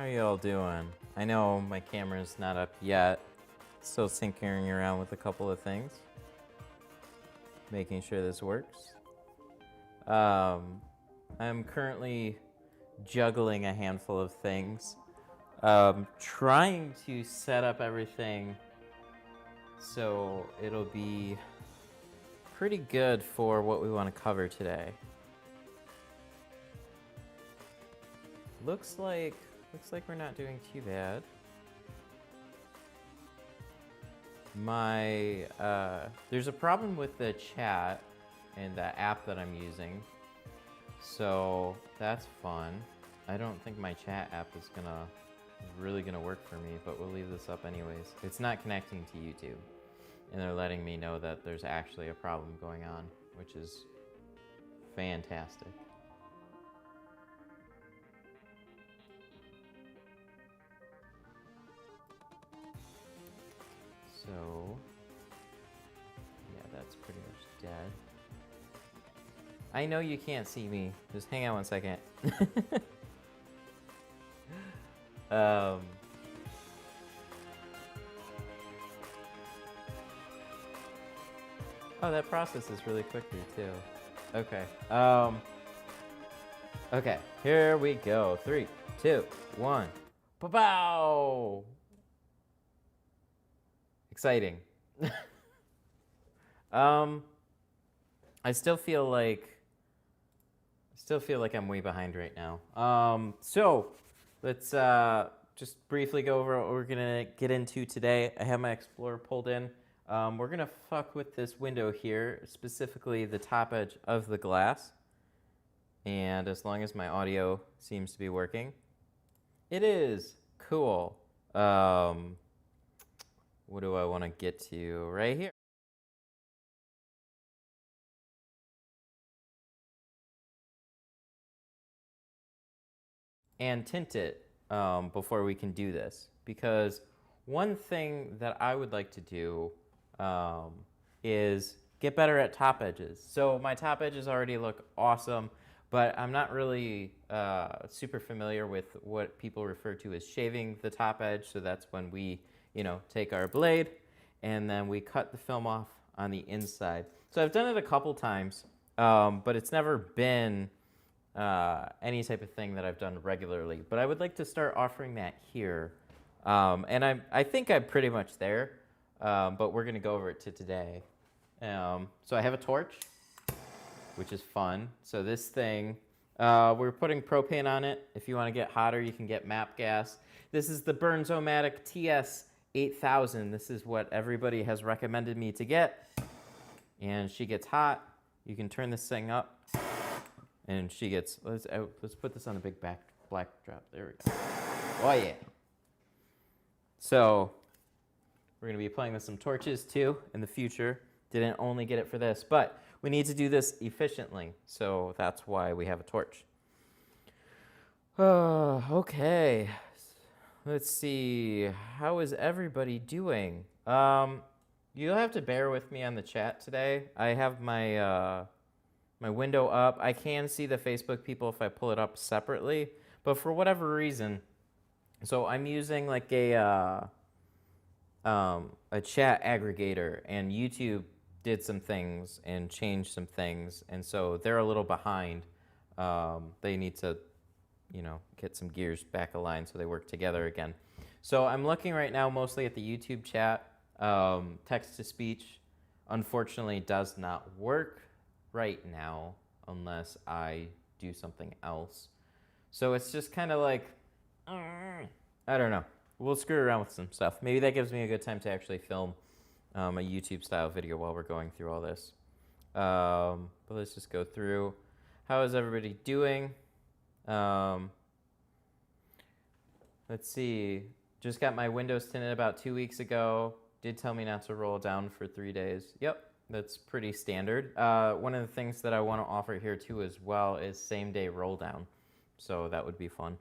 How are you all doing? I know my camera's not up yet. Still tinkering around with a couple of things. Making sure this works. I'm currently juggling a handful of things. Trying to set up everything so it'll be pretty good for what we want to cover today. Looks like we're not doing too bad. There's a problem with the chat and the app that I'm using, so that's fun. I don't think my chat app is really gonna work for me, but we'll leave this up anyways. It's not connecting to YouTube, and they're letting me know that there's actually a problem going on, which is fantastic. So, yeah, that's pretty much dead. I know you can't see me. Just hang on one second. Oh, that processes really quickly too. Okay. Okay, here we go. 3, 2, 1. Pow! Exciting. I still feel like I'm way behind right now. So let's just briefly go over what we're gonna get into today. I have my Explorer pulled in. We're gonna fuck with this window here, specifically the top edge of the glass. And as long as my audio seems to be working, it is cool. What do I want to get to right here? And tint it before we can do this, because one thing that I would like to do is get better at top edges. So my top edges already look awesome, but I'm not really super familiar with what people refer to as shaving the top edge. So that's when we, take our blade and then we cut the film off on the inside. So I've done it a couple times, but it's never been any type of thing that I've done regularly. But I would like to start offering that here. And I think I'm pretty much there, but we're going to go over it today. So I have a torch, which is fun. So this thing, we're putting propane on it. If you want to get hotter, you can get MAP gas. This is the Bernzomatic TS8000. This is what everybody has recommended me to get. And she gets hot. You can turn this thing up. And she gets, let's put this on a big black drop. There we go. Oh yeah. So we're going to be playing with some torches too in the future. Didn't only get it for this, but we need to do this efficiently. So that's why we have a torch. Okay. Let's see. How is everybody doing? You'll have to bear with me on the chat today. I have my my window up. I can see the Facebook people if I pull it up separately, but for whatever reason, so I'm using like a chat aggregator, and YouTube did some things and changed some things, and so they're a little behind. They need to, get some gears back aligned so they work together again. So I'm looking right now mostly at the YouTube chat. Text to speech, unfortunately, does not work right now unless I do something else. So it's just kind of like, I don't know. We'll screw around with some stuff. Maybe that gives me a good time to actually film a YouTube style video while we're going through all this. But let's just go through. How is everybody doing? Let's see. Just got my windows tinted about 2 weeks ago. Did tell me not to roll down for 3 days. Yep, that's pretty standard. One of the things that I want to offer here too as well is same day roll down. So that would be fun.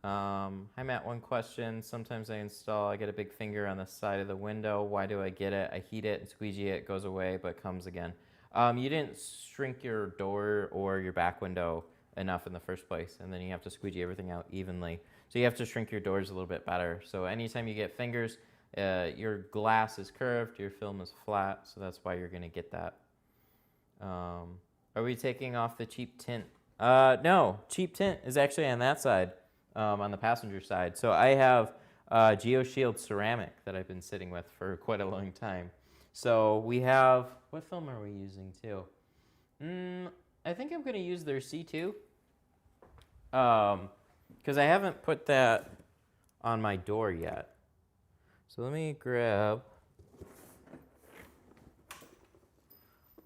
Hi Matt, one question. Sometimes I get a big finger on the side of the window. Why do I get it? I heat it and squeegee it, goes away, but comes again. You didn't shrink your door or your back window enough in the first place, and then you have to squeegee everything out evenly. So you have to shrink your doors a little bit better. So anytime you get fingers, your glass is curved, your film is flat, so that's why you're going to get that. Are we taking off the cheap tint? No, cheap tint is actually on that side, on the passenger side. So I have GeoShield ceramic that I've been sitting with for quite a long time. So we have, what film are we using too? I think I'm going to use their C2. Because I haven't put that on my door yet. So let me grab,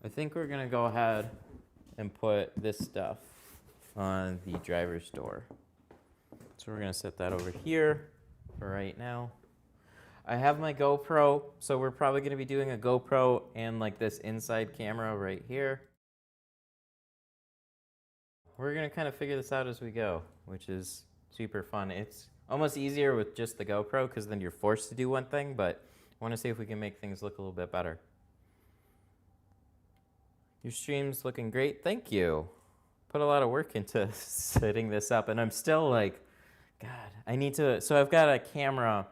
I think we're going to go ahead and put this stuff on the driver's door. So we're going to set that over here for right now. I have my GoPro, so we're probably going to be doing a GoPro and like this inside camera right here. We're going to kind of figure this out as we go, which is super fun. It's almost easier with just the GoPro because then you're forced to do one thing, but I want to see if we can make things look a little bit better. Your stream's looking great. Thank you. Put a lot of work into setting this up, and I'm still like, God, I need to. So I've got a camera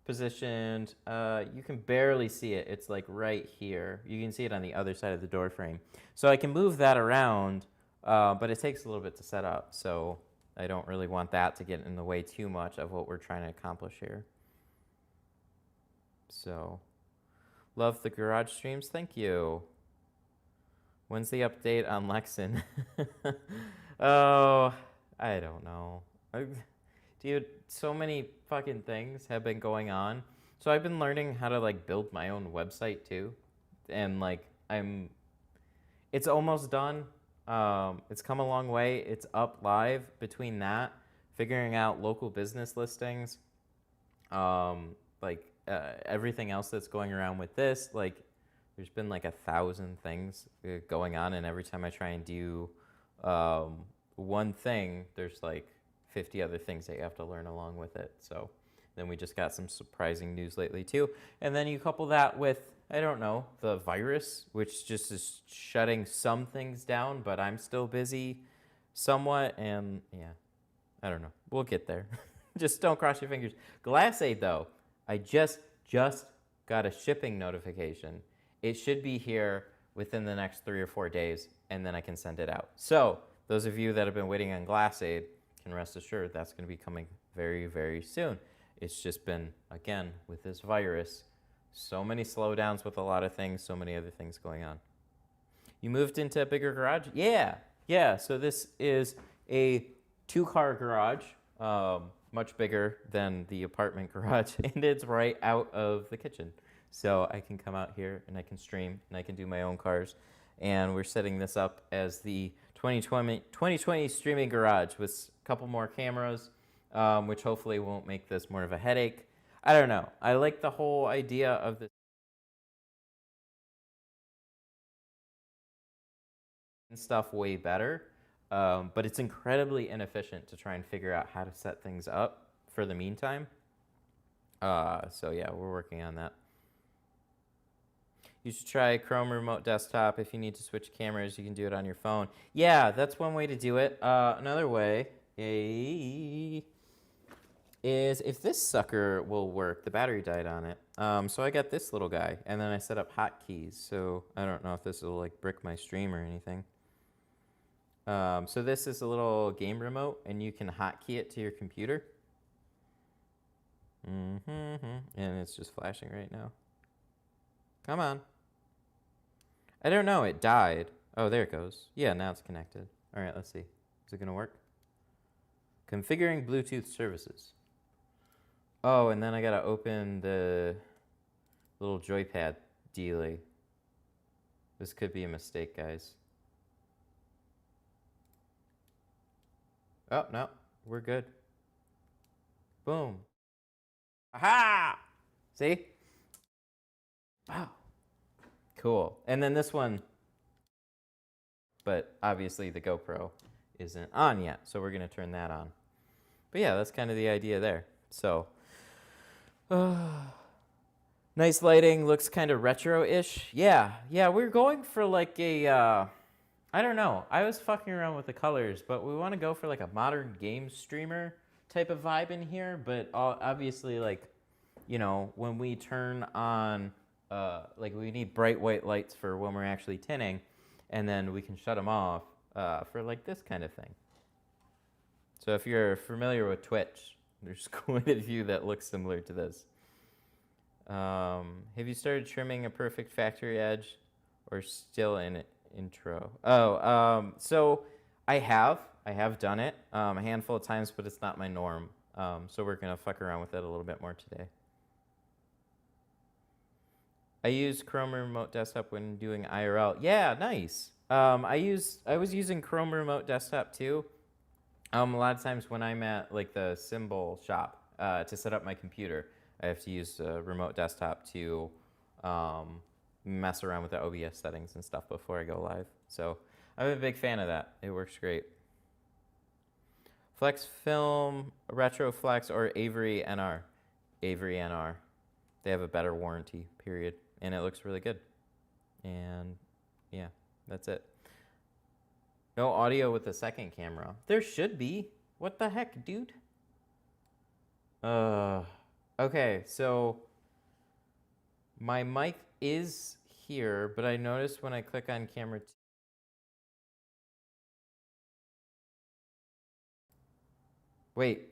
positioned. You can barely see it. It's like right here. You can see it on the other side of the door frame. So I can move that around, but it takes a little bit to set up. So I don't really want that to get in the way too much of what we're trying to accomplish here. So, love the garage streams. Thank you. When's the update on Lexan? Oh, I don't know. Dude, so many fucking things have been going on. So I've been learning how to like build my own website too. And like it's almost done. It's come a long way. It's up live. Between that, figuring out local business listings, everything else that's going around with this, like there's been like 1,000 things going on, and every time I try and do one thing, there's like 50 other things that you have to learn along with it. So then we just got some surprising news lately too. And then you couple that with I don't know, the virus, which just is shutting some things down, but I'm still busy somewhat, and yeah, I don't know. We'll get there. Just don't cross your fingers. Glassade, though, I just got a shipping notification. It should be here within the next 3 or 4 days, and then I can send it out. So those of you that have been waiting on Glassade can rest assured that's going to be coming very, very soon. It's just been, again, with this virus, so many slowdowns with a lot of things, so many other things going on. You moved into a bigger garage? Yeah. So this is a 2-car garage, much bigger than the apartment garage, and it's right out of the kitchen. So I can come out here and I can stream and I can do my own cars. And we're setting this up as the 2020 streaming garage with a couple more cameras, which hopefully won't make this more of a headache. I don't know. I like the whole idea of this stuff way better, but it's incredibly inefficient to try and figure out how to set things up for the meantime. So yeah, we're working on that. You should try Chrome Remote Desktop. If you need to switch cameras, you can do it on your phone. Yeah, that's one way to do it. Another way is if this sucker will work. The battery died on it. So I got this little guy, and then I set up hotkeys. So I don't know if this will like brick my stream or anything. So this is a little game remote, and you can hotkey it to your computer. And it's just flashing right now. Come on. I don't know, it died. Oh, there it goes. Yeah, now it's connected. All right, let's see. Is it gonna work? Configuring Bluetooth services. Oh, and then I gotta open the little joypad dealy. This could be a mistake, guys. Oh, no, we're good. Boom. Aha! See? Wow. Cool. And then this one, but obviously the GoPro isn't on yet, so we're going to turn that on. But yeah, that's kind of the idea there. So, nice lighting, looks kind of retro-ish. Yeah, we're going for like a, I don't know. I was fucking around with the colors, but we want to go for like a modern game streamer type of vibe in here, but obviously like, you know, when we turn on, like we need bright white lights for when we're actually tinting, and then we can shut them off for like this kind of thing. So if you're familiar with Twitch, there's quite a few that look similar to this. Have you started trimming a perfect factory edge or still in intro? So I have done it a handful of times, but it's not my norm. So we're gonna fuck around with it a little bit more today. I use Chrome Remote Desktop when doing IRL. Yeah, nice. I was using Chrome Remote Desktop too. A lot of times when I'm at like the symbol shop to set up my computer, I have to use Remote Desktop to mess around with the OBS settings and stuff before I go live. So I'm a big fan of that. It works great. Flex Film, Retro Flex, or Avery NR. Avery NR. They have a better warranty, period. And it looks really good. And yeah, that's it. No audio with the second camera. There should be. What the heck, dude? Okay, so my mic is here, but I noticed when I click on camera wait.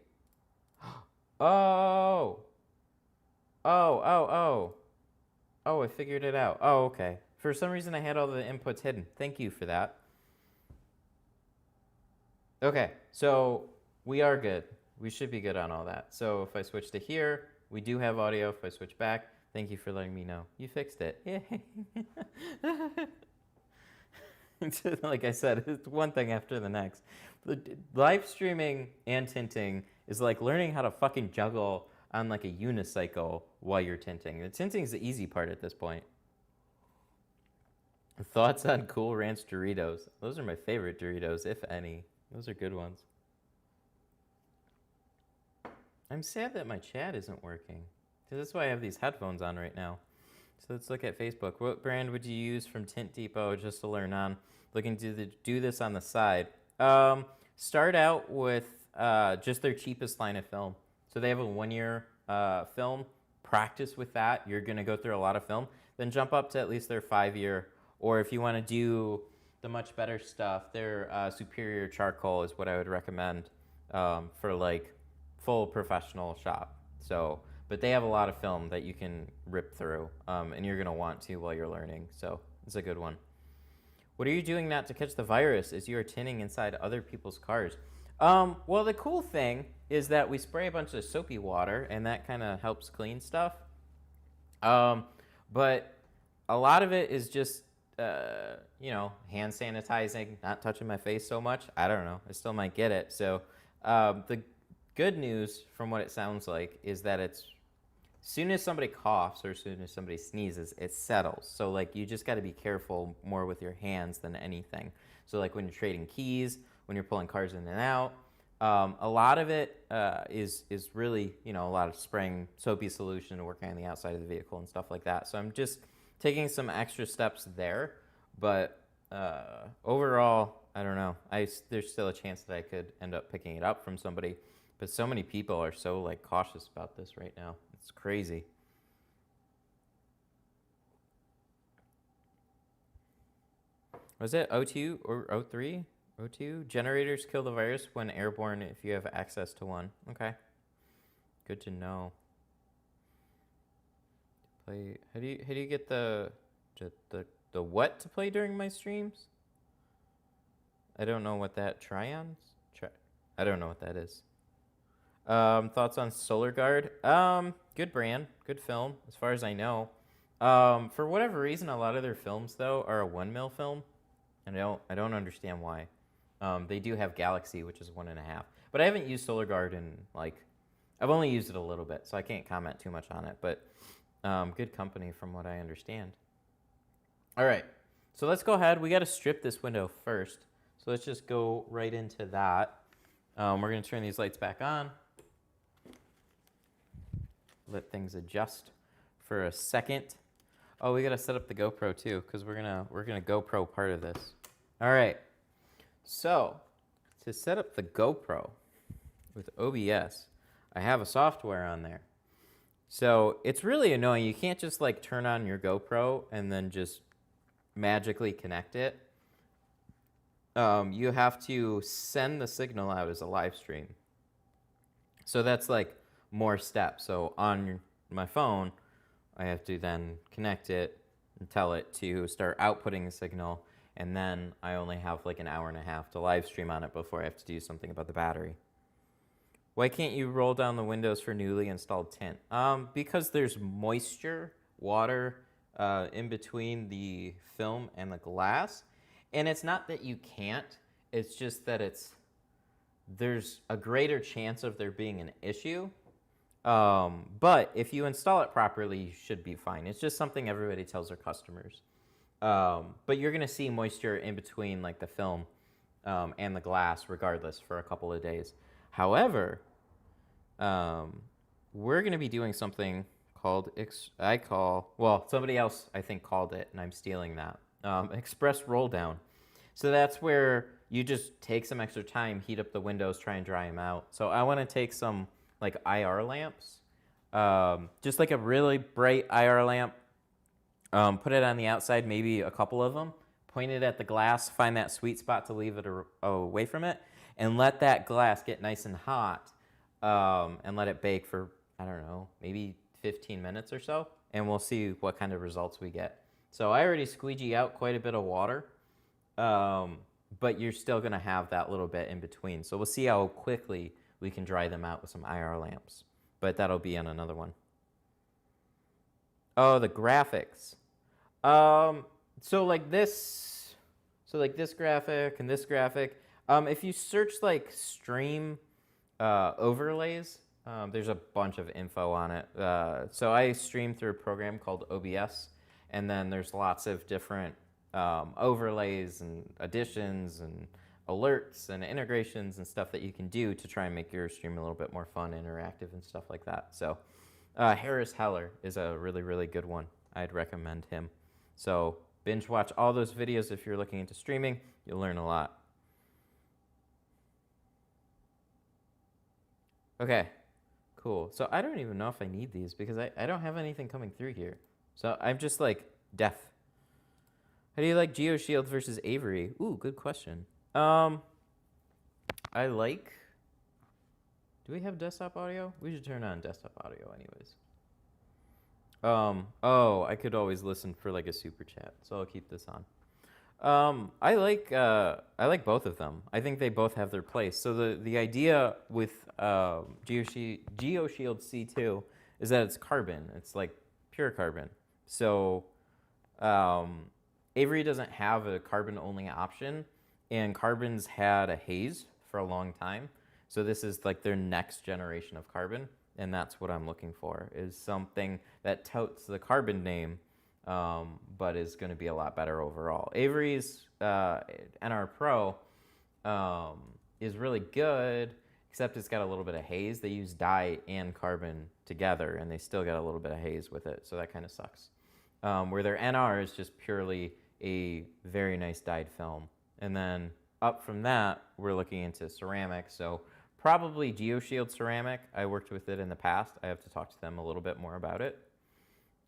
Oh, I figured it out. Oh, okay. For some reason, I had all the inputs hidden. Thank you for that. Okay, so we are good. We should be good on all that. So if I switch to here, we do have audio. If I switch back, thank you for letting me know. You fixed it. Yay. Like I said, it's one thing after the next. Live streaming and tinting is like learning how to fucking juggle on like a unicycle while you're tinting. The tinting is the easy part at this point. Thoughts on Cool Ranch Doritos? Those are my favorite Doritos, if any. Those are good ones. I'm sad that my chat isn't working. That's why I have these headphones on right now. So let's look at Facebook. What brand would you use from Tint Depot just to learn on? Looking to do this on the side. Start out with just their cheapest line of film. So they have a 1-year film. Practice with that. You're going to go through a lot of film. Then jump up to at least their 5-year. Or if you want to do the much better stuff, their superior charcoal is what I would recommend for like full professional shop. So, but they have a lot of film that you can rip through, and you're going to want to while you're learning. So it's a good one. What are you doing not to catch the virus as you are tinting inside other people's cars? Well, the cool thing is that we spray a bunch of soapy water, and that kind of helps clean stuff. But a lot of it is just, you know, hand sanitizing, not touching my face so much. I don't know. I still might get it. So the good news, from what it sounds like, is that it's as soon as somebody coughs or as soon as somebody sneezes, it settles. So like you just got to be careful more with your hands than anything. So like when you're trading keys, when you're pulling cars in and out, a lot of it is really, you know, a lot of spraying soapy solution and working on the outside of the vehicle and stuff like that. So I'm just taking some extra steps there, but overall, I don't know. There's still a chance that I could end up picking it up from somebody, but so many people are so like cautious about this right now. It's crazy. Was it O2 or O3? O2? Generators kill the virus when airborne if you have access to one. Okay. Good to know. Play. How do you get the what to play during my streams? I don't know what that Tryons? I don't know what that is. Thoughts on Solar Guard? Good brand, good film, as far as I know. For whatever reason, a lot of their films though are a 1mm film, and I don't understand why. They do have Galaxy, which is 1.5, but I haven't used Solar Guard in like, I've only used it a little bit, so I can't comment too much on it. But good company from what I understand. All right, so let's go ahead. We got to strip this window first, so let's just go right into that. We're going to turn these lights back on. Let things adjust for a second. Oh, we got to set up the GoPro too, because we're gonna GoPro part of this. All right. So to set up the GoPro with OBS, I have a software on there. So it's really annoying. You can't just like turn on your GoPro and then just magically connect it. You have to send the signal out as a live stream. So that's like more steps. So on my phone, I have to then connect it and tell it to start outputting the signal. And then I only have like an hour and a half to live stream on it before I have to do something about the battery. Why can't you roll down the windows for newly installed tint? Because there's moisture, water in between the film and the glass. And it's not that you can't, it's just that there's a greater chance of there being an issue. But if you install it properly, you should be fine. It's just something everybody tells their customers. But you're gonna see moisture in between like the film and the glass regardless for a couple of days. However, we're gonna be doing something called, somebody else I think called it, and I'm stealing that. Express roll down. So that's where you just take some extra time, heat up the windows, try and dry them out. So I wanna take some like IR lamps, just like a really bright IR lamp, put it on the outside, maybe a couple of them, point it at the glass, find that sweet spot to leave it away from it, and let that glass get nice and hot, and let it bake for, I don't know, maybe 15 minutes or so, and we'll see what kind of results we get. So I already squeegee out quite a bit of water, but you're still gonna have that little bit in between. So we'll see how quickly we can dry them out with some IR lamps, but that'll be on another one. Oh, the graphics. So like this graphic and this graphic, if you search like stream overlays, there's a bunch of info on it. So I stream through a program called OBS, and then there's lots of different overlays and additions and alerts and integrations and stuff that you can do to try and make your stream a little bit more fun, interactive, and stuff like that. So Harris Heller is a really, really good one. I'd recommend him. So binge watch all those videos if you're looking into streaming. You'll learn a lot. Okay, cool. So I don't even know if I need these because I don't have anything coming through here. So I'm just like deaf. How do you like GeoShield versus Avery? Ooh, good question. I like... Do we have desktop audio? We should turn on desktop audio anyways. Oh, I could always listen for like a super chat, so I'll keep this on. I like both of them. I think they both have their place. So the idea with GeoShield C2 is that it's carbon. It's like pure carbon. So Avery doesn't have a carbon only option, and carbon's had a haze for a long time. So this is like their next generation of carbon, and that's what I'm looking for, is something that touts the carbon name, but is going to be a lot better overall. Avery's NR Pro is really good, except it's got a little bit of haze. They use dye and carbon together, and they still got a little bit of haze with it, so that kind of sucks. Where their NR is just purely a very nice dyed film. And then up from that, we're looking into ceramic, so probably GeoShield ceramic. I worked with it in the past. I have to talk to them a little bit more about it.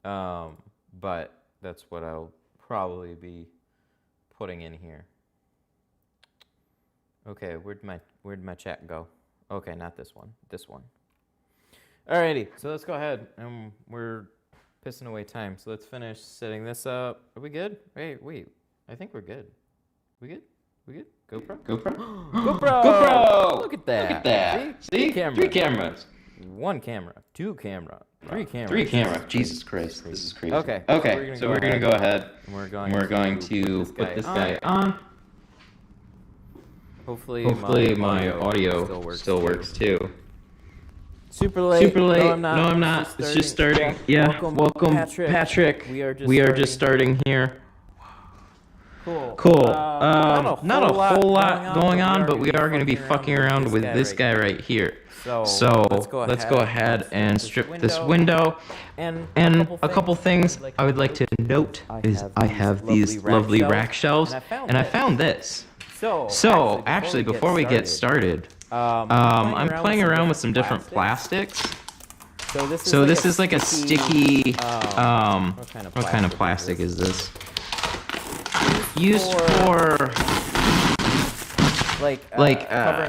But that's what I'll probably be putting in here. Okay, where'd my chat go? Okay, not this one. This one. Alrighty, so let's go ahead. We're pissing away time, so let's finish setting this up. Are we good? Wait. I think we're good. We good? We good? GoPro? GoPro? GoPro! Look at that. Look at that. See? Three cameras. One camera. Two camera. Three cameras. Three cameras. Jesus Christ. This is crazy. Okay. So we're going to go ahead. And we're going to put this guy on. Hopefully my audio still works too. Super late. No, I'm not. It's just starting. Yeah. Welcome, Patrick. We are just starting here. Cool. Not a whole lot going on, but we are going to be fucking around with this guy right here. So let's go ahead and strip this window. And a couple things I would like to note is I have these lovely rack shelves, and I found this. So actually, before we get started, I'm playing around with some different plastics. So this is like a sticky, what kind of plastic is this? Used for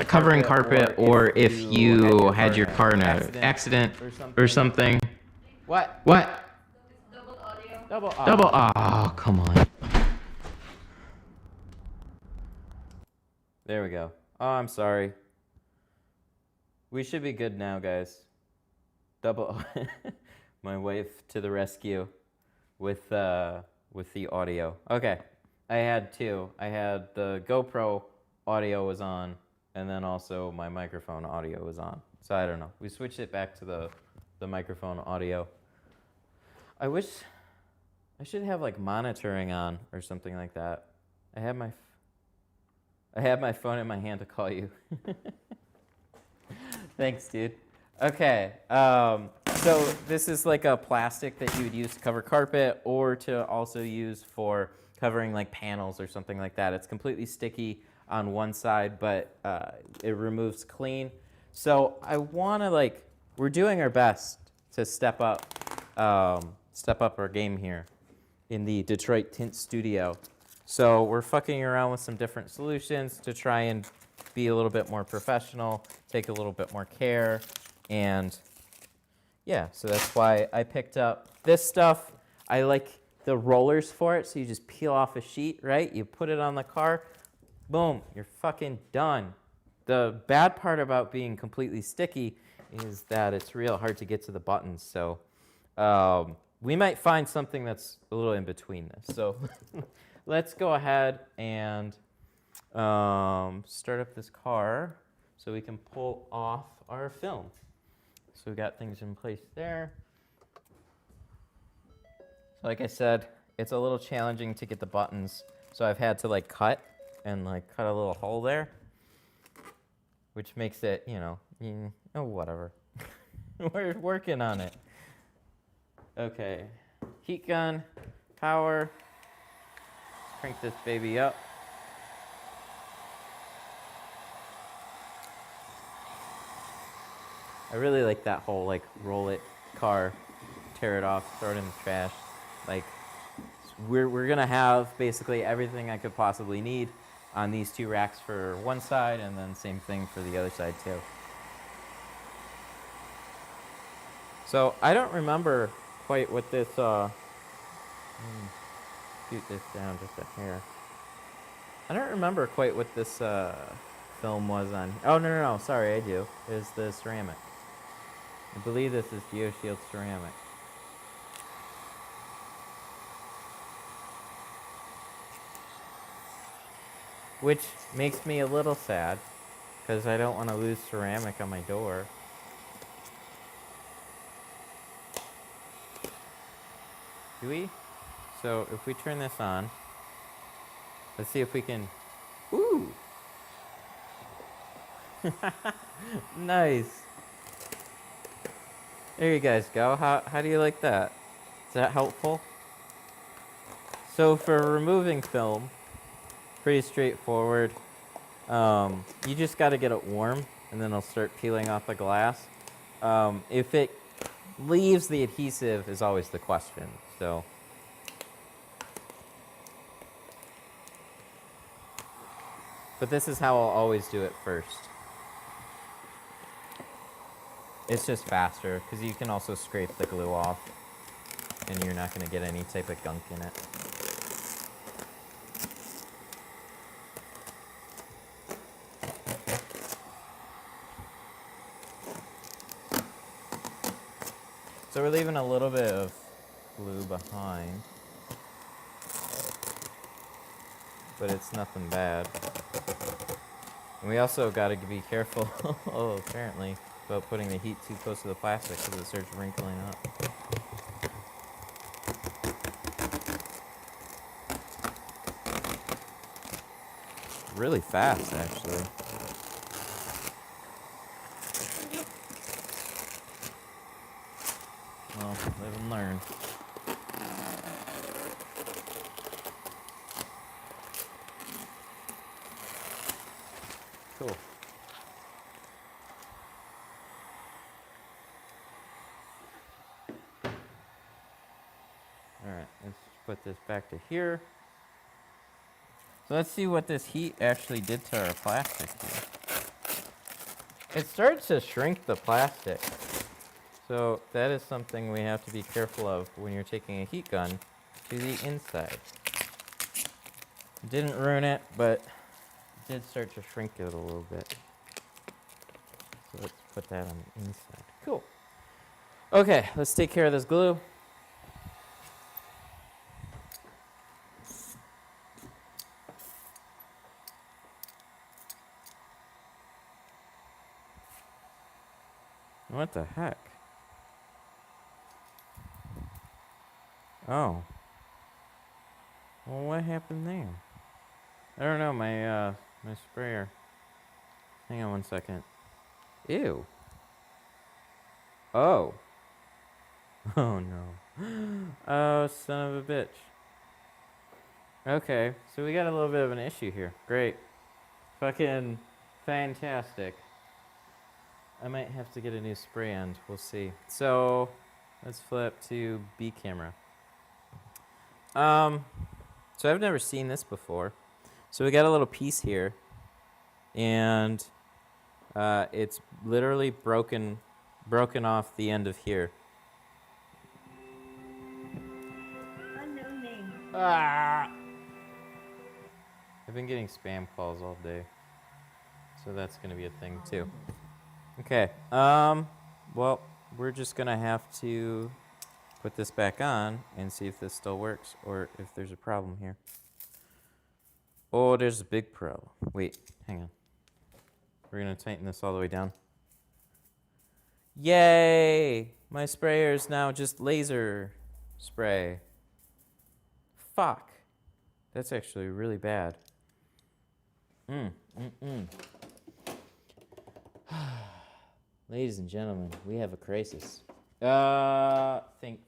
covering carpet, or if you had your car in an accident or something. What? Double audio. Oh, come on. There we go. Oh, I'm sorry. We should be good now, guys. My wife to the rescue with the audio. Okay. I had two. I had the GoPro audio was on, and then also my microphone audio was on. So I don't know. We switched it back to the microphone audio. I wish I should have like monitoring on or something like that. I had my phone in my hand to call you. Thanks, dude. Okay. So this is like a plastic that you would use to cover carpet, or to also use for covering like panels or something like that. It's completely sticky on one side, but it removes clean. So I want to we're doing our best to step up our game here in the Detroit Tint Studio. So we're fucking around with some different solutions to try and be a little bit more professional, take a little bit more care, and yeah, so that's why I picked up this stuff. I like the rollers for it, so you just peel off a sheet, right? You put it on the car, boom, you're fucking done. The bad part about being completely sticky is that it's real hard to get to the buttons, so we might find something that's a little in between this. So let's go ahead and start up this car so we can pull off our film. So we got things in place there. So like I said, it's a little challenging to get the buttons, so I've had to cut a little hole there, which makes it, whatever. We're working on it. Okay, heat gun, power. Let's crank this baby up. I really like that whole like roll it car, tear it off, throw it in the trash. Like we're gonna have basically everything I could possibly need on these two racks for one side, and then same thing for the other side too. So I don't remember quite what this scoot this down just a hair. I don't remember quite what this film was on. Oh no, sorry, I do. It's the ceramic. I believe this is GeoShield ceramic. Which makes me a little sad, because I don't want to lose ceramic on my door. Do we? So if we turn this on, let's see if we can... Ooh! Nice! There you guys go. How do you like that? Is that helpful? So for removing film, pretty straightforward. You just got to get it warm, and then it'll start peeling off the glass. If it leaves the adhesive is always the question. So, but this is how I'll always do it first. It's just faster, because you can also scrape the glue off, and you're not going to get any type of gunk in it. So we're leaving a little bit of glue behind, but it's nothing bad. And we also got to be careful, apparently, about putting the heat too close to the plastic because it starts wrinkling up. Really fast, actually. Well, live and learn. Cool. Alright, let's put this back to here. So let's see what this heat actually did to our plastic here. It starts to shrink the plastic. So that is something we have to be careful of when you're taking a heat gun to the inside. It didn't ruin it, but it did start to shrink it a little bit. So let's put that on the inside. Cool. Okay, let's take care of this glue. What the heck? Oh. Well, what happened there? I don't know, my sprayer. Hang on one second. Ew. Oh. Oh no. Oh, son of a bitch. Okay, so we got a little bit of an issue here. Great. Fucking fantastic. I might have to get a new spray end. We'll see. So let's flip to B camera. So I've never seen this before. So we got a little piece here, and it's literally broken off the end of here. Unknown name. Ah! I've been getting spam calls all day, so that's gonna be a thing too. Okay. Well, we're just gonna have to put this back on and see if this still works or if there's a problem here. Oh, there's a big problem. Wait, hang on. We're gonna tighten this all the way down. Yay! My sprayer is now just laser spray. Fuck. That's actually really bad. Ladies and gentlemen, we have a crisis. Think.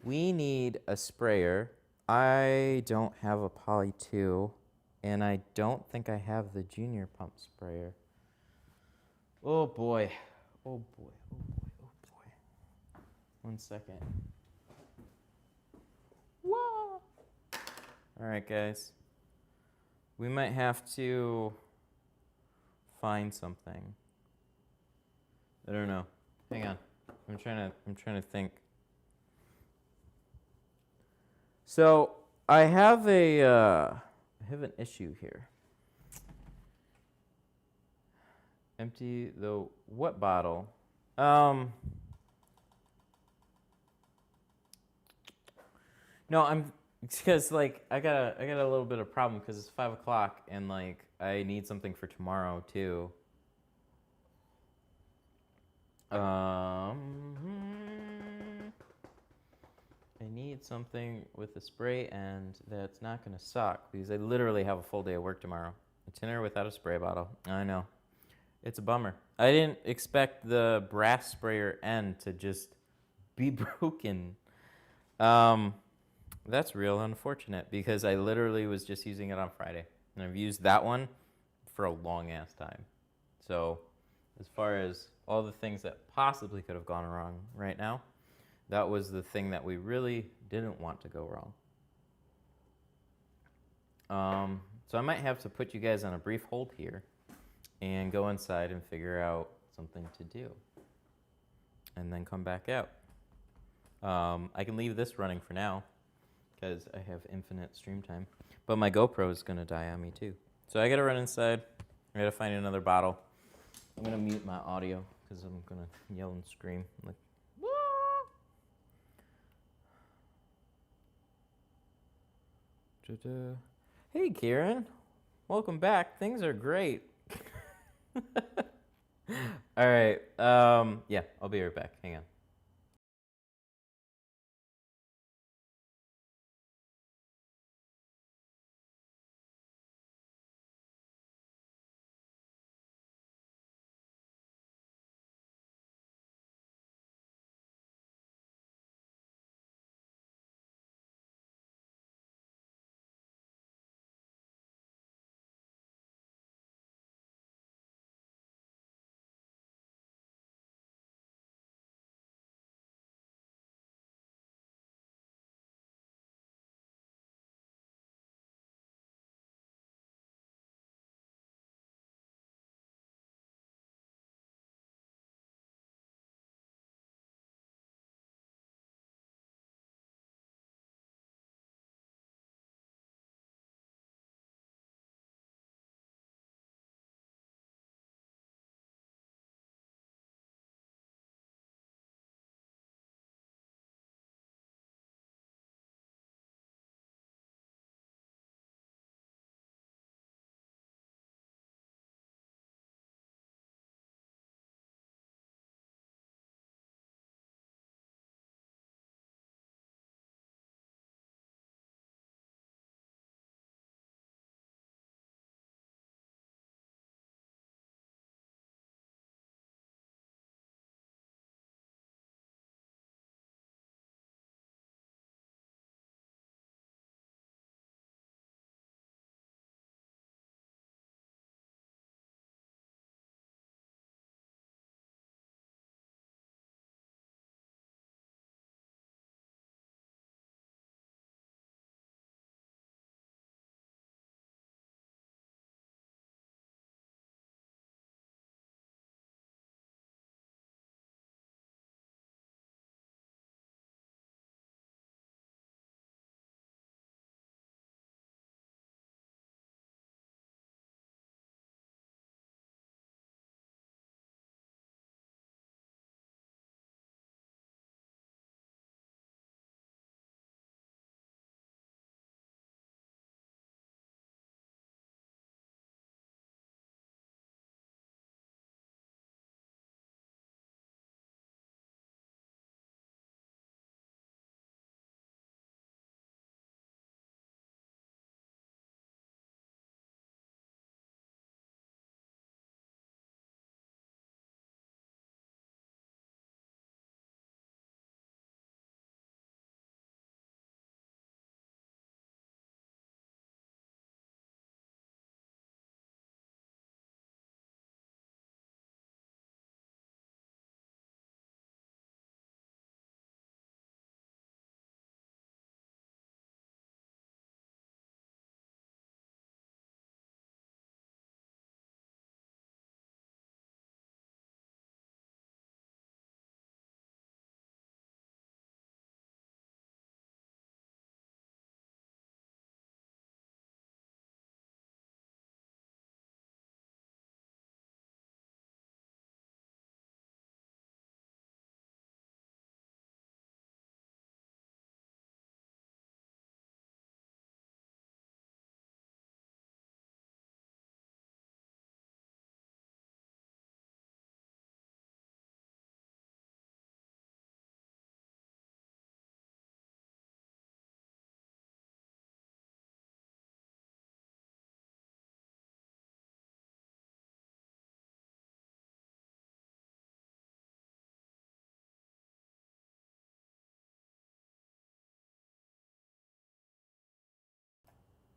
We need a sprayer. I don't have a Poly 2, and I don't think I have the junior pump sprayer. Oh boy. Oh boy. Oh boy. Oh boy. 1 second. Whoa. All right, guys. We might have to find something. I don't know. Hang on. I'm trying to think. So I have an issue here. Empty the what bottle? No, because like I got a little bit of problem because it's 5 o'clock and like I need something for tomorrow too. I need something with a spray end that's not gonna suck because I literally have a full day of work tomorrow. A tinner without a spray bottle. I know. It's a bummer. I didn't expect the brass sprayer end to just be broken. That's real unfortunate because I literally was just using it on Friday. And I've used that one for a long ass time. So as far as all the things that possibly could have gone wrong right now, that was the thing that we really didn't want to go wrong. So I might have to put you guys on a brief hold here and go inside and figure out something to do and then come back out. I can leave this running for now because I have infinite stream time, but my GoPro is gonna die on me too. So I gotta run inside. I gotta find another bottle. I'm gonna mute my audio because I'm gonna yell and scream like. Hey Kieran, welcome back. Things are great. All right. Yeah, I'll be right back. Hang on.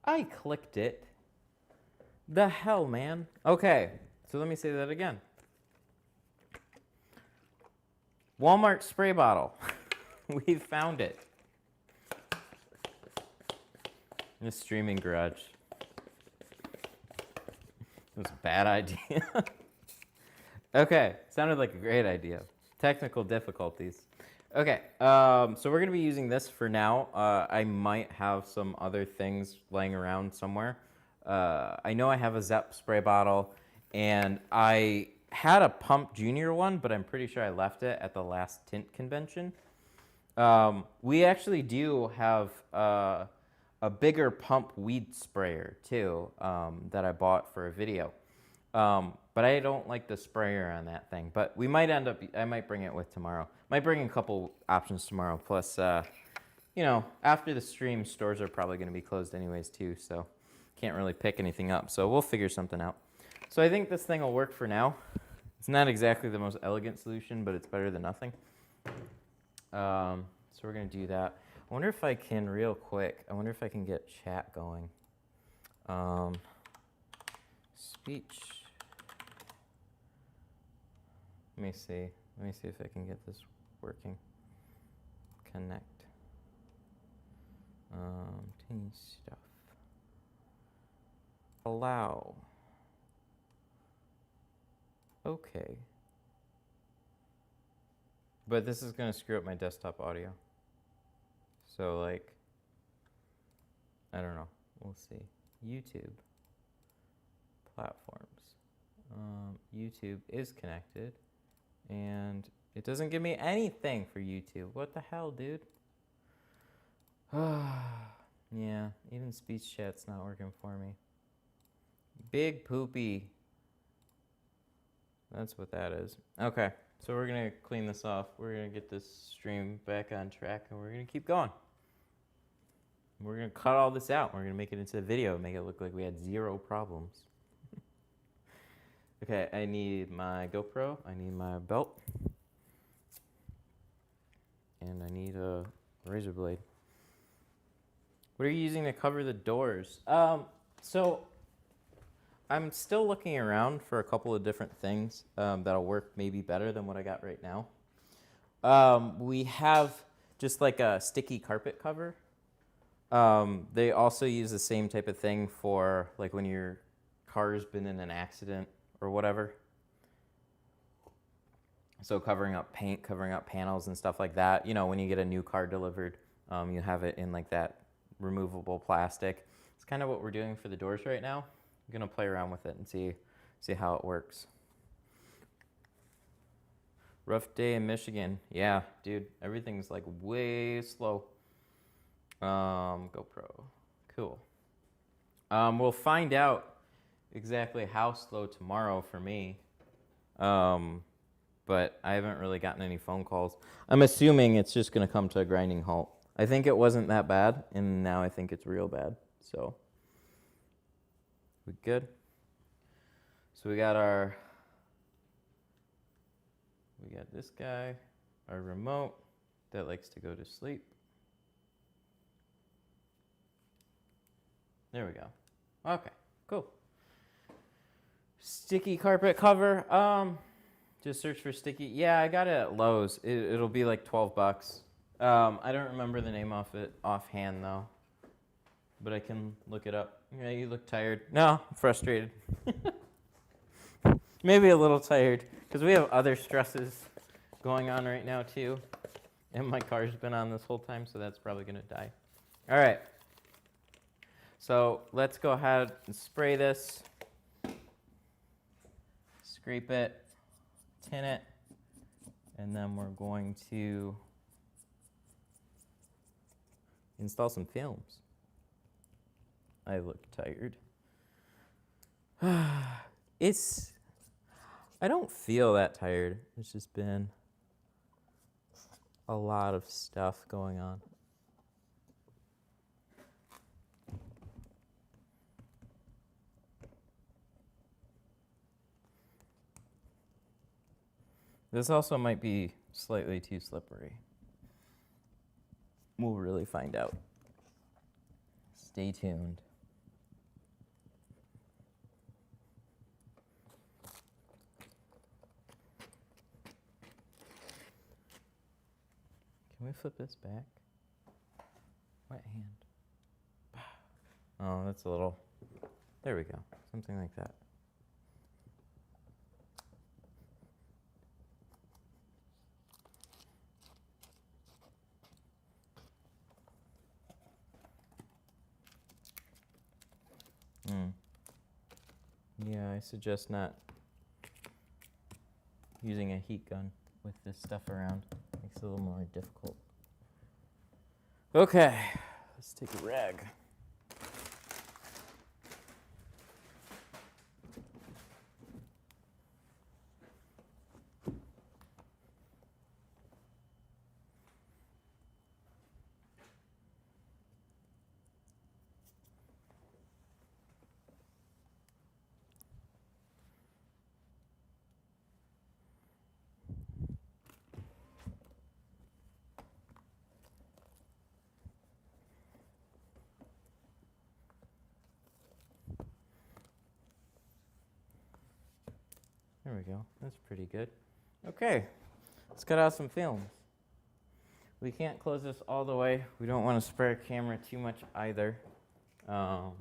I clicked it. The hell, man. Okay, so let me say that again. Walmart spray bottle. We found it. In the streaming garage. It was a bad idea. Okay, sounded like a great idea. Technical difficulties. Okay, so we're gonna be using this for now. I might have some other things laying around somewhere. I know I have a Zepp spray bottle, and I had a Pump Junior one, but I'm pretty sure I left it at the last tint convention. We actually do have a bigger pump weed sprayer too, that I bought for a video. But I don't like the sprayer on that thing. But we might end up, I might bring it with tomorrow. Might bring a couple options tomorrow. Plus, you know, after the stream, stores are probably going to be closed anyways too. So can't really pick anything up. So we'll figure something out. So I think this thing will work for now. It's not exactly the most elegant solution, but it's better than nothing. So we're going to do that. I wonder if I can, real quick, I wonder if I can get chat going. Speech. Let me see. Let me see if I can get this working. Connect. Teeny stuff. Allow. Okay. But this is going to screw up my desktop audio. So, like, I don't know. We'll see. YouTube. Platforms. YouTube is connected. And it doesn't give me anything for YouTube. What the hell, dude? Yeah, even speech chat's not working for me. Big poopy. That's what that is. Okay, so we're going to clean this off. We're going to get this stream back on track, and we're going to keep going. We're going to cut all this out. We're going to make it into a video, make it look like we had zero problems. Okay, I need my GoPro, I need my belt, and I need a razor blade. What are you using to cover the doors? So I'm still looking around for a couple of different things that'll work maybe better than what I got right now. We have just like a sticky carpet cover. They also use the same type of thing for like when your car's been in an accident or whatever. So covering up paint, covering up panels and stuff like that. You know, when you get a new car delivered, you have it in like that removable plastic. It's kind of what we're doing for the doors right now. I'm gonna play around with it and see how it works. Rough day in Michigan. Yeah, dude, everything's like way slow. GoPro, cool. We'll find out exactly how slow tomorrow for me. But I haven't really gotten any phone calls. I'm assuming it's just gonna come to a grinding halt. I think it wasn't that bad, and now I think it's real bad. So, we good? So we got this guy, our remote that likes to go to sleep. There we go. Okay, cool. Sticky carpet cover. Just search for sticky. Yeah, I got it at Lowe's. It'll be like $12. I don't remember the name offhand though, but I can look it up. Yeah, you look tired. No, I'm frustrated. Maybe a little tired because we have other stresses going on right now too, and my car's been on this whole time, so that's probably gonna die. All right. So let's go ahead and spray this, scrape it, tin it, and then we're going to install some films. I look tired. I don't feel that tired. It's just been a lot of stuff going on. This also might be slightly too slippery. We'll really find out. Stay tuned. Can we flip this back? Wet hand. Oh, that's a little. There we go. Something like that. Yeah, I suggest not using a heat gun with this stuff around. Makes it a little more difficult. Okay, let's take a rag. There we go. That's pretty good. Okay, let's cut out some films. We can't close this all the way. We don't want to spray our camera too much either. Sounds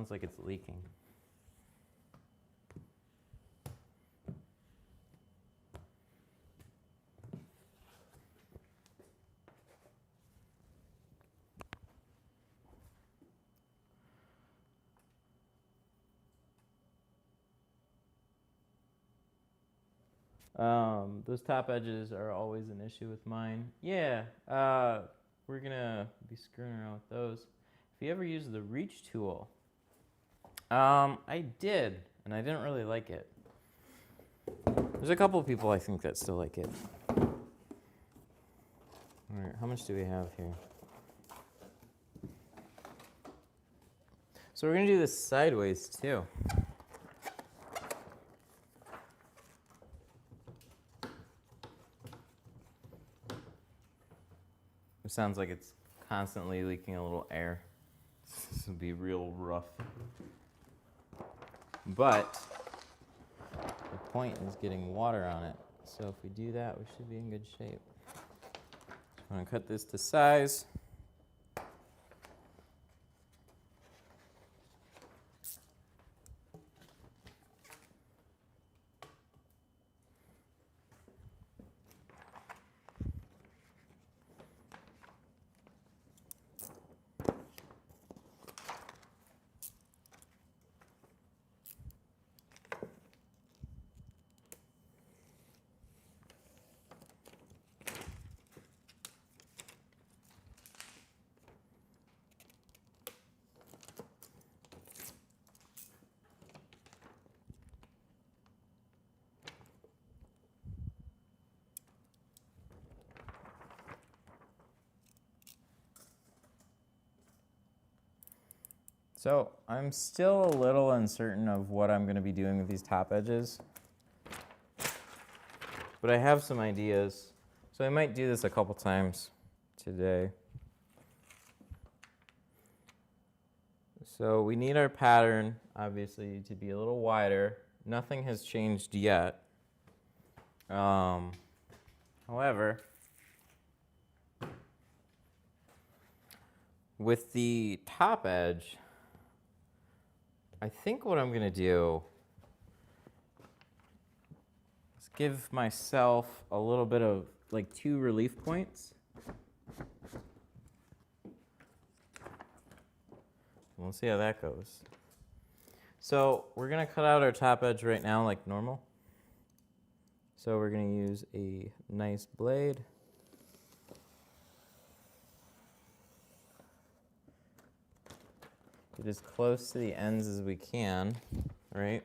like it's leaking. Those top edges are always an issue with mine. Yeah, we're gonna be screwing around with those. If you ever use the reach tool, I did, and I didn't really like it. There's a couple of people I think that still like it. All right, how much do we have here? So we're gonna do this sideways too. It sounds like it's constantly leaking a little air. This would be real rough. But the point is getting water on it. So if we do that, we should be in good shape. I'm gonna cut this to size. So I'm still a little uncertain of what I'm going to be doing with these top edges, but I have some ideas. So I might do this a couple times today. So we need our pattern, obviously, to be a little wider. Nothing has changed yet. However, with the top edge, I think what I'm gonna do is give myself a little bit of like 2 relief points. We'll see how that goes. So we're gonna cut out our top edge right now like normal. So we're gonna use a nice blade. Get as close to the ends as we can, right?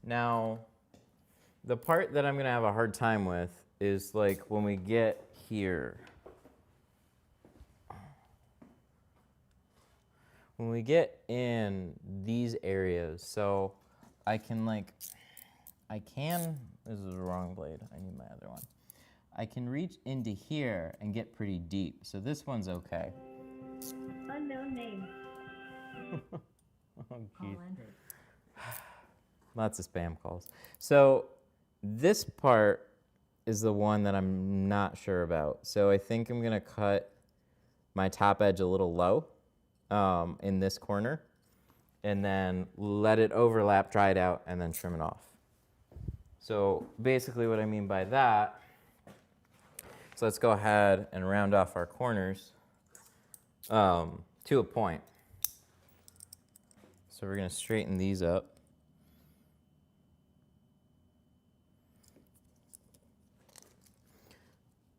Now, the part that I'm gonna have a hard time with is like when we get here. When we get in these areas, so I can this is the wrong blade, I need my other one. I can reach into here and get pretty deep, so this one's okay. Unknown name. Oh, geez. Lots of spam calls. So this part is the one that I'm not sure about. So I think I'm going to cut my top edge a little low in this corner, and then let it overlap, dry it out, and then trim it off. So basically what I mean by that, so let's go ahead and round off our corners to a point. So we're going to straighten these up.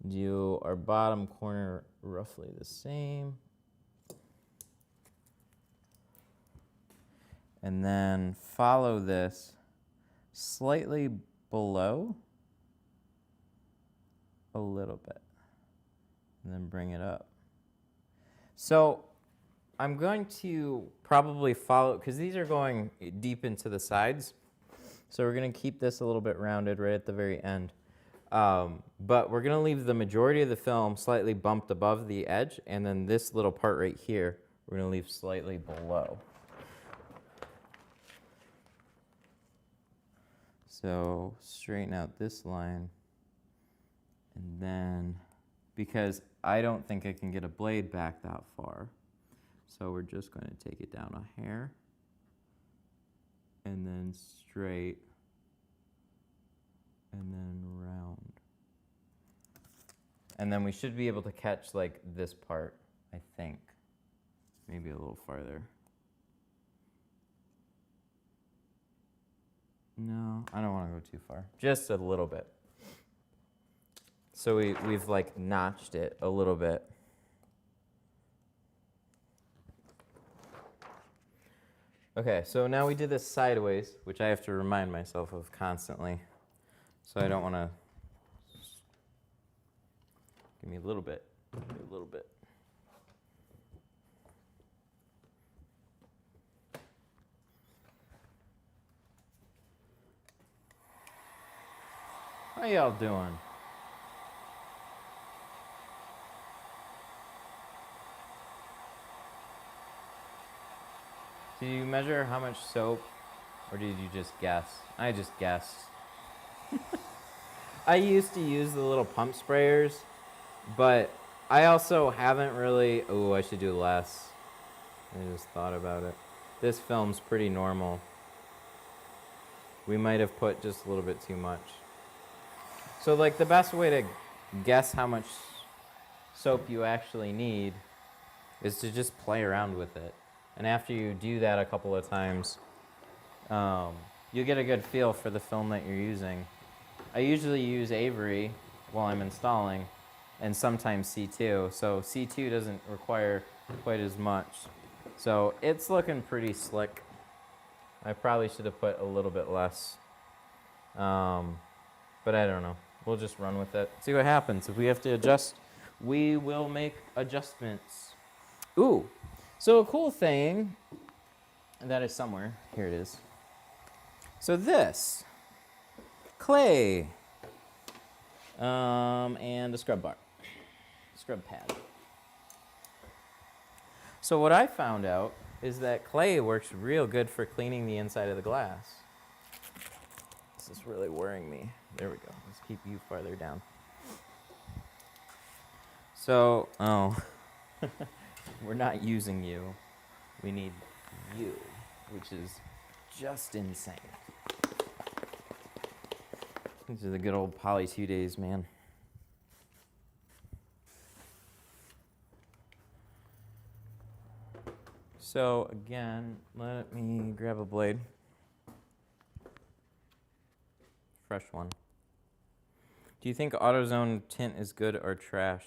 Do our bottom corner roughly the same. And then follow this slightly below a little bit. And then bring it up. So I'm going to probably follow, because these are going deep into the sides. So we're going to keep this a little bit rounded right at the very end. But we're going to leave the majority of the film slightly bumped above the edge, and then this little part right here, we're going to leave slightly below. So straighten out this line, and then, because I don't think I can get a blade back that far, so we're just going to take it down a hair, and then straight, and then round. And then we should be able to catch like this part, I think. Maybe a little farther. No, I don't want to go too far. Just a little bit. So we've like notched it a little bit. Okay, so now we did this sideways, which I have to remind myself of constantly. So I don't want to. Give me a little bit. A little bit. How y'all doing? Did you measure how much soap, or did you just guess? I just guessed. I used to use the little pump sprayers, but I also haven't really, oh, I should do less. I just thought about it. This film's pretty normal. We might have put just a little bit too much. So like the best way to guess how much soap you actually need is to just play around with it. And after you do that a couple of times, you'll get a good feel for the film that you're using. I usually use Avery while I'm installing, and sometimes C2. So C2 doesn't require quite as much. So it's looking pretty slick. I probably should have put a little bit less. But I don't know. We'll just run with it. See what happens. If we have to adjust, we will make adjustments. Ooh, so a cool thing that is somewhere. Here it is. So this, clay, and a scrub bar, scrub pad. So what I found out is that clay works real good for cleaning the inside of the glass. This is really worrying me. There we go. Let's keep you farther down. So, we're not using you. We need you, which is just insane. These are the good old Poly 2 days, man. So again, let me grab a blade. Fresh one. Do you think AutoZone tint is good or trash?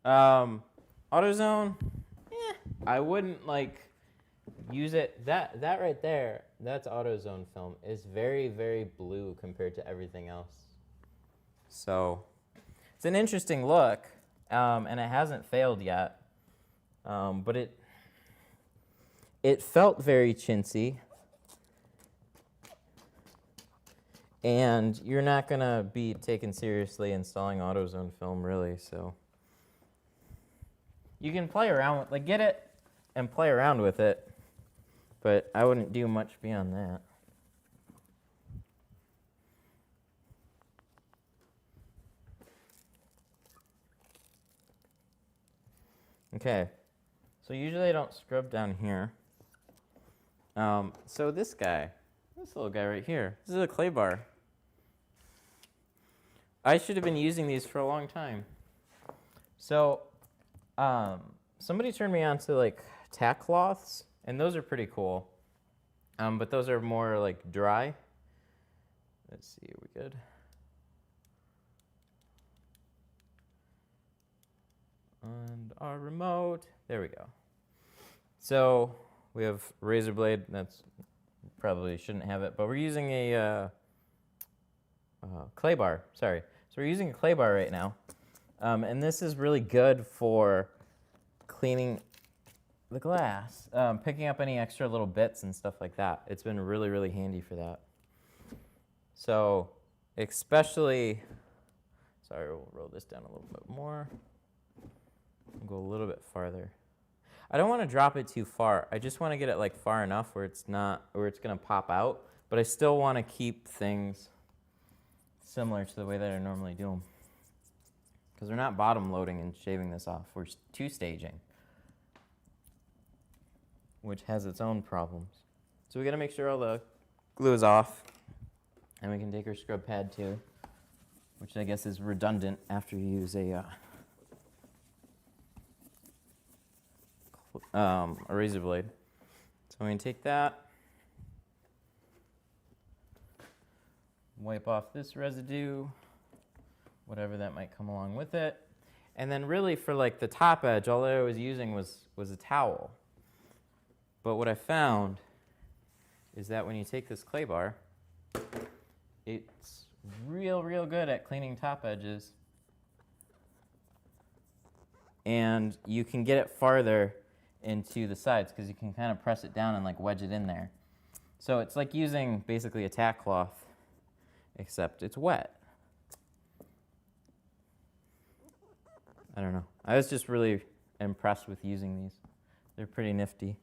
AutoZone, I wouldn't like use it. That right there, that's AutoZone film. Is very, very blue compared to everything else. So it's an interesting look, and it hasn't failed yet. But it felt very chintzy. And you're not going to be taken seriously installing AutoZone film, really, so. You can play around with, like, get it and play around with it. but I wouldn't do much beyond that. Okay, so usually I don't scrub down here. So this little guy right here, this is a clay bar. I should have been using these for a long time. So somebody turned me on to like tack cloths, and those are pretty cool. But those are more like dry. Let's see, are we good? And our remote, there we go. So we have razor blade, that's probably shouldn't have it, but we're using a clay bar, sorry. So we're using a clay bar right now. And this is really good for cleaning the glass, picking up any extra little bits and stuff like that. It's been really, really handy for that. So especially, sorry, we'll roll this down a little bit more. We'll go a little bit farther. I don't want to drop it too far. I just want to get it like far enough where it's going to pop out, but I still want to keep things similar to the way that I normally do them. Because we're not bottom loading and shaving this off. We're two-staging, which has its own problems. So we got to make sure all the glue is off, and we can take our scrub pad too, which I guess is redundant after you use a razor blade. So I'm going to take that, wipe off this residue, whatever that might come along with it. And then really for like the top edge, all I was using was a towel. But what I found is that when you take this clay bar, it's real good at cleaning top edges. And you can get it farther into the sides because you can kind of press it down and like wedge it in there. So it's like using basically a tack cloth, except it's wet. I don't know. I was just really impressed with using these. They're pretty nifty.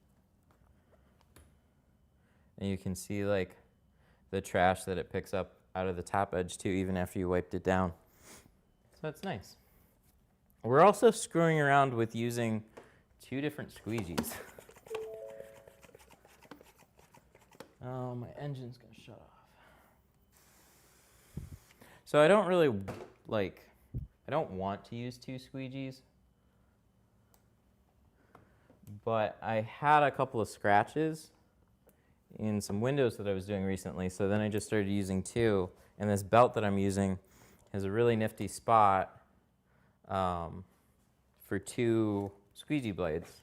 And you can see like the trash that it picks up out of the top edge too, even after you wiped it down. So that's nice. We're also screwing around with using 2 different squeegees. Oh, my engine's gonna shut off. So I don't really I don't want to use 2 squeegees, but I had a couple of scratches in some windows that I was doing recently, so then I just started using 2, and this belt that I'm using has a really nifty spot for 2 squeegee blades.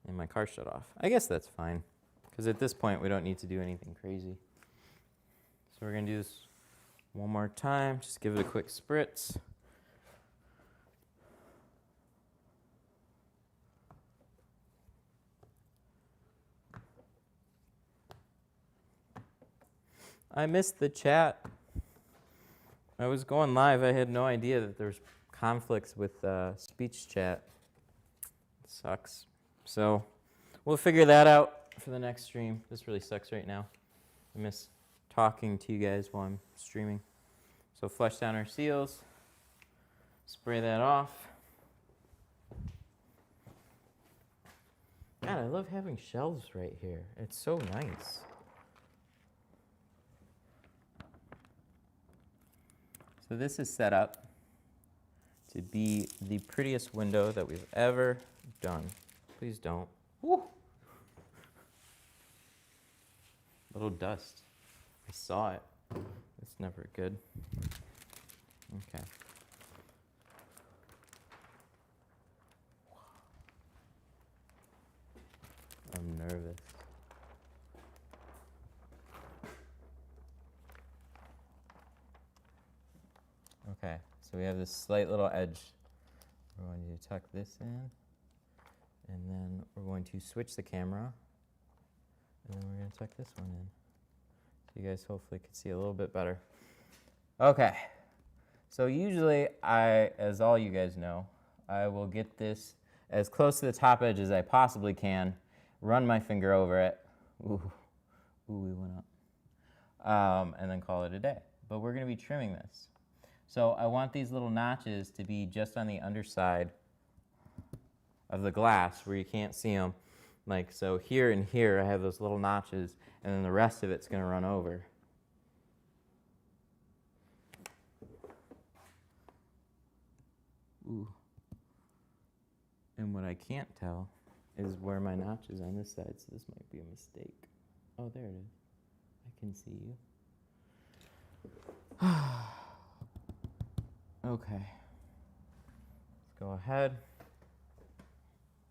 And my car shut off. I guess that's fine, because at this point we don't need to do anything crazy. So we're going to do this one more time, just give it a quick spritz. I missed the chat. I was going live. I had no idea that there's conflicts with speech chat. It sucks. So we'll figure that out for the next stream. This really sucks right now. I miss talking to you guys while I'm streaming. So flush down our seals. Spray that off. God, I love having shelves right here. It's so nice. So this is set up to be the prettiest window that we've ever done. Please don't. Woo! Little dust. I saw it. It's never good. Okay. I'm nervous. Okay, so we have this slight little edge. We're going to tuck this in, and then we're going to switch the camera, and then we're going to tuck this one in. So you guys hopefully can see a little bit better. Okay, so usually as all you guys know, I will get this as close to the top edge as I possibly can, run my finger over it. Ooh, we went up. And then call it a day. But we're going to be trimming this. So I want these little notches to be just on the underside of the glass where you can't see them. Like, so here and here I have those little notches, and then the rest of it's going to run over. Ooh. And what I can't tell is where my notch is on this side, so this might be a mistake. Oh, there it is. I can see you. Okay. Let's go ahead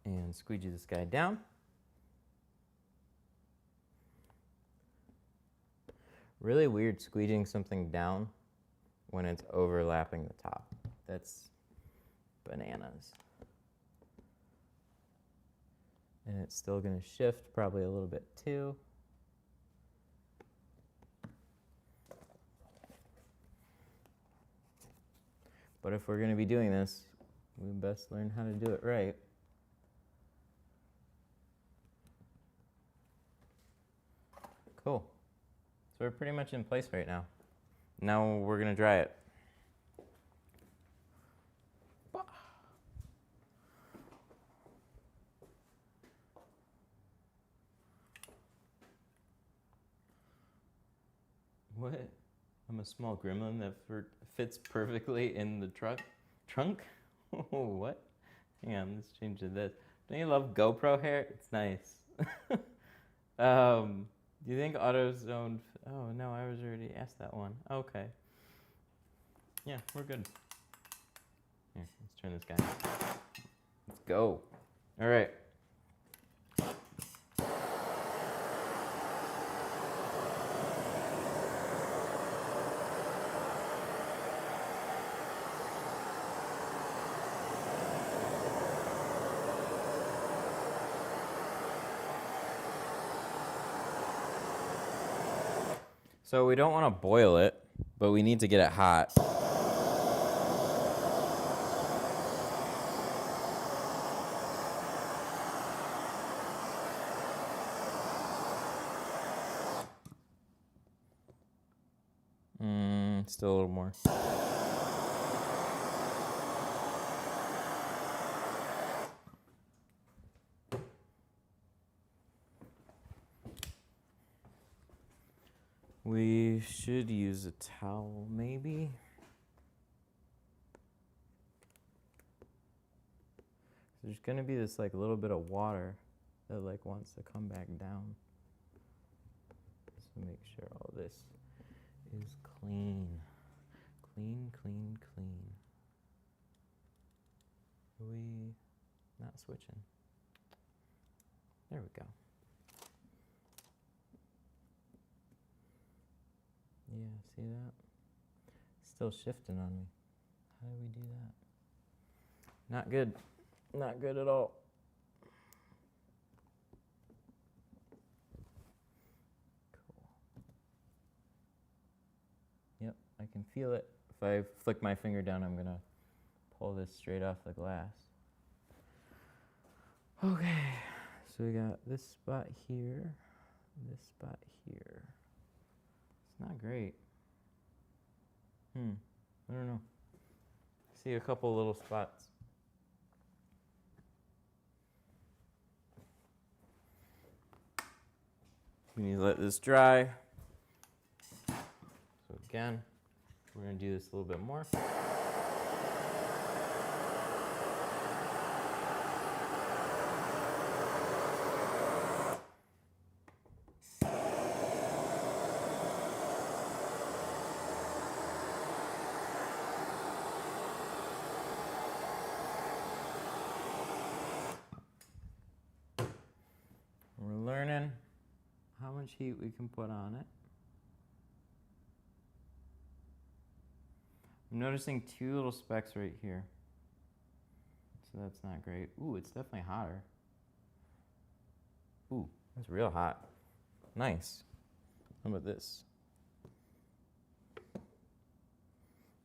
and squeegee this guy down. Really weird squeegeeing something down when it's overlapping the top. That's bananas. And it's still going to shift probably a little bit too. But if we're going to be doing this, we best learn how to do it right. Cool. So we're pretty much in place right now. Now we're going to dry it. What? I'm a small gremlin that fits perfectly in the trunk? What? Hang on, let's change to this. Don't you love GoPro hair? It's nice. Do you think AutoZone... Oh, no, I was already asked that one. Okay. Yeah, we're good. Here, let's turn this guy on. Let's go. All right. So we don't want to boil it, but we need to get it hot. Still a little more. We should use a towel, maybe. There's gonna be this like little bit of water that like wants to come back down. So make sure all this is clean. Clean, clean, clean. Are we not switching? There we go. Yeah, see that? Still shifting on me. How do we do that? Not good. Not good at all. Cool. Yep, I can feel it. If I flick my finger down, I'm gonna pull this straight off the glass. Okay, so we got this spot here, this spot here. It's not great. I don't know. See a couple little spots. We need to let this dry. So again, we're going to do this a little bit more. We're learning how much heat we can put on it. I'm noticing two little specks right here. So that's not great. Ooh, it's definitely hotter. Ooh, that's real hot. Nice. How about this?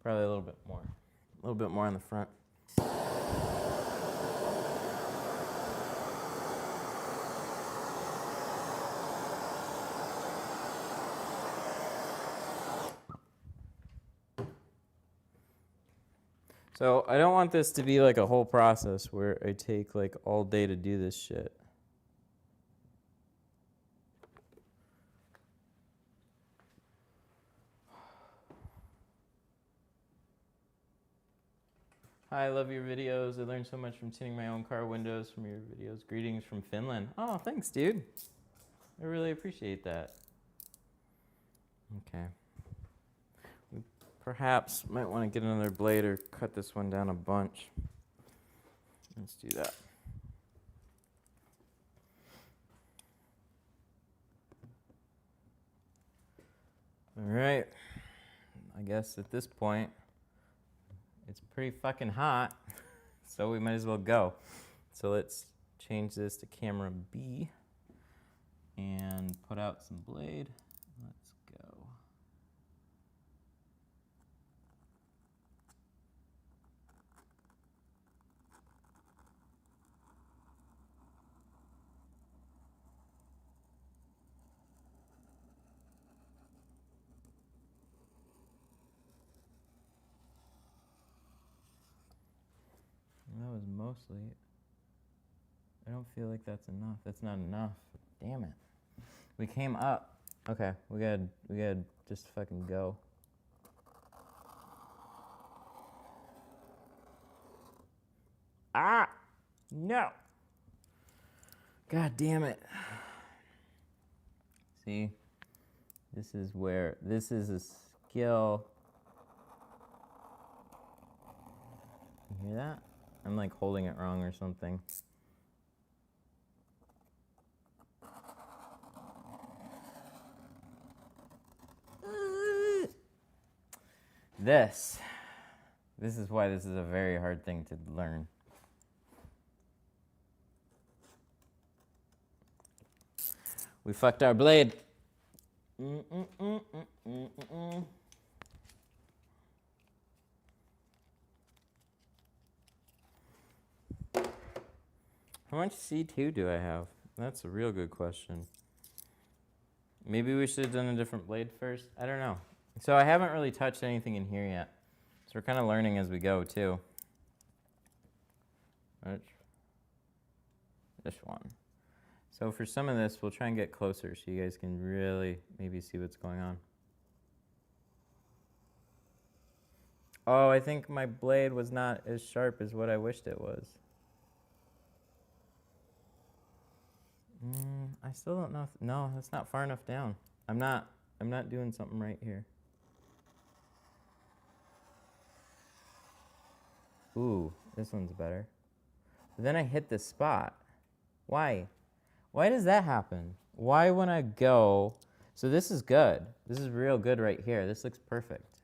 Probably a little bit more. A little bit more on the front. So I don't want this to be like a whole process where I take like all day to do this shit. Hi, I love your videos. I learned so much from tinting my own car windows from your videos. Greetings from Finland. Oh, thanks, dude. I really appreciate that. Okay. We perhaps might want to get another blade or cut this one down a bunch. Let's do that. All right. I guess at this point, it's pretty fucking hot, so we might as well go. So let's change this to camera B and put out some blade. Let's go. That was mostly, I don't feel like that's enough. That's not enough. Damn it. We came up. Okay, we gotta just fucking go. Ah! No! God damn it. See? This is where, this is a skill. You hear that? I'm like holding it wrong or something. This is why this is a very hard thing to learn. We fucked our blade. How much C2 do I have? That's a real good question. Maybe we should have done a different blade first. I don't know. So I haven't really touched anything in here yet. So we're kind of learning as we go too. This one. So for some of this, we'll try and get closer so you guys can really maybe see what's going on. Oh, I think my blade was not as sharp as what I wished it was. I still don't know. No, that's not far enough down. I'm not doing something right here. Ooh, this one's better. But then I hit this spot. Why? Why does that happen? Why when I go, so this is good. This is real good right here. This looks perfect.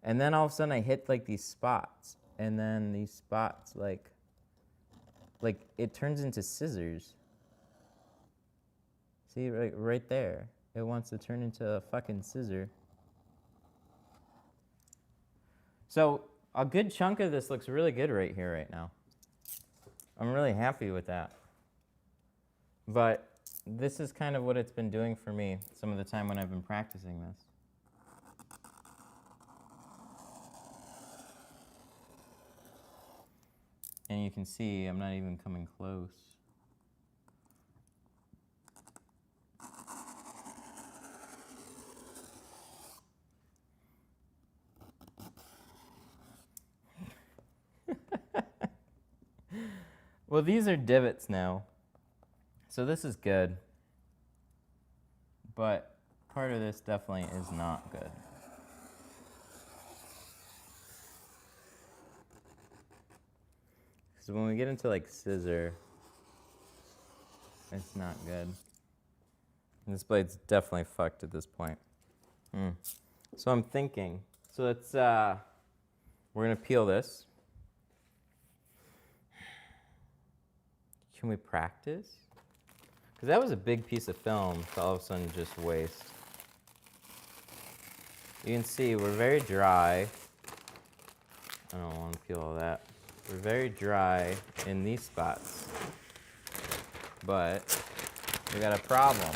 And then all of a sudden I hit like these spots. And then these spots like it turns into scissors. See, right there. It wants to turn into a fucking scissor. So a good chunk of this looks really good right here right now. I'm really happy with that. But this is kind of what it's been doing for me some of the time when I've been practicing this. And you can see I'm not even coming close. Well, these are divots now. So this is good. But part of this definitely is not good. So when we get into like scissor, it's not good. And this blade's definitely fucked at this point. So I'm thinking, so let's, we're gonna peel this. Can we practice? Because that was a big piece of film to all of a sudden just waste. You can see we're very dry. I don't want to peel all that. We're very dry in these spots. But we got a problem.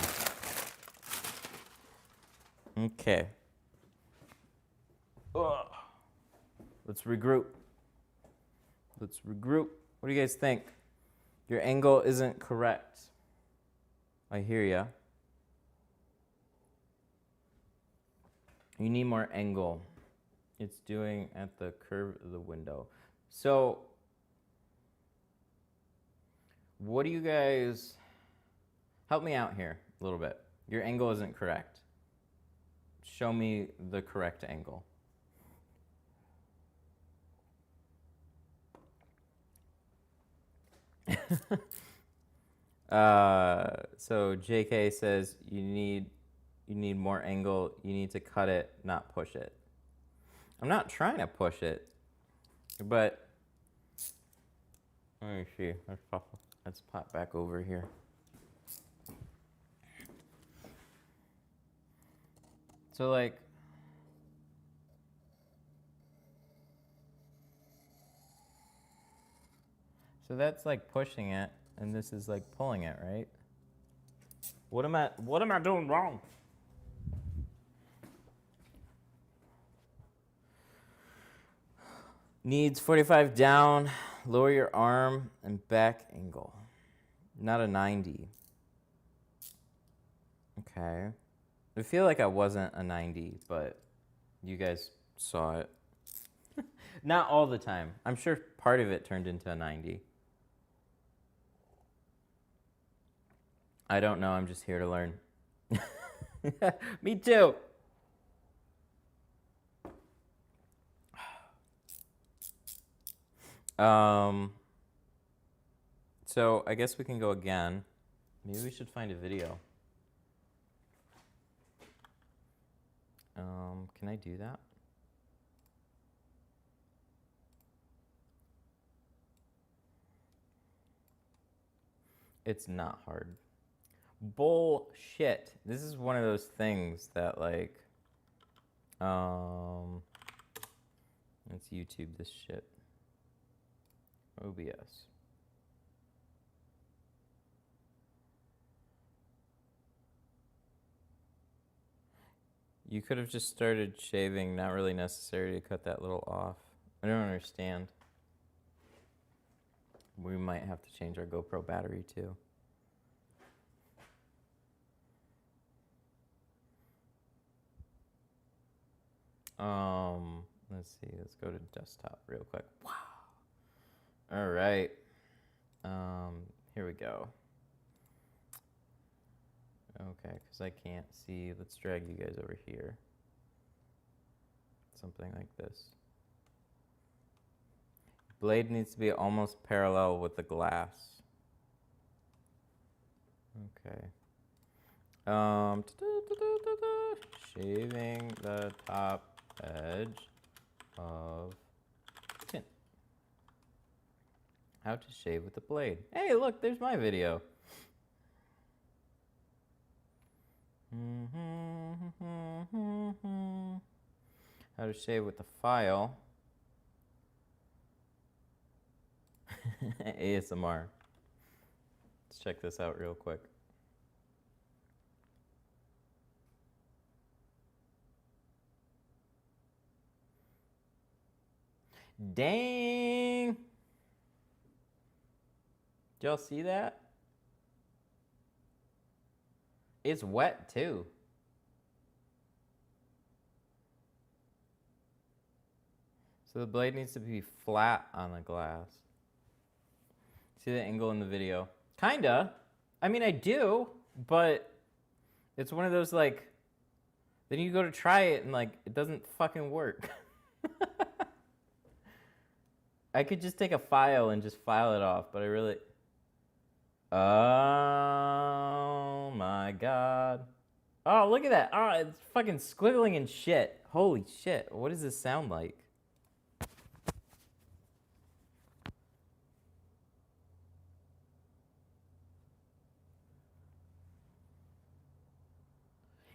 Okay. Ugh. Let's regroup. Let's regroup. What do you guys think? Your angle isn't correct. I hear ya. You need more angle. It's doing at the curve of the window. So, what do you guys... Help me out here a little bit. Your angle isn't correct. Show me the correct angle. So JK says you need more angle. You need to cut it, not push it. I'm not trying to push it, but let me see. Let's pop back over here. So like, so that's like pushing it, and this is like pulling it, right? What am I doing wrong? Needs 45 down, lower your arm and back angle. Not a 90. Okay. I feel like I wasn't a 90, but you guys saw it. Not all the time. I'm sure part of it turned into a 90. I don't know, I'm just here to learn. Me too. So I guess we can go again. Maybe we should find a video. Can I do that? It's not hard. Bullshit. This is one of those things that like, let's YouTube this shit. OBS. You could have just started shaving, not really necessary to cut that little off. I don't understand. We might have to change our GoPro battery too. Let's see, let's go to desktop real quick. Wow. All right. Here we go. Okay, because I can't see. Let's drag you guys over here. Something like this. Blade needs to be almost parallel with the glass. Okay. Shaving the top edge of tint. How to shave with the blade. Hey, look, there's my video. How to shave with the file. ASMR. Let's check this out real quick. Dang! Did y'all see that? It's wet too. So the blade needs to be flat on the glass. See the angle in the video? Kinda. I mean, I do, but it's one of those like, then you go to try it and like, it doesn't fucking work. I could just take a file and just file it off, but I really... Oh my god. Oh, look at that. Oh, it's fucking squiggling and shit. Holy shit. What does this sound like?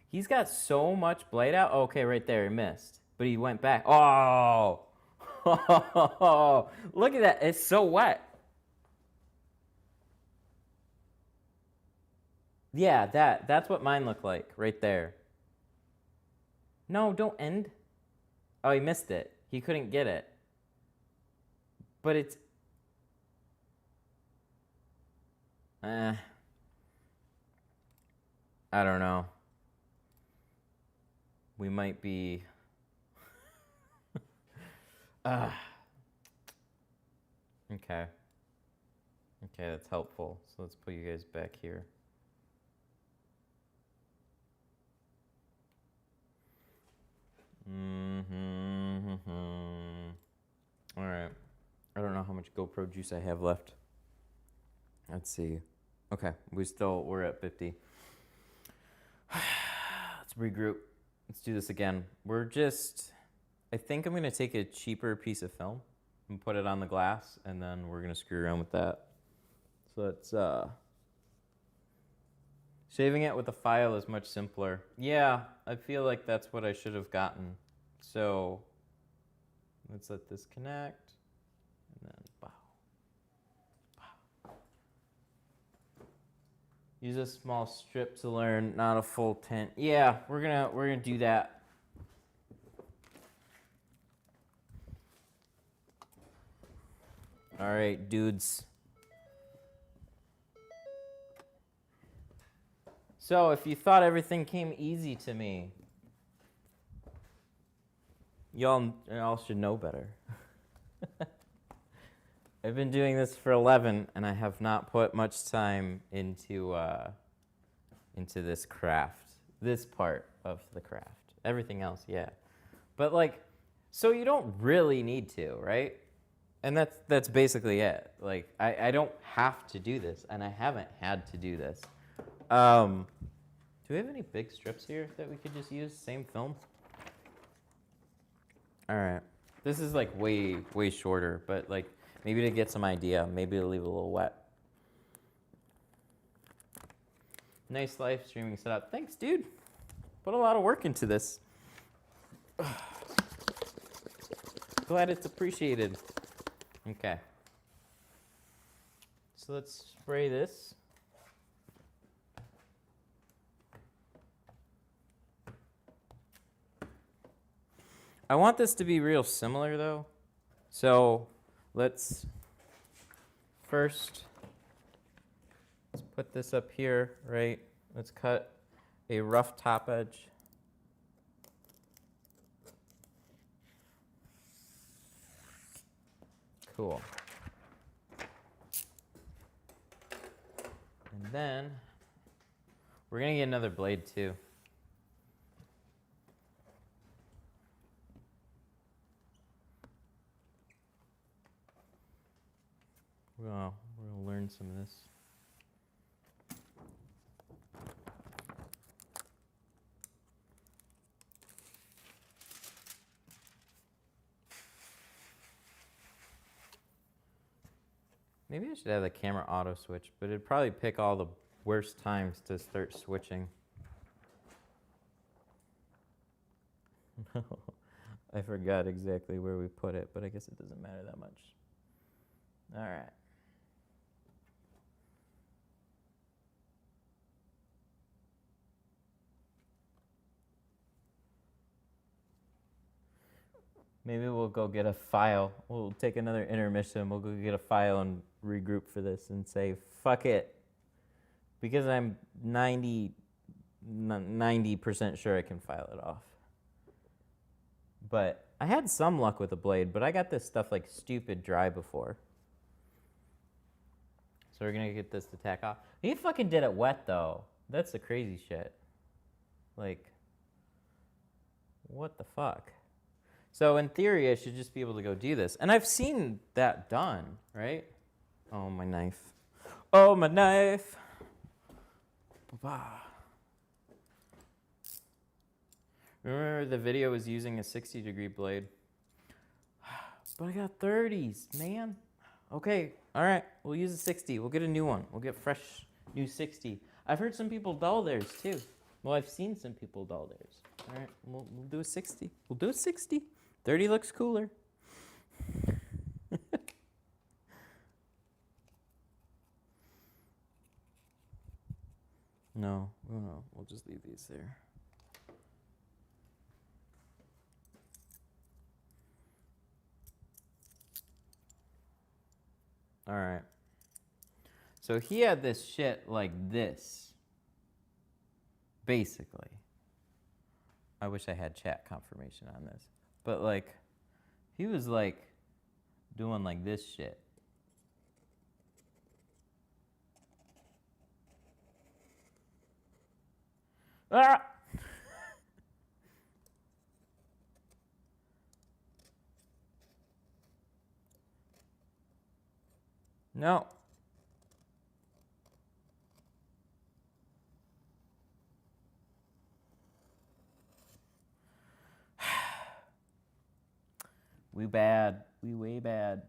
He's got so much blade out. Oh, okay, right there, he missed. But he went back. Oh! Look at that. It's so wet. Yeah, that's what mine looked like, right there. No, don't end. Oh, he missed it. He couldn't get it. But I don't know. We might be... Okay. Okay, that's helpful. So let's put you guys back here. All right. I don't know how much GoPro juice I have left. Let's see. Okay, we're at 50. Let's regroup. Let's do this again. I think I'm gonna take a cheaper piece of film and put it on the glass, and then we're gonna screw around with that. So it's shaving it with a file is much simpler. Yeah, I feel like that's what I should have gotten. So let's let this connect, and then bow. Use a small strip to learn, not a full tint. Yeah, we're gonna do that. All right, dudes. So if you thought everything came easy to me, y'all should know better. I've been doing this for 11, and I have not put much time into this craft, this part of the craft. Everything else, yeah. But like, so you don't really need to, right? And that's basically it. Like, I don't have to do this, and I haven't had to do this. Do we have any big strips here that we could just use? Same film? All right. This is like way, way shorter, but like maybe to get some idea, maybe to leave it a little wet. Nice live streaming setup. Thanks, dude. Put a lot of work into this. Glad it's appreciated. Okay. So let's spray this. I want this to be real similar though. So let's put this up here, right? Let's cut a rough top edge. Cool. And then we're gonna get another blade too. We're gonna learn some of this. Maybe I should have the camera auto switch, but it'd probably pick all the worst times to start switching. I forgot exactly where we put it, but I guess it doesn't matter that much. All right. Maybe we'll go get a file. We'll take another intermission. We'll go get a file and regroup for this and say, fuck it. Because I'm 90% sure I can file it off. But I had some luck with a blade, but I got this stuff like stupid dry before. So we're gonna get this to tack off. He fucking did it wet though. That's the crazy shit. Like, what the fuck? So in theory, I should just be able to go do this. And I've seen that done, right? Oh, my knife. Oh, my knife. Remember the video was using a 60-degree blade. But I got 30s, man. Okay, all right. We'll use a 60. We'll get a new one. We'll get fresh, new 60. I've heard some people dull theirs, too. Well, I've seen some people dull theirs. All right, we'll do a 60. We'll do a 60. 30 looks cooler. No, we'll just leave these there. All right. So he had this shit like this, basically. I wish I had chat confirmation on this. But like, he was like doing like this shit. Ah! No. We bad. We way bad.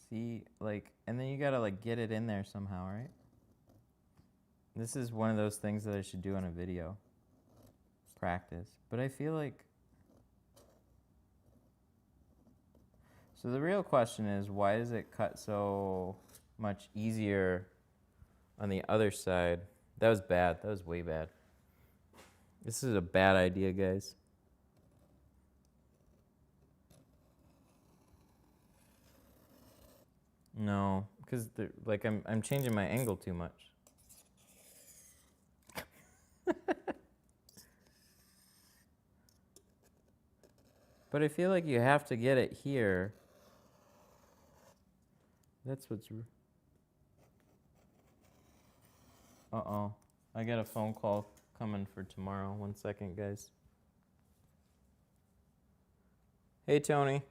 See, like, and then you gotta like get it in there somehow, right? This is one of those things that I should do on a video. Practice. But I feel like... So the real question is, why does it cut so much easier on the other side? That was bad. That was way bad. This is a bad idea, guys. No, because like I'm changing my angle too much. But I feel like you have to get it here. That's what's... Uh-oh. I got a phone call coming for tomorrow. 1 second, guys. Hey, Tony.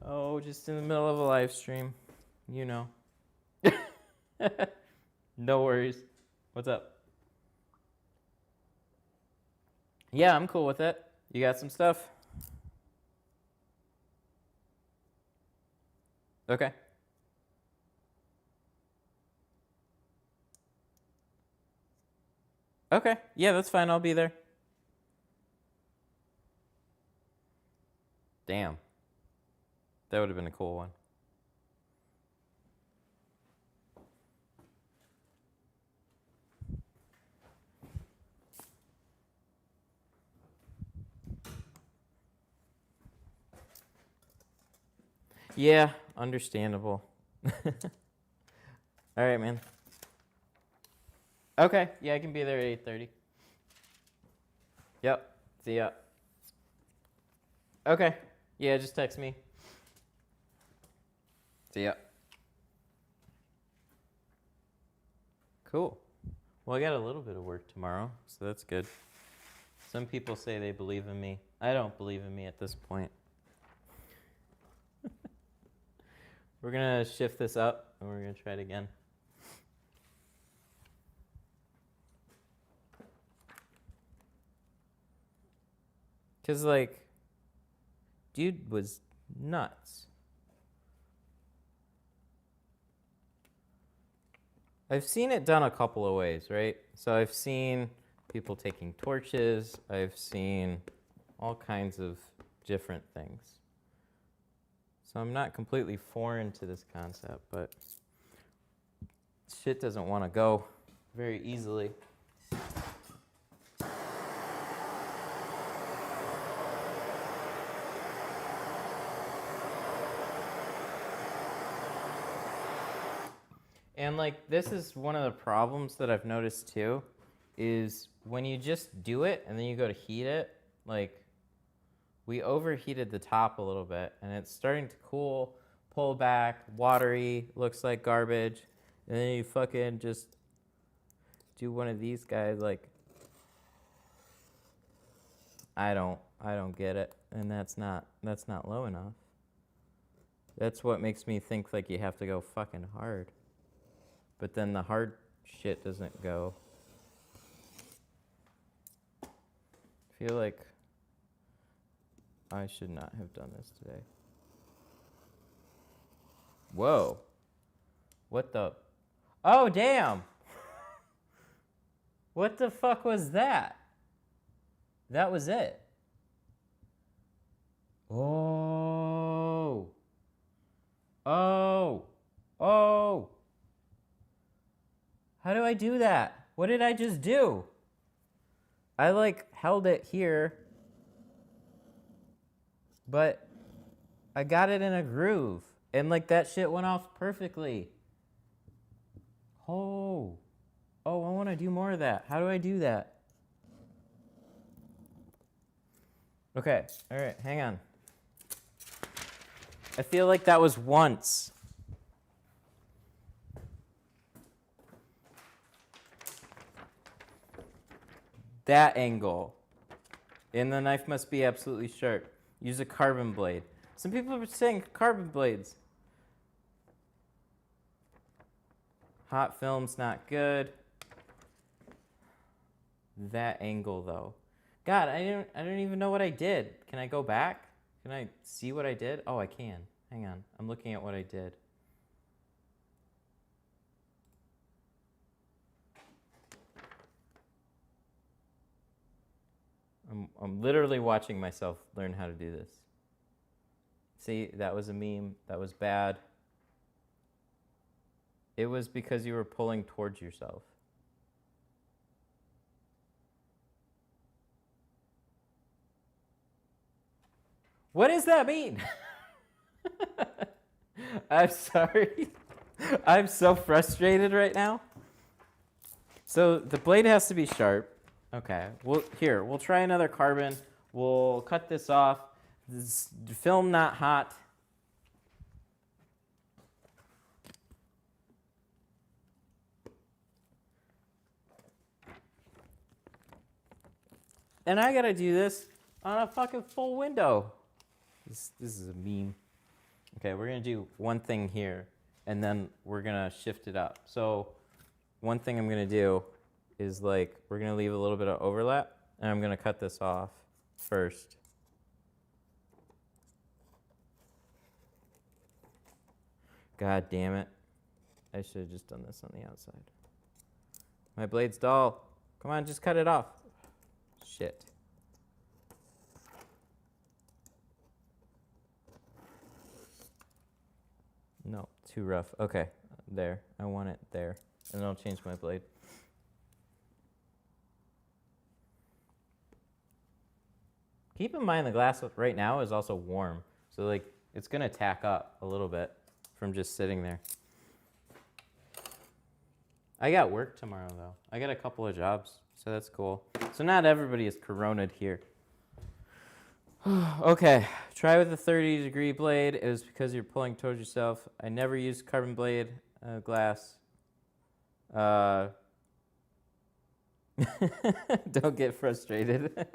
Oh, just in the middle of a live stream. You know. No worries. What's up? Yeah, I'm cool with it. You got some stuff? Okay. Okay. Yeah, that's fine. I'll be there. Damn. That would have been a cool one. Yeah, understandable. All right, man. Okay, yeah, I can be there at 8:30. Yep, see ya. Okay, yeah, just text me. See ya. Cool. Well, I got a little bit of work tomorrow, so that's good. Some people say they believe in me. I don't believe in me at this point. We're gonna shift this up and we're gonna try it again. Cause like, dude was nuts. I've seen it done a couple of ways, right? So I've seen people taking torches. I've seen all kinds of different things. So I'm not completely foreign to this concept, but shit doesn't want to go very easily. And like, this is one of the problems that I've noticed too, is when you just do it and then you go to heat it, like, we overheated the top a little bit and it's starting to cool, pull back, watery, looks like garbage. And then you fucking just do one of these guys, like, I don't get it. And that's not low enough. That's what makes me think like you have to go fucking hard. But then the hard shit doesn't go. I feel like I should not have done this today. Whoa. What the? Oh, damn. What the fuck was that? That was it. Oh. Oh. Oh. How do I do that? What did I just do? I like held it here, but I got it in a groove And like that shit went off perfectly. Oh, I want to do more of that. How do I do that? Okay, all right, hang on. I feel like that was once. That angle. And the knife must be absolutely sharp. Use a carbon blade. Some people are saying carbon blades. Hot film's not good. That angle though. God, I don't even know what I did. Can I go back? Can I see what I did? Oh, I can. Hang on. I'm looking at what I did. I'm literally watching myself learn how to do this. See, that was a meme. That was bad. It was because you were pulling towards yourself. What does that mean? I'm sorry. I'm so frustrated right now. So the blade has to be sharp. Okay, we'll try another carbon. We'll cut this off. This film not hot. And I gotta do this on a fucking full window. This is a meme. Okay, we're gonna do one thing here, and then we're gonna shift it up. So one thing I'm gonna do is like, we're gonna leave a little bit of overlap, and I'm gonna cut this off first. God damn it. I should have just done this on the outside. My blade's dull. Come on, just cut it off. Shit. No, too rough. Okay, there. I want it there. And then I'll change my blade. Keep in mind the glass right now is also warm. So like, it's gonna tack up a little bit from just sitting there. I got work tomorrow though. I got a couple of jobs, so that's cool. So not everybody is corona'd here. Okay, try with a 30-degree blade. It was because you're pulling towards yourself. I never use carbon blade glass. Don't get frustrated.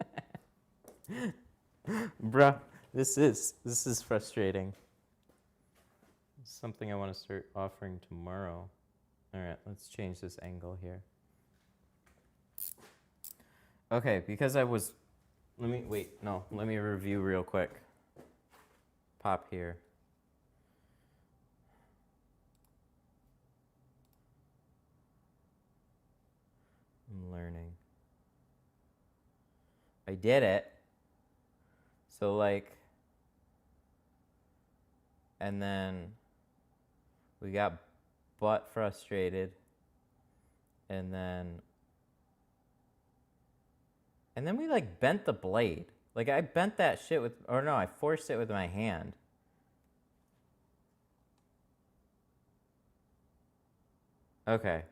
Bruh, this is frustrating. It's something I want to start offering tomorrow. All right, let's change this angle here. Okay, because I was, let me review real quick. Pop here. I'm learning. I did it. So like, and then we got butt frustrated, and then we like bent the blade. Like I bent that shit with, or no, I forced it with my hand. Okay.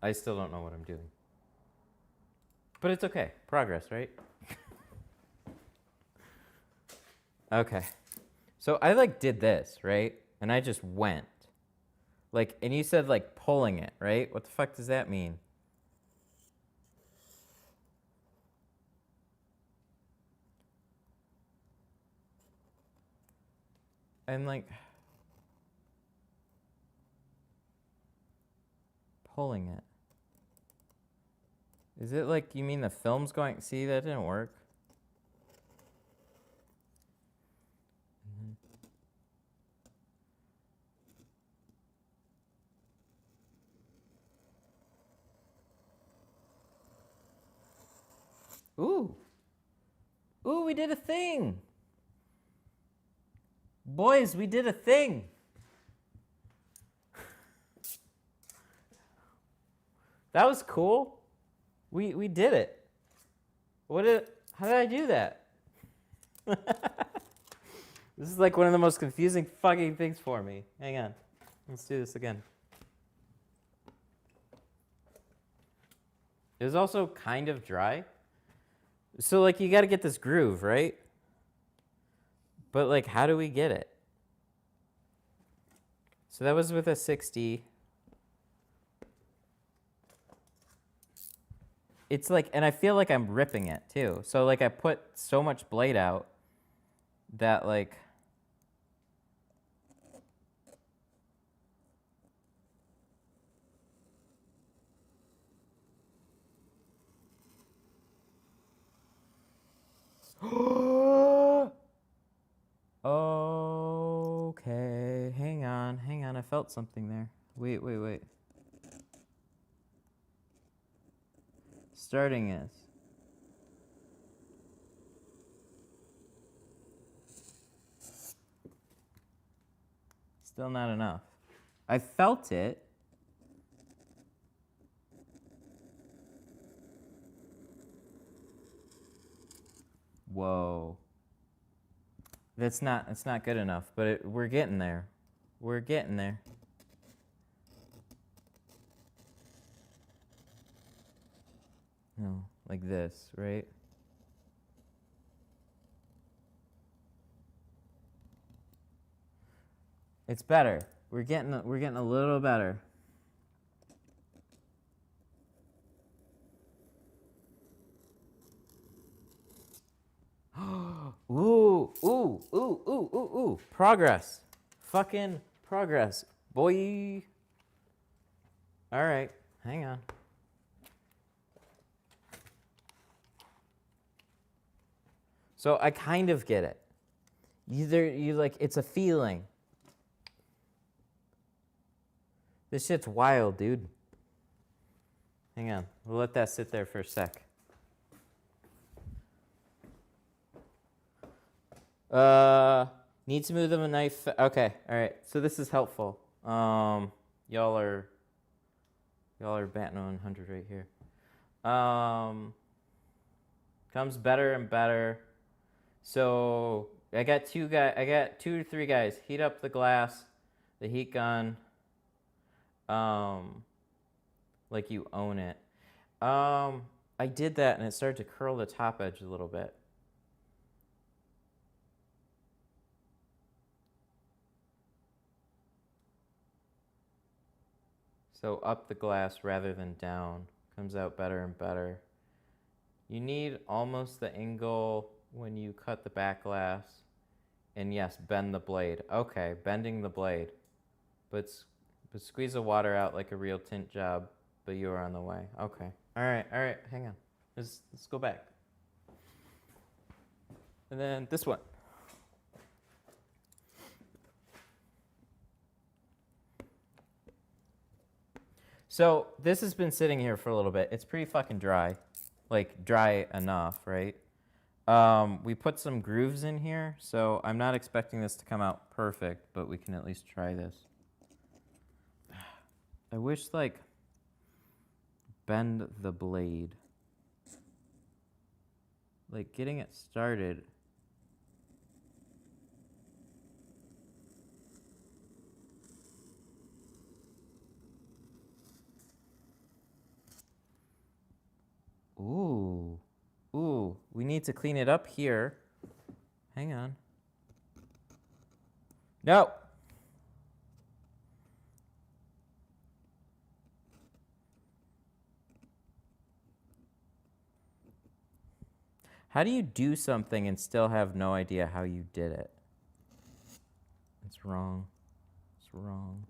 I still don't know what I'm doing. But it's okay. Progress, right? Okay. So I like did this, right? And I just went. Like, and you said like pulling it, right? What the fuck does that mean? And like, pulling it. Is it like, you mean the film's going, see, that didn't work. Ooh. Ooh, we did a thing. Boys, we did a thing. That was cool. We did it. How did I do that? This is like one of the most confusing fucking things for me. Hang on. Let's do this again. It was also kind of dry. So, like, you got to get this groove, right? But, like, how do we get it? So that was with a 60. It's like, and I feel like I'm ripping it, too. So, like, I put so much blade out that, like... Okay, hang on, I felt something there. Wait. Starting is. Still not enough. I felt it. Whoa. It's not good enough, but we're getting there. We're getting there. No, like this, right? It's better. We're getting a little better. Ooh. Progress. Fucking progress. Boy. All right. Hang on. So I kind of get it. You like, it's a feeling. This shit's wild, dude. Hang on. We'll let that sit there for a sec. Need to move them a knife. Okay, all right. So this is helpful. Y'all are batting 100 right here. Comes better and better. So I got 2 to 3 guys. Heat up the glass, the heat gun. Like you own it. I did that and it started to curl the top edge a little bit. So up the glass rather than down. Comes out better and better. You need almost the angle when you cut the back glass. And yes, bend the blade. Okay, bending the blade. But squeeze the water out like a real tint job, but you are on the way. Okay. All right, hang on. Let's go back. And then this one. So this has been sitting here for a little bit. It's pretty fucking dry. Like, dry enough, right? We put some grooves in here, so I'm not expecting this to come out perfect, but we can at least try this. I wish, like, bend the blade. Like, getting it started. Ooh, we need to clean it up here. Hang on. No. How do you do something and still have no idea how you did it? It's wrong. It's wrong.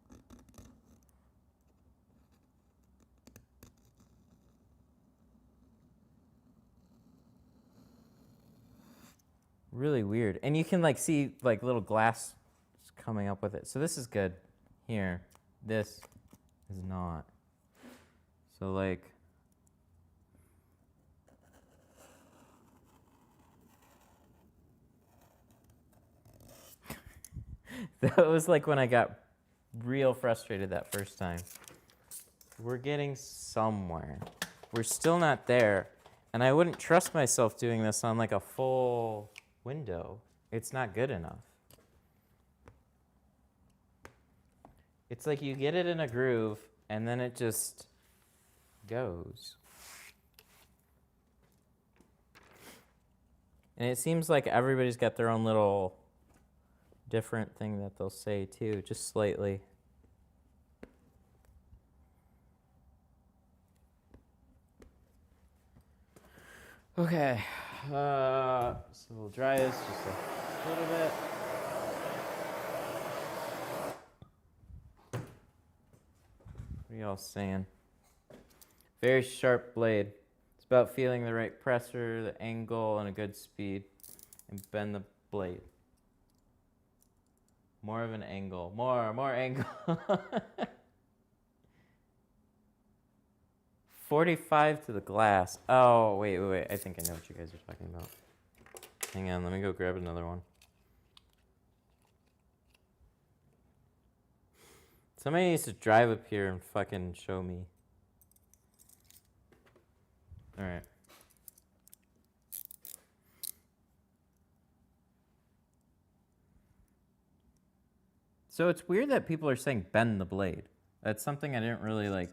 Really weird. And you can like see like little glass coming up with it. So this is good. Here. This is not. So like that was like when I got real frustrated that first time. We're getting somewhere. We're still not there. And I wouldn't trust myself doing this on like a full window. It's not good enough. It's like you get it in a groove and then it just goes. And it seems like everybody's got their own little different thing that they'll say too, just slightly. Okay, so we'll dry this just a little bit. What are y'all saying? Very sharp blade. It's about feeling the right pressure, the angle, and a good speed. And bend the blade. More of an angle. More angle. 45 to the glass. Oh, wait. I think I know what you guys are talking about. Hang on, let me go grab another one. Somebody needs to drive up here and fucking show me. All right. So it's weird that people are saying bend the blade. That's something I didn't really like.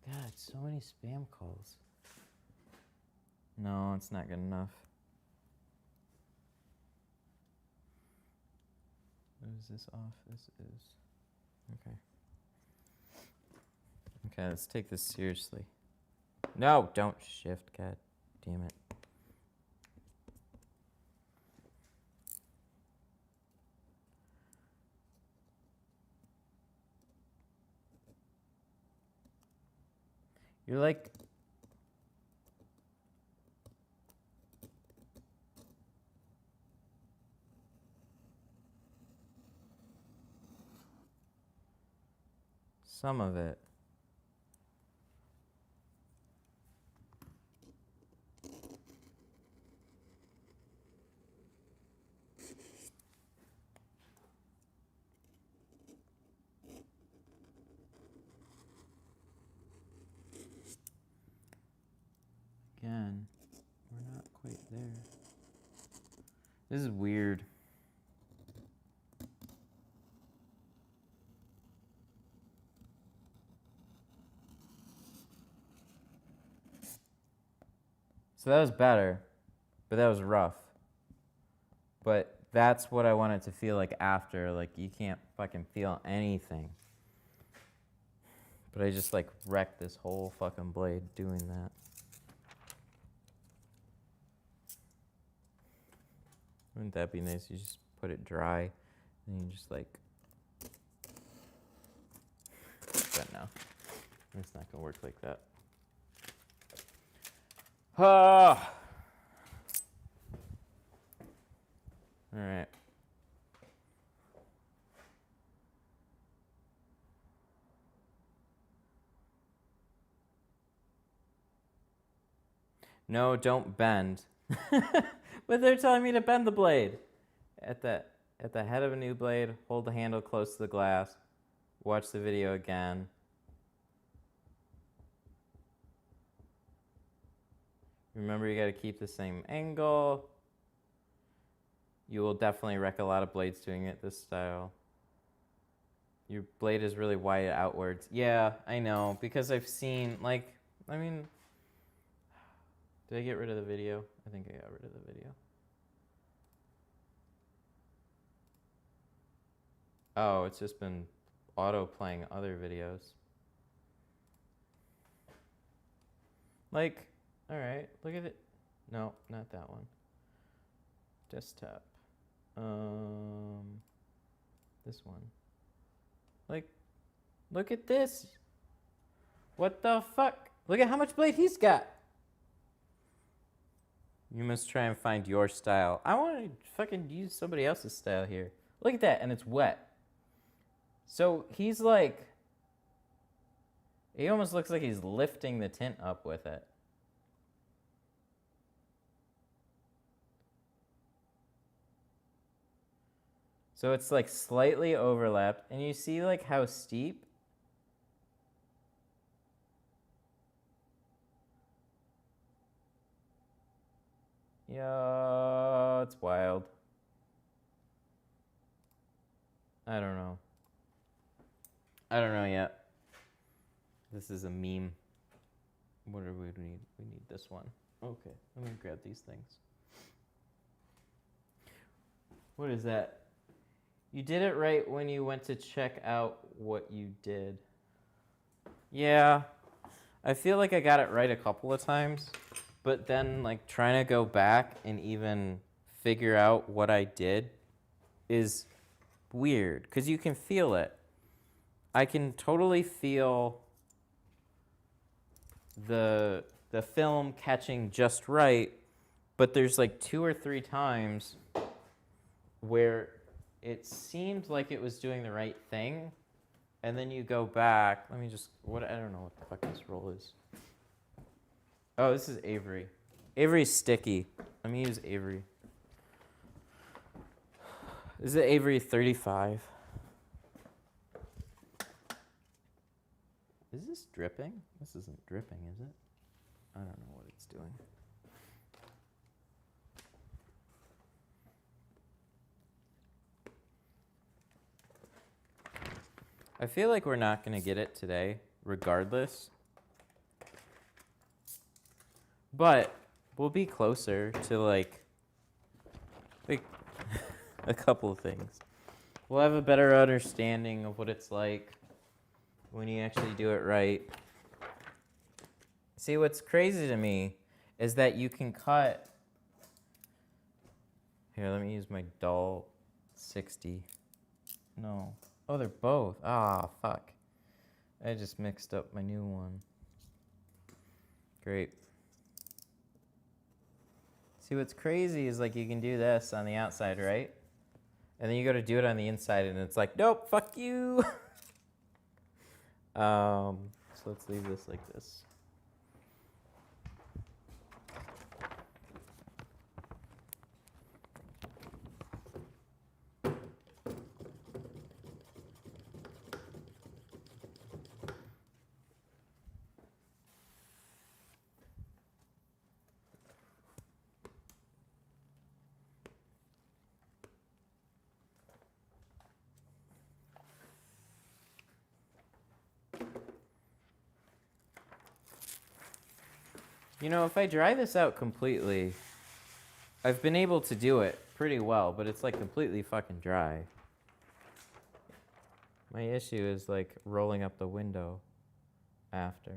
God, so many spam calls. No, it's not good enough. Is this off? This is. Okay. Okay, let's take this seriously. No, don't shift, god damn it. You're like... Some of it. Again, we're not quite there. This is weird. So that was better, but that was rough. But that's what I want it to feel like after. Like, you can't fucking feel anything. But I just, like, wrecked this whole fucking blade doing that. Wouldn't that be nice? You just put it dry, and you just, like... But no, it's not gonna work like that. Ah! All right. No, don't bend. But they're telling me to bend the blade. At the head of a new blade, hold the handle close to the glass. Watch the video again. Remember, you got to keep the same angle. You will definitely wreck a lot of blades doing it this style. Your blade is really wide outwards. Yeah, I know, because I've seen, like, I mean, did I get rid of the video? I think I got rid of the video. Oh, it's just been auto-playing other videos. Like, all right, look at it. No, not that one. Desktop. This one. Like, look at this. What the fuck? Look at how much blade he's got. You must try and find your style. I want to fucking use somebody else's style here. Look at that, and it's wet. So he's like, he almost looks like he's lifting the tint up with it. So it's like slightly overlapped, and you see like how steep? Yeah, it's wild. I don't know. I don't know yet. This is a meme. What do we need? We need this one. Okay, let me grab these things. What is that? You did it right when you went to check out what you did. Yeah, I feel like I got it right a couple of times, but then like trying to go back and even figure out what I did is weird because you can feel it. I can totally feel the film catching just right, but there's like 2 or 3 times where it seemed like it was doing the right thing, and then you go back. Let me just, I don't know what the fuck this roll is. Oh, this is Avery. Avery's sticky. Let me use Avery. This is Avery 35. Is this dripping? This isn't dripping, is it? I don't know what it's doing. I feel like we're not going to get it today, regardless. But we'll be closer to like a couple of things. We'll have a better understanding of what it's like when you actually do it right. See, what's crazy to me is that you can cut. Here, let me use my dull 60. No. Oh, they're both. Ah, fuck. I just mixed up my new one. Great. See, what's crazy is like you can do this on the outside, right? And then you go to do it on the inside and it's like, nope, fuck you. So let's leave this like this. You know, if I dry this out completely, I've been able to do it pretty well, but it's like completely fucking dry. My issue is like rolling up the window after.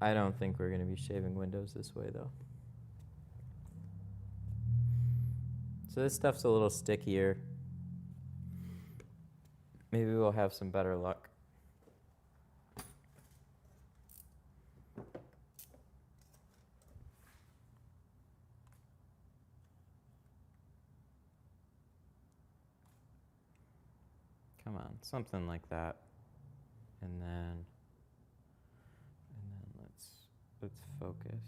I don't think we're going to be shaving windows this way though. So this stuff's a little stickier. Maybe we'll have some better luck. Come on, something like that. And then let's focus.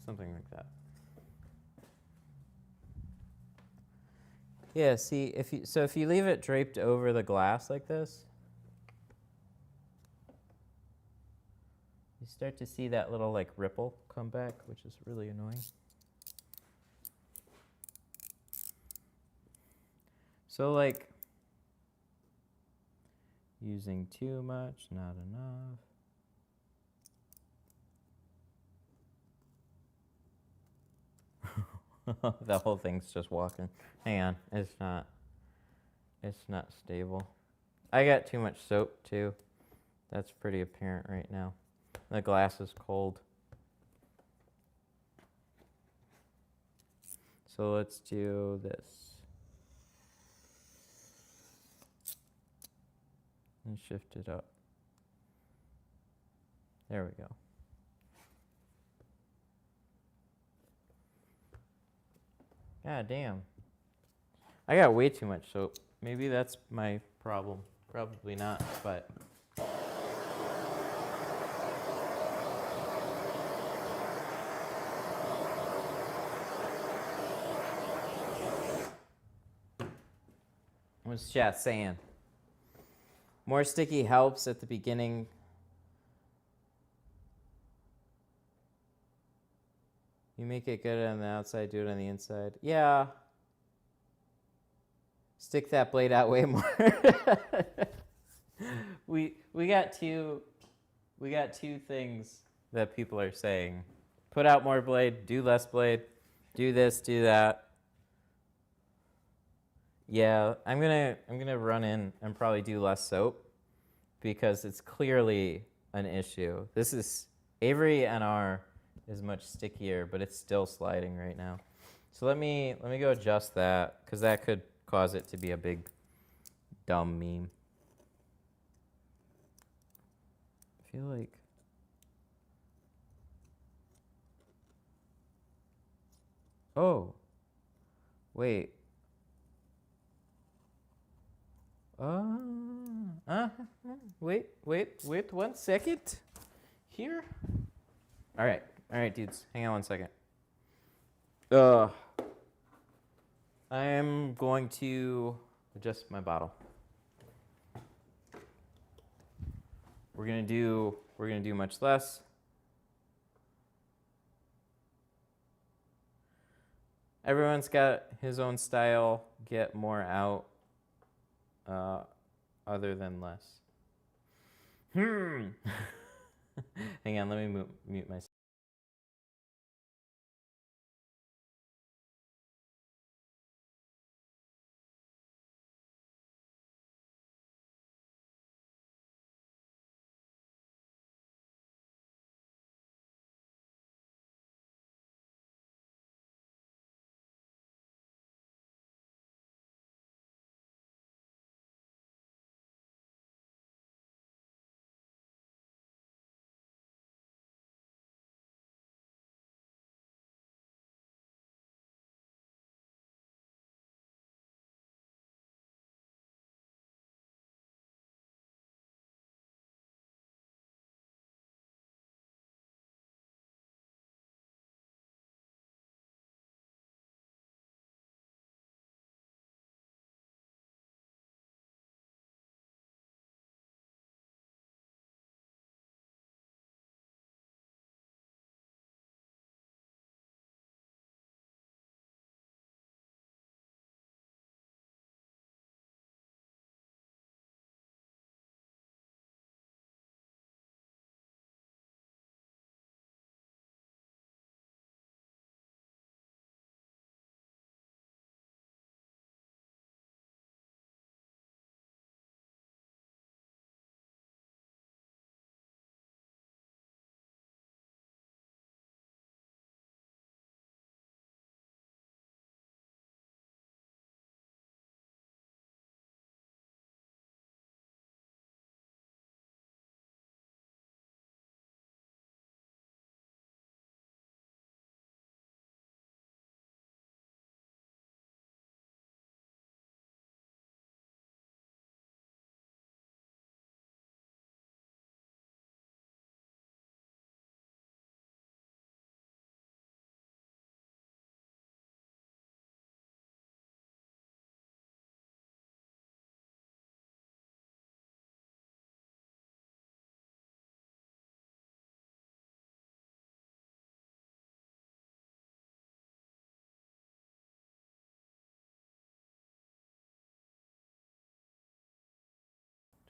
Something like that. Yeah, see, if you leave it draped over the glass like this, you start to see that little like ripple come back, which is really annoying. So like using too much, not enough. The whole thing's just walking. Hang on, it's not stable. I got too much soap too. That's pretty apparent right now. The glass is cold. So let's do this. And shift it up. There we go. God damn. I got way too much soap. Maybe that's my problem. Probably not, but. What's chat saying? More sticky helps at the beginning. You make it good on the outside, do it on the inside. Yeah. Stick that blade out way more. we got two things that people are saying. Put out more blade, do less blade, do this, do that. Yeah, I'm gonna run in and probably do less soap because it's clearly an issue. This is Avery NR is much stickier, but it's still sliding right now. So let me go adjust that because that could cause it to be a big dumb meme. I feel like oh wait. Wait 1 second. Here. All right, dudes. Hang on 1 second. I'm going to adjust my bottle. We're gonna do much less. Everyone's got his own style. Get more out. Other than less. Hang on, let me mute myself.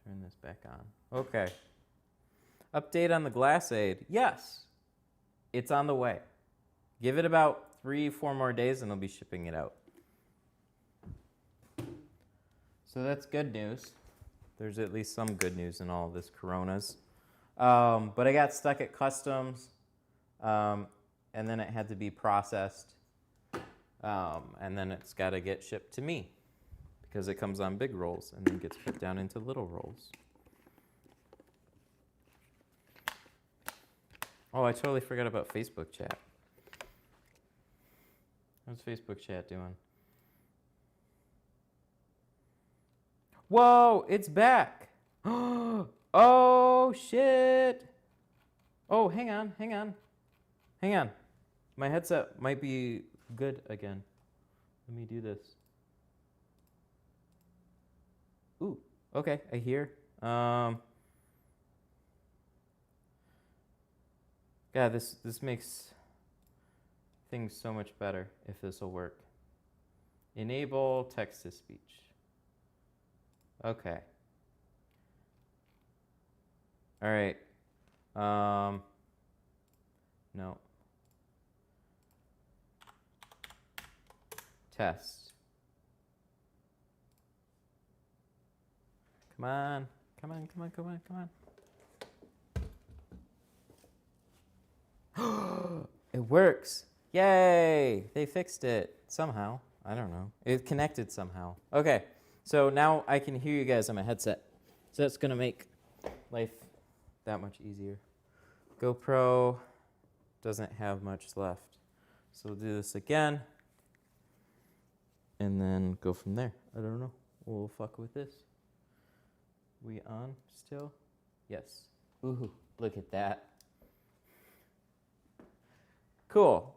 Turn this back on. Okay. Update on the glass aid. Yes, it's on the way. Give it about 3-4 more days and I'll be shipping it out. So that's good news. There's at least some good news in all of this coronas. But I got stuck at customs and then it had to be processed and then it's got to get shipped to me because it comes on big rolls and then gets put down into little rolls. Oh, I totally forgot about Facebook chat. How's Facebook chat doing? Whoa, it's back. Oh, shit. Oh, hang on. My headset might be good again. Let me do this. Ooh, okay, I hear God, this makes things so much better if this will work. Enable text to speech. Okay. All right. No. Test. Come on. Come on, come on, come on, come on. It works. Yay! They fixed it somehow. I don't know. It connected somehow. Okay. So now I can hear you guys on my headset. So that's going to make life that much easier. GoPro doesn't have much left. So we'll do this again. And then go from there. I don't know. We'll fuck with this. We on still? Yes. Ooh, look at that. Cool.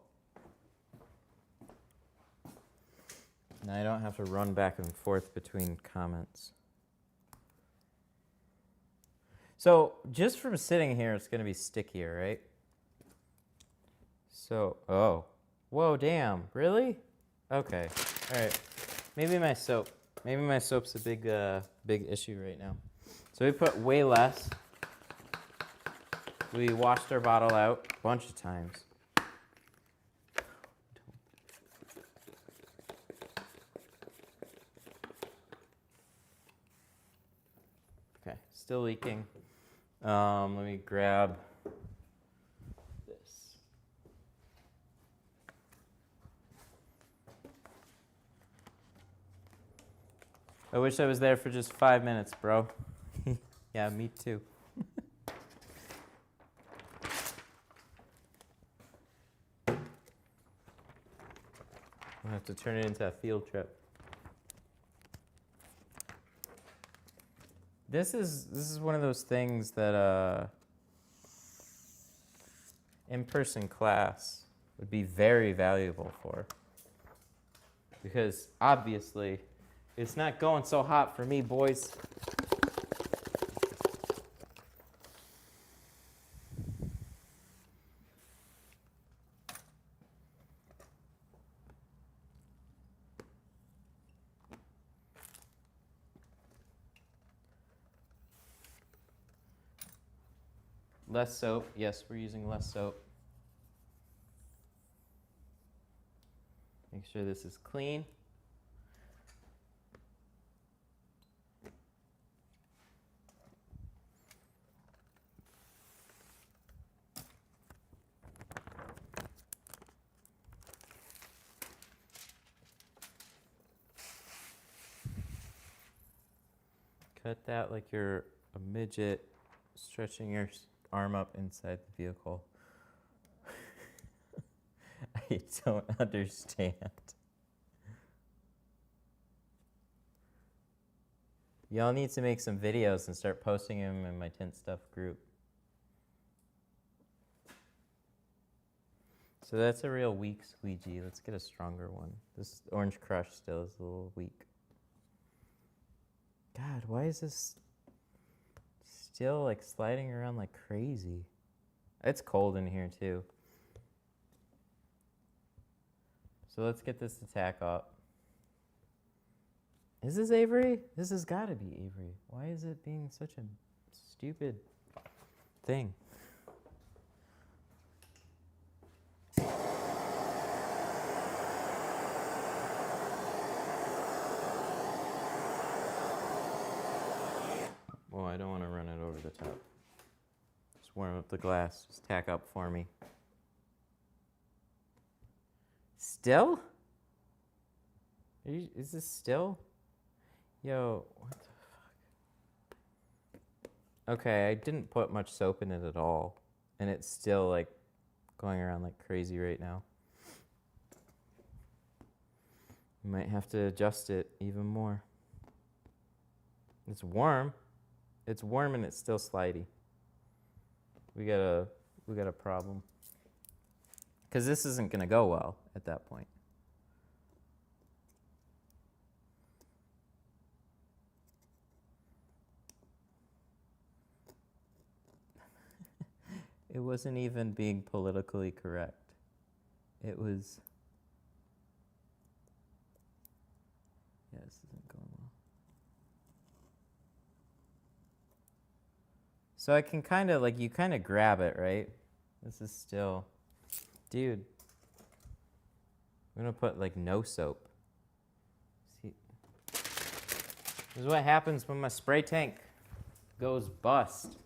Now I don't have to run back and forth between comments. So just from sitting here, it's going to be stickier, right? So, oh. Whoa, damn. Really? Okay. All right. Maybe my soap's a big issue right now. So we put way less. We washed our bottle out a bunch of times. Okay, still leaking. Let me grab this. I wish I was there for just 5 minutes, bro. Yeah, me too. I'll have to turn it into a field trip. This is one of those things that in-person class would be very valuable for. Because obviously, it's not going so hot for me, boys. Less soap. Yes, we're using less soap. Make sure this is clean. Cut that like you're a midget stretching your arm up inside the vehicle. I don't understand. Y'all need to make some videos and start posting them in my Tint Stuff group. So that's a real weak squeegee. Let's get a stronger one. This Orange Crush still is a little weak. God, why is this still like sliding around like crazy? It's cold in here too. So let's get this to tack up. Is this Avery? This has got to be Avery. Why is it being such a stupid thing? Well, I don't want to run it over the top. Just warm up the glass. Just tack up for me. Still? Is this still? Yo, what the fuck? Okay, I didn't put much soap in it at all. And it's still like going around like crazy right now. Might have to adjust it even more. It's warm. It's warm and it's still slidey. We got a problem. Because this isn't going to go well at that point. It wasn't even being politically correct. It was... Yeah, this isn't going well. So I can kind of, like, you kind of grab it, right? This is still... Dude. I'm going to put, like, no soap. See? This is what happens when my spray tank goes bust.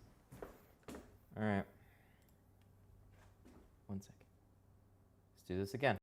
All right. 1 second. Let's do this again.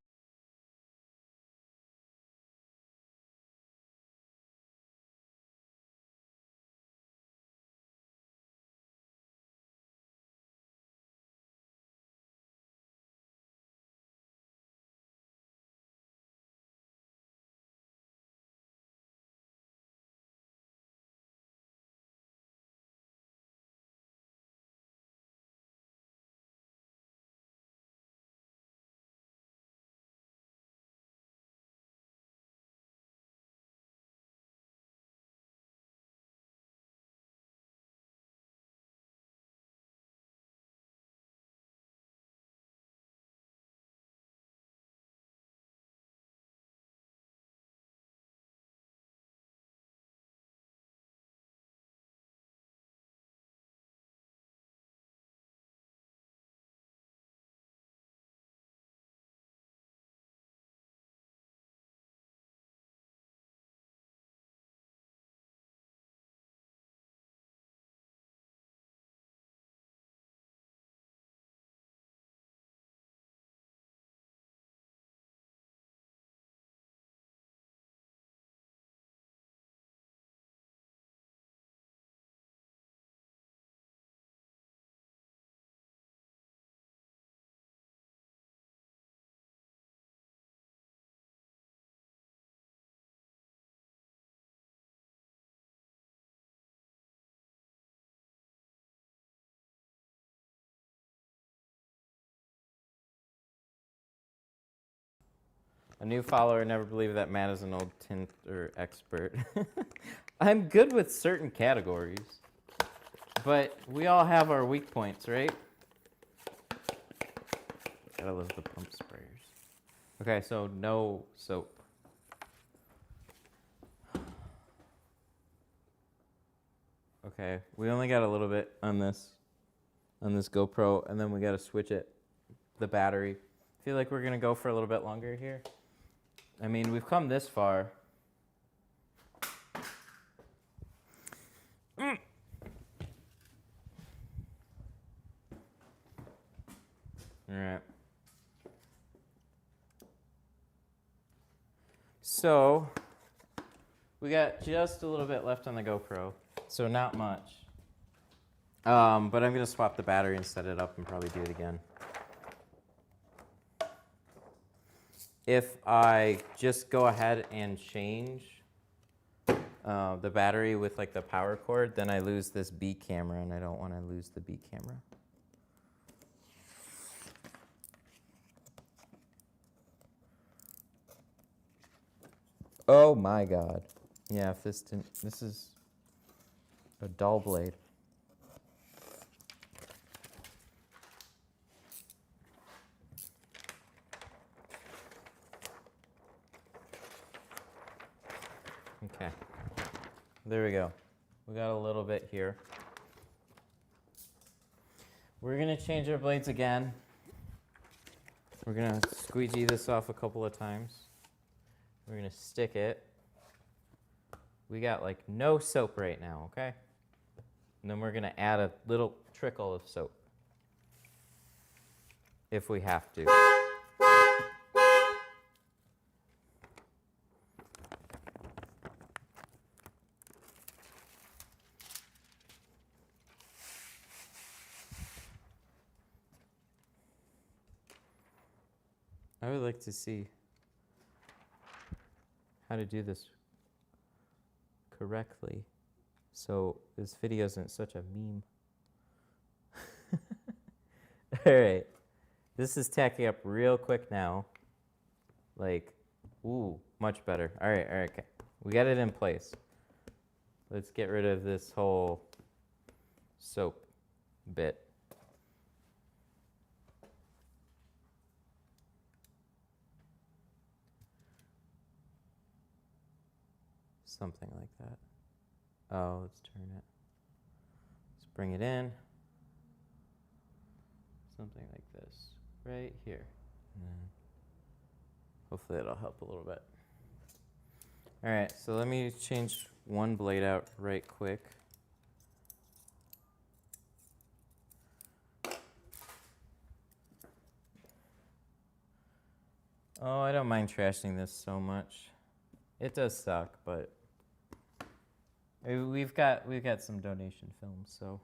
A new follower never believed that Matt is an old tinter expert. I'm good with certain categories, but we all have our weak points, right? Gotta love the pump sprayers. Okay, so no soap. Okay, we only got a little bit on this GoPro, and then we gotta switch it, the battery. I feel like we're gonna go for a little bit longer here. I mean, we've come this far. All right. So, we got just a little bit left on the GoPro, so not much. But I'm going to swap the battery and set it up and probably do it again. If I just go ahead and change the battery with like the power cord, then I lose this B camera, and I don't want to lose the B camera. Oh my God. Yeah, if this didn't, this is a dull blade. Okay, there we go. We got a little bit here. We're gonna change our blades again. We're gonna squeegee this off a couple of times. We're gonna stick it. We got like no soap right now, okay? And then we're gonna add a little trickle of soap if we have to. I would like to see how to do this correctly so this video isn't such a meme. All right, this is tacking up real quick now. Like, ooh, much better. All right, okay. We got it in place. Let's get rid of this whole soap bit. Something like that. Oh, let's turn it. Let's bring it in. Something like this, right here. And then hopefully it'll help a little bit. All right, so let me change one blade out right quick. Oh, I don't mind trashing this so much. It does suck, but we've got some donation films, so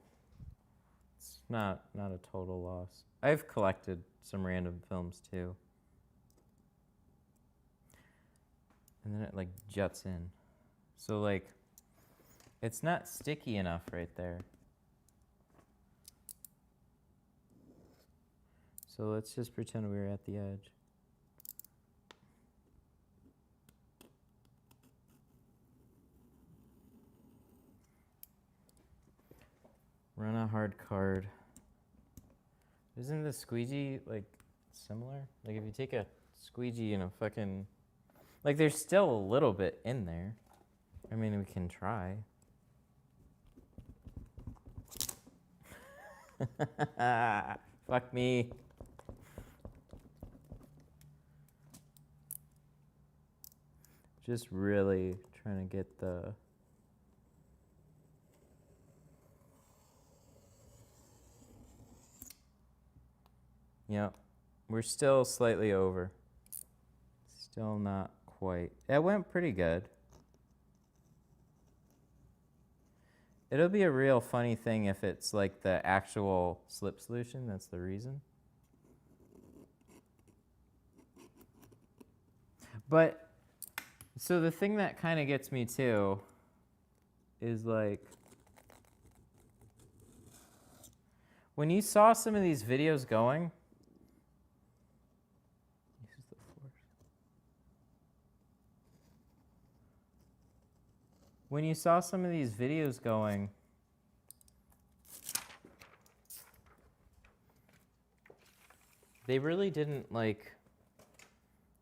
it's not a total loss. I've collected some random films too. And then it like juts in. So like it's not sticky enough right there. So let's just pretend we're at the edge. Run a hard card. Isn't the squeegee like similar? Like if you take a squeegee and a fucking, like there's still a little bit in there. I mean, we can try. Fuck me. Just really trying to get the Yep, we're still slightly over. Still not quite. That went pretty good. It'll be a real funny thing if it's like the actual slip solution, that's the reason. But, so the thing that kind of gets me too is like, when you saw some of these videos going, when you saw some of these videos going, they really didn't like,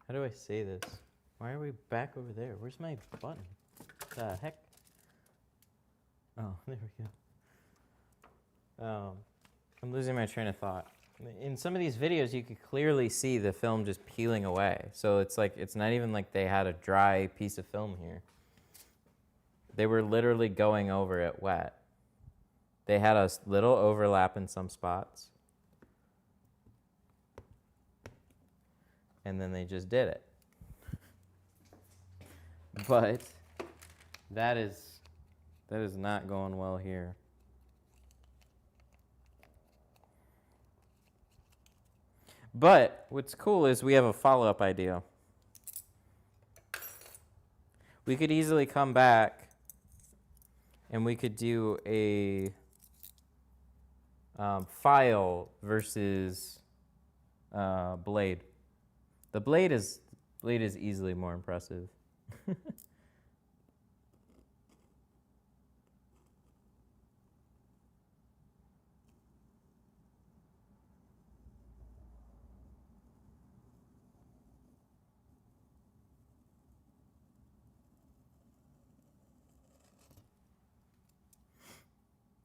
how do I say this? Why are we back over there? Where's my button? The heck? Oh, there we go. I'm losing my train of thought. In some of these videos, you could clearly see the film just peeling away. So it's like, it's not even like they had a dry piece of film here. They were literally going over it wet. They had a little overlap in some spots. And then they just did it. But that is not going well here. But what's cool is we have a follow-up idea. We could easily come back and we could do a file versus blade. The blade is easily more impressive.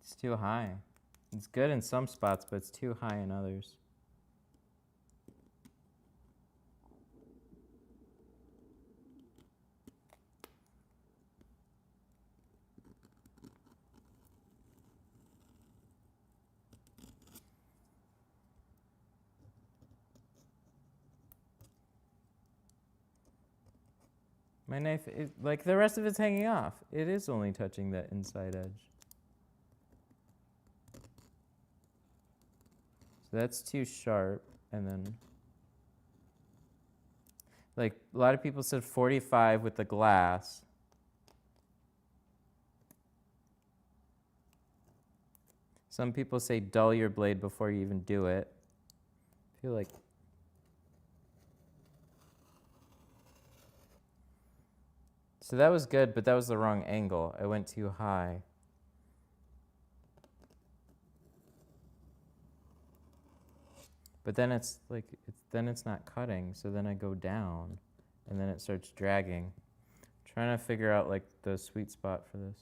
It's too high. It's good in some spots, but it's too high in others. My knife, like the rest of it's hanging off. It is only touching that inside edge. So that's too sharp, and then, like a lot of people said 45 with the glass. Some people say dull your blade before you even do it. I feel like so that was good, but that was the wrong angle. I went too high. But then it's like, then it's not cutting, so then I go down, and then it starts dragging. I'm Trying to figure out like the sweet spot for this.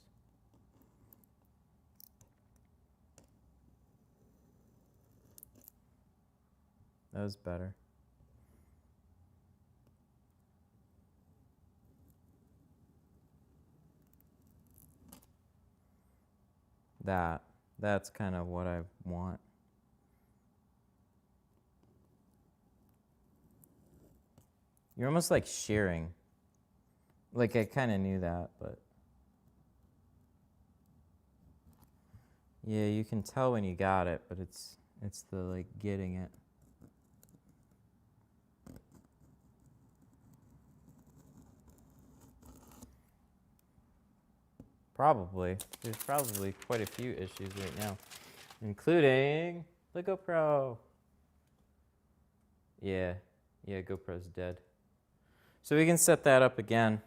That was better. That's kind of what I want. You're almost like shearing. Like I kind of knew that, but yeah, you can tell when you got it, but it's the like getting it. Probably. There's probably quite a few issues right now, including the GoPro. Yeah, GoPro's dead. So we can set that up again.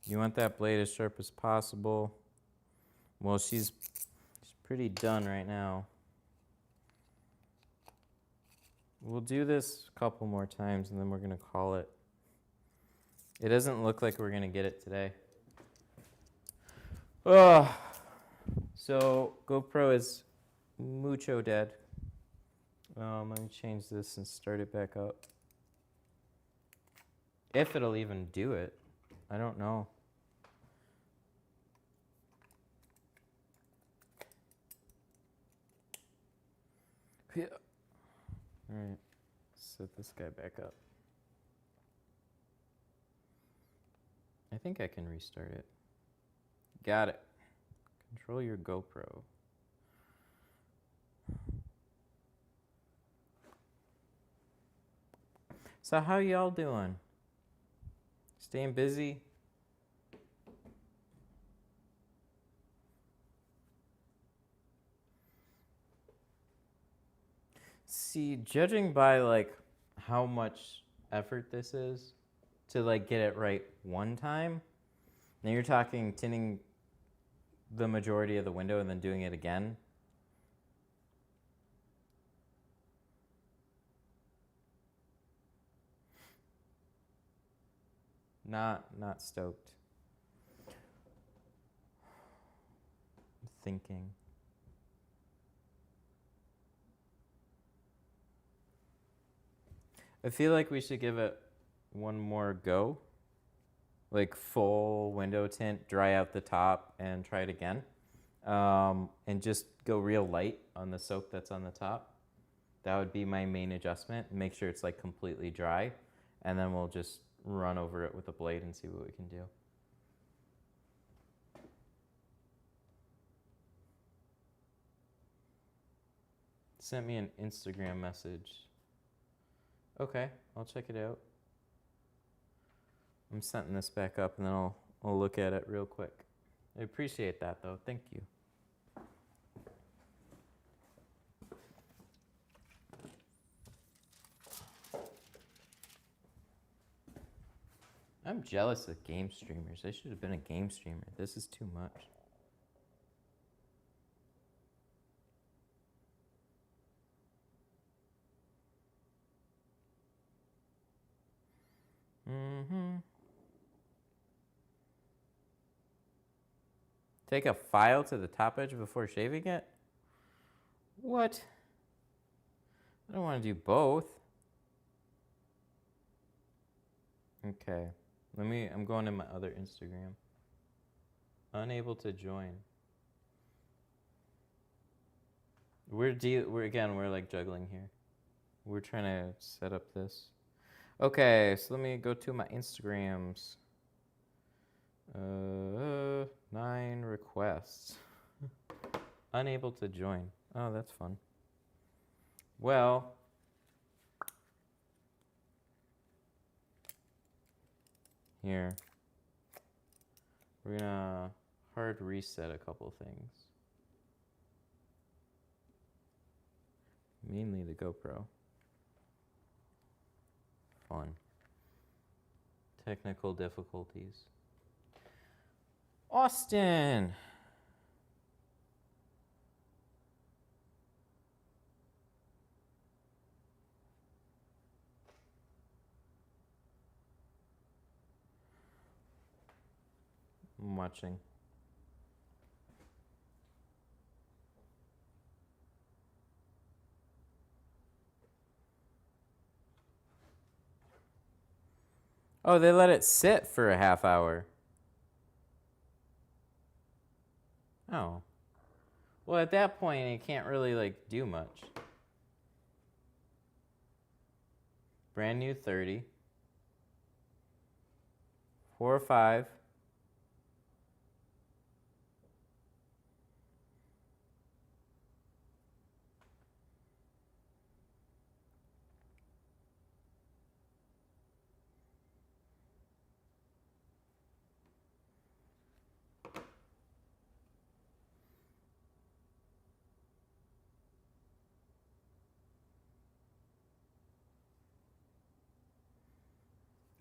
You want that blade as sharp as possible. Well, she's pretty done right now. We'll do this a couple more times and then we're gonna call it. It doesn't look like we're gonna get it today. Oh, so GoPro is mucho dead. Let me change this and start it back up. If it'll even do it, I don't know. Yeah. All right, set this guy back up. I think I can restart it. Got it. Control your GoPro. So how y'all doing? Staying busy? See, judging by like how much effort this is to like get it right one time, now you're talking tinting the majority of the window and then doing it again. Not stoked. I'm thinking. I feel like we should give it one more go. Like full window tint, dry out the top, and try it again. And just go real light on the soak that's on the top. That would be my main adjustment. Make sure it's like completely dry. And then we'll just run over it with a blade and see what we can do. Sent me an Instagram message. Okay, I'll check it out. I'm setting this back up and then I'll look at it real quick. I appreciate that though, thank you. I'm jealous of game streamers. I should have been a game streamer. This is too much. Take a file to the top edge before shaving it? What? I don't want to do both. Okay. I'm going to my other Instagram. Unable to join. We're like juggling here. We're trying to set up this. Okay, so let me go to my Instagrams. 9 requests. Unable to join. Oh, that's fun. Well, here. We're gonna hard reset a couple things. Mainly the GoPro. Fun. Technical difficulties. Austin! I'm watching. Oh, they let it sit for a half hour. Oh. Well, at that point, it can't really, like, do much. Brand new 30. 4 or 5.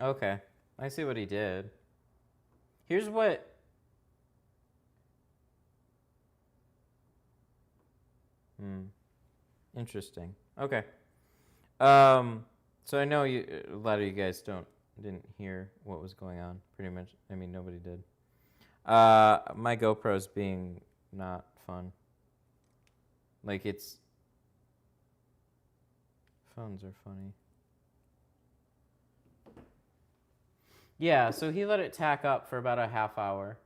Okay, I see what he did. Here's what... Interesting. Okay. So I know a lot of you guys didn't hear what was going on, pretty much. I mean, nobody did. My GoPro's being not fun. Like, phones are funny. Yeah, so he let it tack up for about a half hour.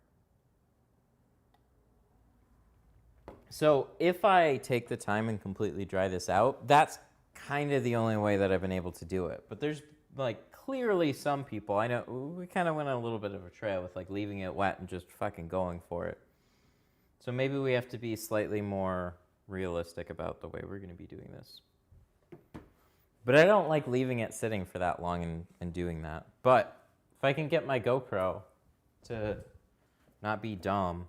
So if I take the time and completely dry this out, that's kind of the only way that I've been able to do it. But there's, like, clearly some people, I know, we kind of went on a little bit of a trail with, like, leaving it wet and just fucking going for it. So maybe we have to be slightly more realistic about the way we're going to be doing this. But I don't like leaving it sitting for that long and doing that. But if I can get my GoPro to not be dumb,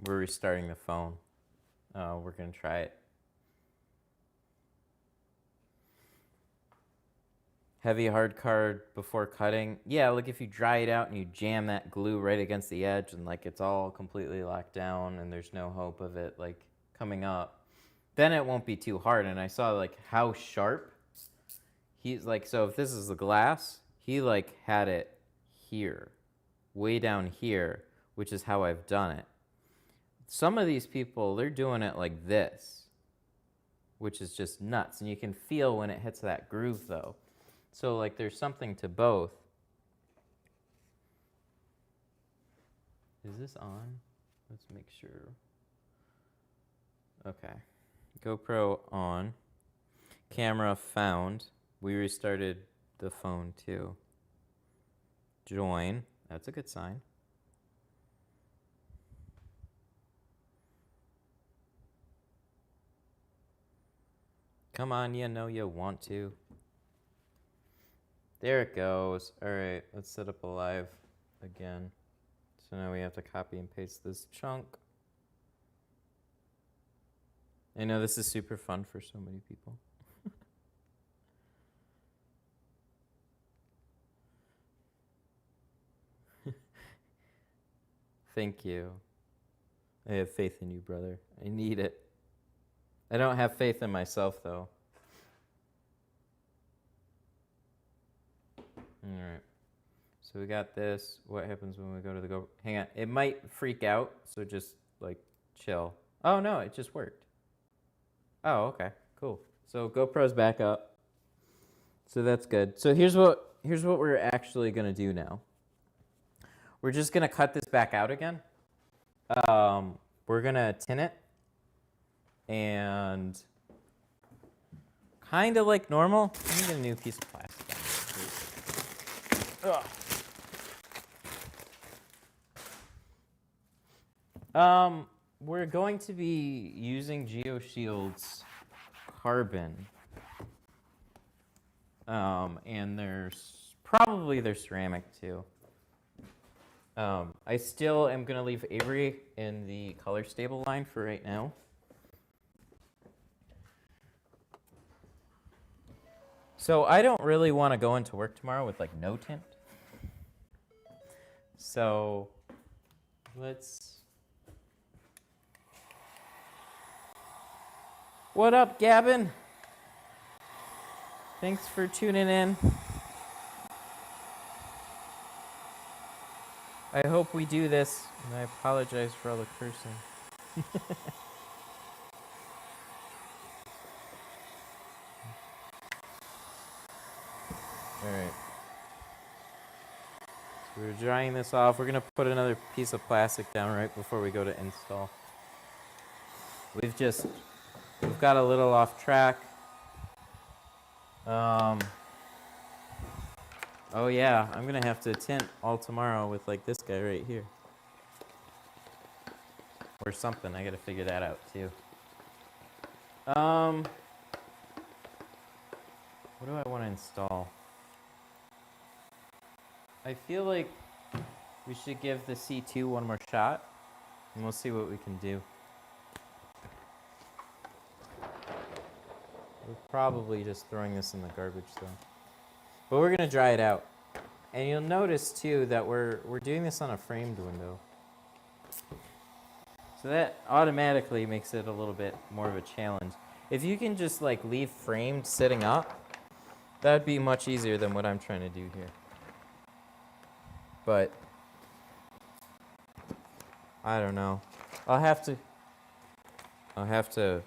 we're restarting the phone. We're going to try it. Heavy hard card before cutting. Yeah, like if you dry it out and you jam that glue right against the edge and like it's all completely locked down and there's no hope of it like coming up, then it won't be too hard. And I saw like how sharp he's like, so if this is the glass, he like had it here, way down here, which is how I've done it. Some of these people, they're doing it like this, which is just nuts. And you can feel when it hits that groove, though. So, like, there's something to both. Is this on? Let's make sure. Okay. GoPro on. Camera found. We restarted the phone, too. Join. That's a good sign. Come on, you know you want to. There it goes. All right, let's set up a live again. So now we have to copy and paste this chunk. I know this is super fun for so many people. Thank you. I have faith in you, brother. I need it. I don't have faith in myself, though. All right. So we got this. What happens when we go to the GoPro? Hang on. It might freak out, so just, like, chill. Oh, no, it just worked. Oh, okay. Cool. So GoPro's back up. So that's good. So here's what we're actually going to do now. We're just going to cut this back out again. We're going to tin it. And kind of like normal. Let me get a new piece of plastic. We're going to be using GeoShield's carbon. And there's ceramic too. I still am going to leave Avery in the color stable line for right now. So I don't really want to go into work tomorrow with like no tint. So let's... What up, Gavin? Thanks for tuning in. I hope we do this, and I apologize for all the cursing. Alright. So we're drying this off. We're going to put another piece of plastic down right before we go to install. We've got a little off track. Oh yeah, I'm going to have to tint all tomorrow with like this guy right here. Or something. I got to figure that out too. What do I want to install? I feel like we should give the C2 one more shot, and we'll see what we can do. We're probably just throwing this in the garbage though. But we're gonna dry it out. And you'll notice too that we're doing this on a framed window. So that automatically makes it a little bit more of a challenge. If you can just like leave framed sitting up, that would be much easier than what I'm trying to do here. But I don't know. I'll have to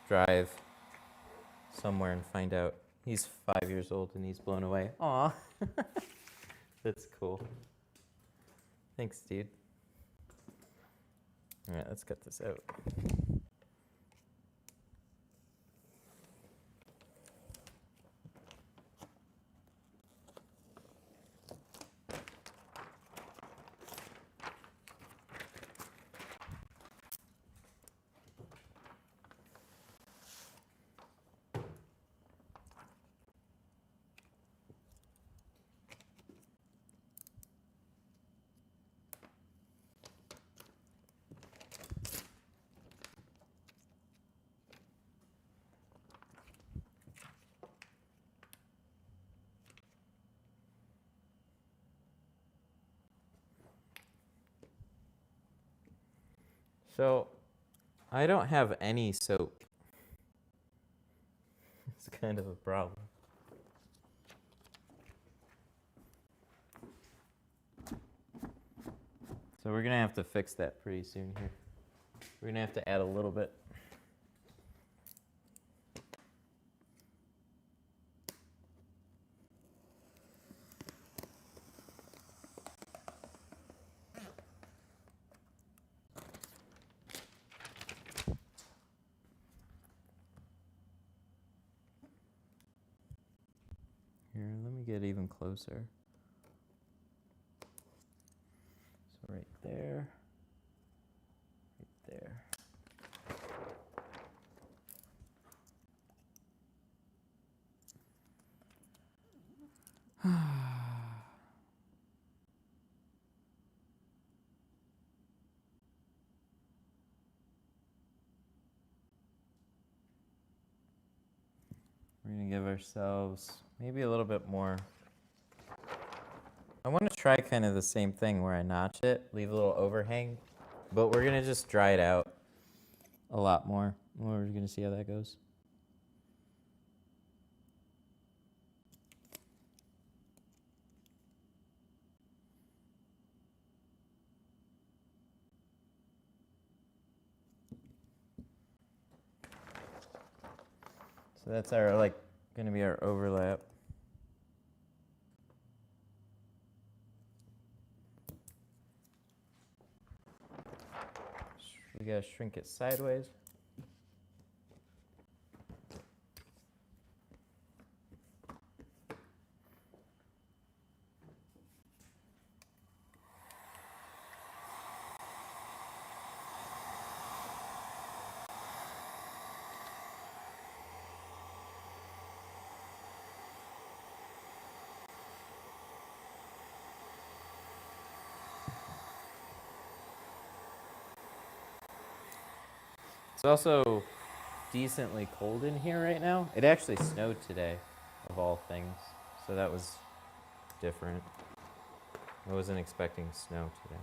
drive somewhere and find out. He's 5 years old and he's blown away. Aw. That's cool. Thanks, dude. All right, let's cut this out. So, I don't have any soap. It's kind of a problem. So we're gonna have to fix that pretty soon here. We're gonna have to add a little bit. Here, let me get even closer. So right there, right there. We're gonna give ourselves maybe a little bit more. I want to try kind of the same thing where I notch it, leave a little overhang, but we're gonna just dry it out a lot more. We're gonna see how that goes. So that's our gonna be our overlap. We gotta shrink it sideways. It's also decently cold in here right now. It actually snowed today, of all things. So that was different. I wasn't expecting snow today.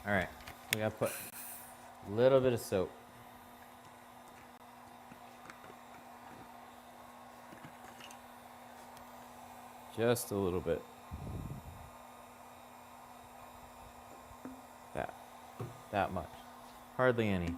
All right, we gotta put a little bit of soap. Just a little bit. That much. Hardly any.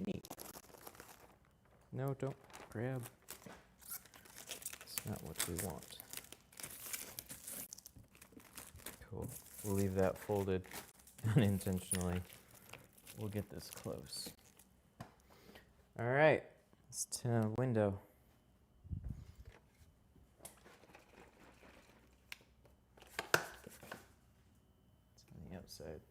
Neat. No, don't grab. It's not what we want. Cool. We'll leave that folded unintentionally. We'll get this close. All right. Let's tint a window. It's on the outside.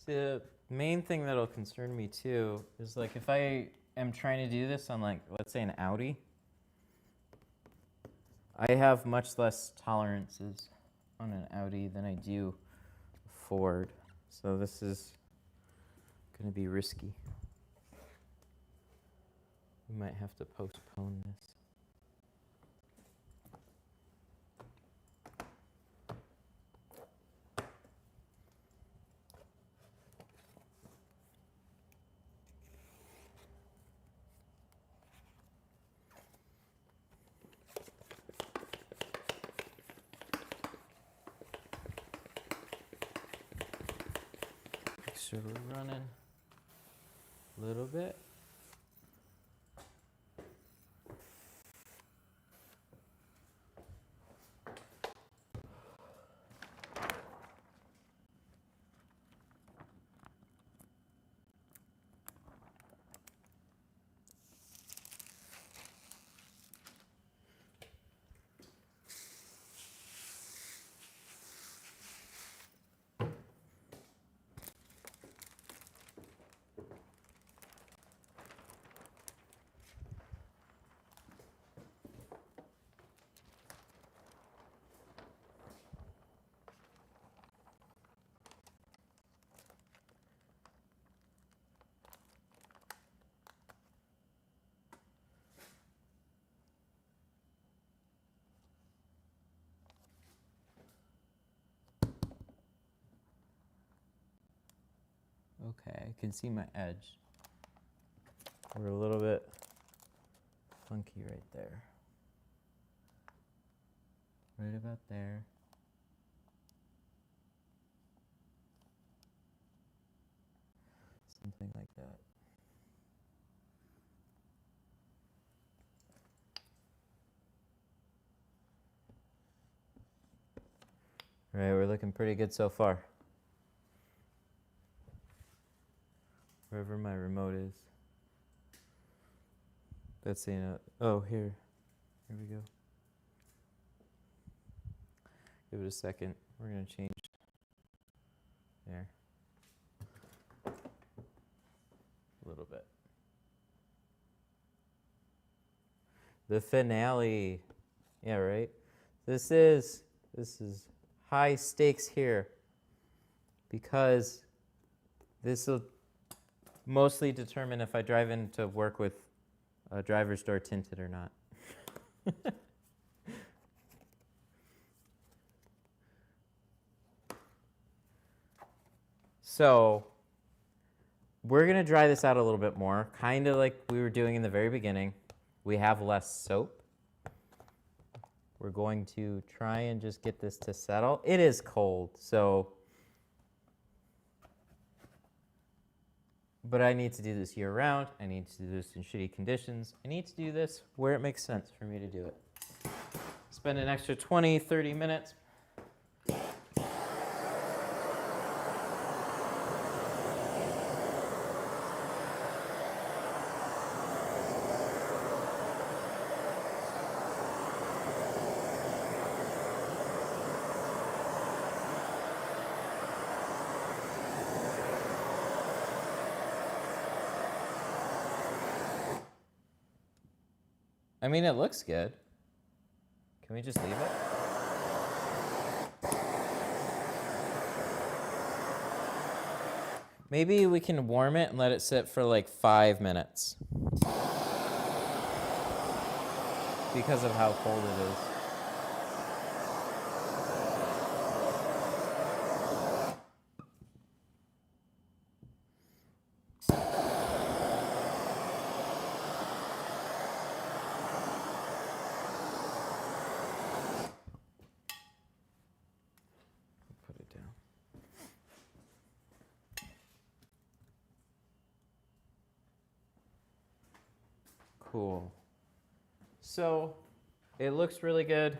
See, the main thing that'll concern me too is like if I am trying to do this on like, let's say an Audi, I have much less tolerances on an Audi than I do a Ford. So this is going to be risky. We might have to postpone this. So we're running a little bit. Okay, I can see my edge. We're a little bit funky right there. Right about there. Something like that. All right, we're looking pretty good so far. Wherever my remote is. That's saying, oh, here. Here we go. Give it a second. We're going to change. There. A little bit. The finale. Yeah, right? This is high stakes here because this will mostly determine if I drive into work with a driver's door tinted or not. So we're going to dry this out a little bit more, kind of like we were doing in the very beginning. We have less soap. We're going to try and just get this to settle. It is cold, so, but I need to do this year round. I need to do this in shitty conditions. I need to do this where it makes sense for me to do it. Spend an extra 20, 30 minutes. I mean, it looks good. Can we just leave it? Maybe we can warm it and let it sit for like 5 minutes. Because of how cold it is. Put it down. Cool. So it looks really good.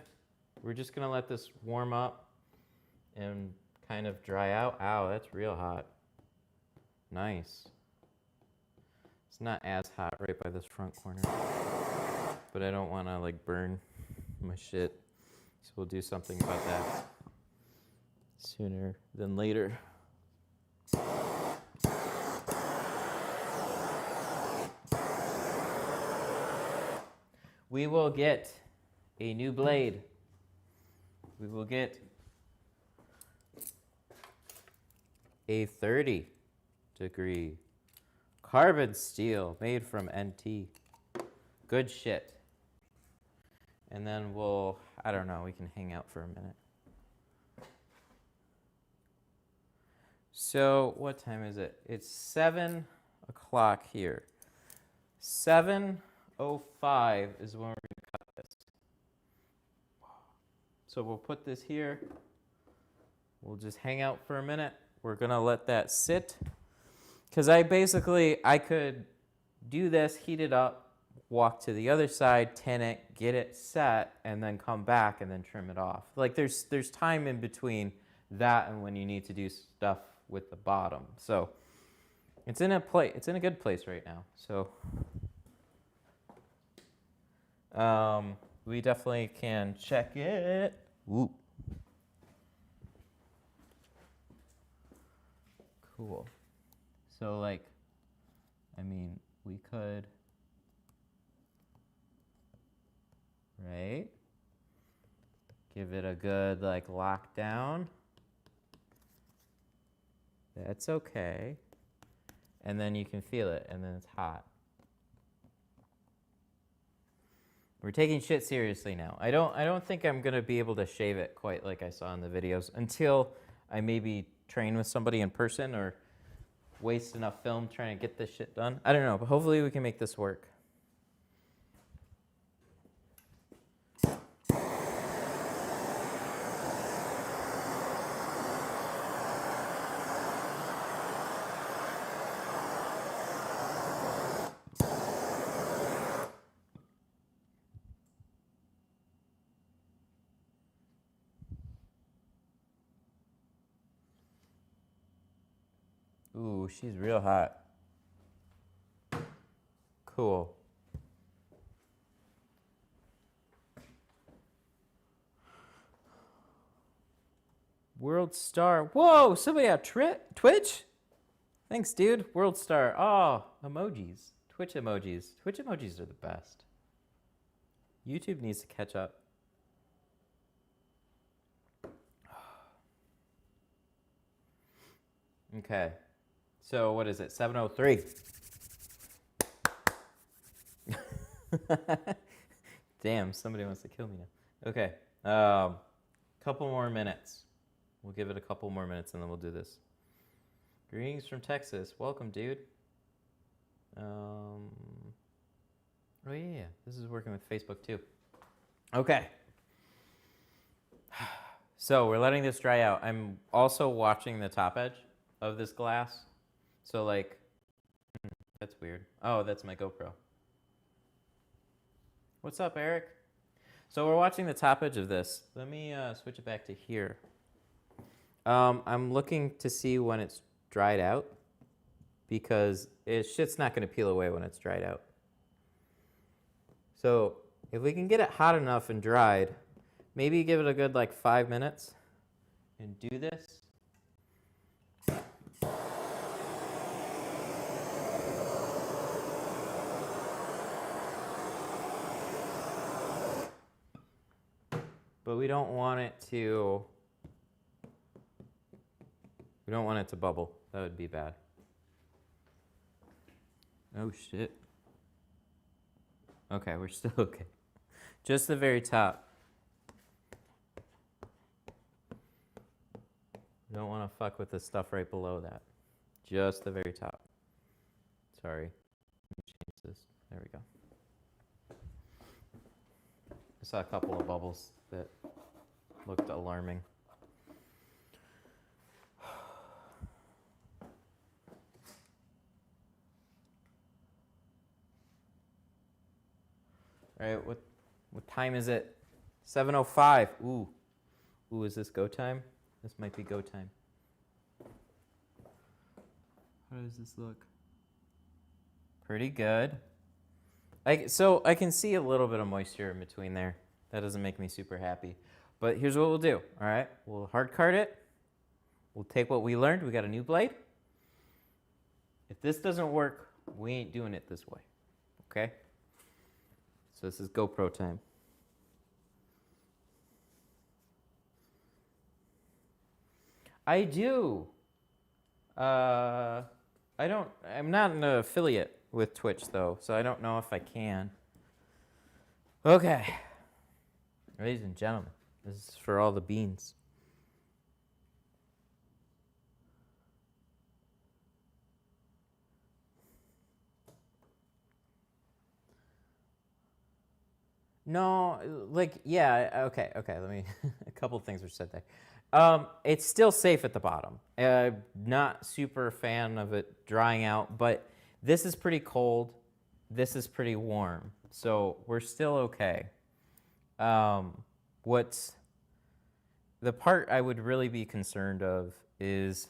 We're just gonna let this warm up and kind of dry out. Ow, that's real hot. Nice. It's not as hot right by this front corner, but I don't wanna like burn my shit. So we'll do something about that sooner than later. We will get a new blade. We will get a 30-degree carbon steel made from NT. Good shit. And then we'll, I don't know, we can hang out for a minute. So what time is it? It's 7 o'clock here. 7:05 is when we're going to cut this. So we'll put this here. We'll just hang out for a minute. We're going to let that sit. Because I could do this, heat it up, walk to the other side, tin it, get it set, and then come back and then trim it off. Like there's time in between that and when you need to do stuff with the bottom. So it's in a good place right now. So we definitely can check it. Ooh. Cool. So like, I mean, we could, right? Give it a good like lockdown. That's okay. And then you can feel it, and then it's hot. We're taking shit seriously now. I don't think I'm gonna be able to shave it quite like I saw in the videos until I maybe train with somebody in person or waste enough film trying to get this shit done. I don't know, but hopefully we can make this work. Ooh, she's real hot. Cool. World Star. Whoa, somebody have Twitch? Thanks, dude. World Star. Oh, emojis. Twitch emojis. Twitch emojis are the best. YouTube needs to catch up. Okay. So what is it? 7:03. Damn, somebody wants to kill me now. Okay. Couple more minutes. We'll give it a couple more minutes and then we'll do this. Greetings from Texas. Welcome, dude. Oh yeah. This is working with Facebook too. Okay. So we're letting this dry out. I'm also watching the top edge of this glass. So like, that's weird. Oh, that's my GoPro. What's up, Eric? So we're watching the top edge of this. Let me switch it back to here. I'm looking to see when it's dried out because shit's not going to peel away when it's dried out. So if we can get it hot enough and dried, maybe give it a good like 5 minutes and do this. but we don't want it to bubble. That would be bad. Oh shit. Okay, we're still okay. Just the very top. We don't want to fuck with the stuff right below that. Just the very top. Sorry. Let me change this. There we go. I saw a couple of bubbles that looked alarming. All right, what time is it? 7:05. Ooh, is this go time? This might be go time. How does this look? Pretty good. So I can see a little bit of moisture in between there. That doesn't make me super happy. But here's what we'll do, all right? We'll hard card it. We'll take what we learned. We got a new blade. If this doesn't work, we ain't doing it this way, okay? So this is GoPro time. I do. I'm not an affiliate with Twitch though, so I don't know if I can. Okay. Ladies and gentlemen, this is for all the beans. No, like, yeah, okay, let me, a couple things were said there. It's still safe at the bottom. Not super fan of it drying out, but this is pretty cold. This is pretty warm, so we're still okay. What's the part I would really be concerned of is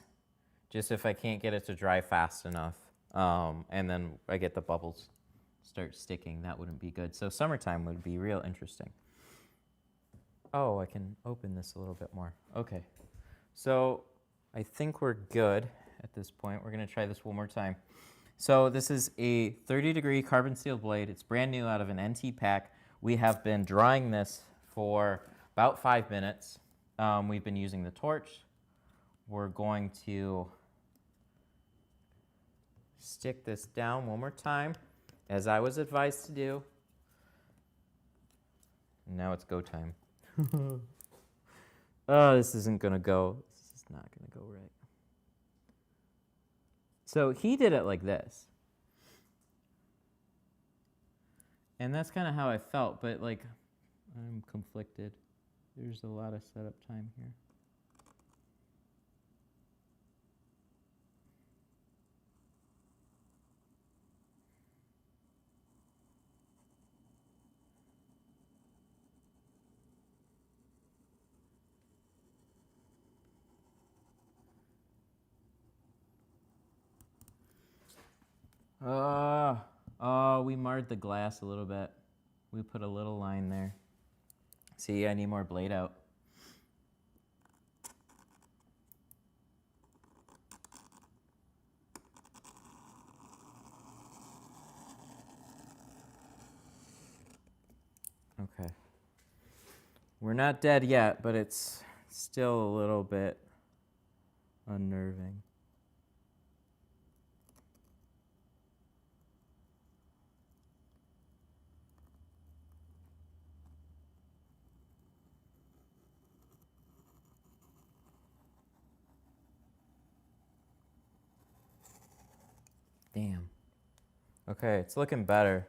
just if I can't get it to dry fast enough, and then I get the bubbles start sticking, that wouldn't be good. So summertime would be real interesting. Oh, I can open this a little bit more. Okay, so I think we're good at this point. We're gonna try this one more time. So this is a 30-degree carbon steel blade. It's brand new out of an NT pack. We have been drying this for about 5 minutes. We've been using the torch. We're going to stick this down one more time, as I was advised to do. Now it's go time. Oh, this isn't gonna go. This is not gonna go right. So he did it like this. And that's kind of how I felt, but like, I'm conflicted. There's a lot of setup time here. Oh, we marred the glass a little bit. We put a little line there. See, I need more blade out. Okay. We're not dead yet, but it's still a little bit unnerving. Damn. Okay, it's looking better.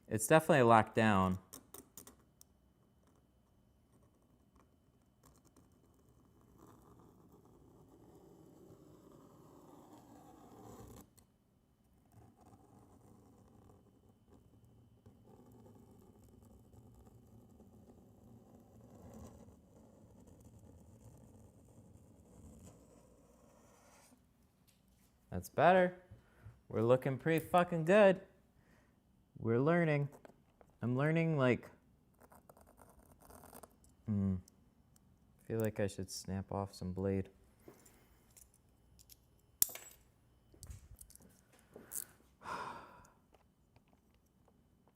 It's definitely locked down. That's better. We're looking pretty fucking good. We're learning. I'm learning like, I feel like I should snap off some blade.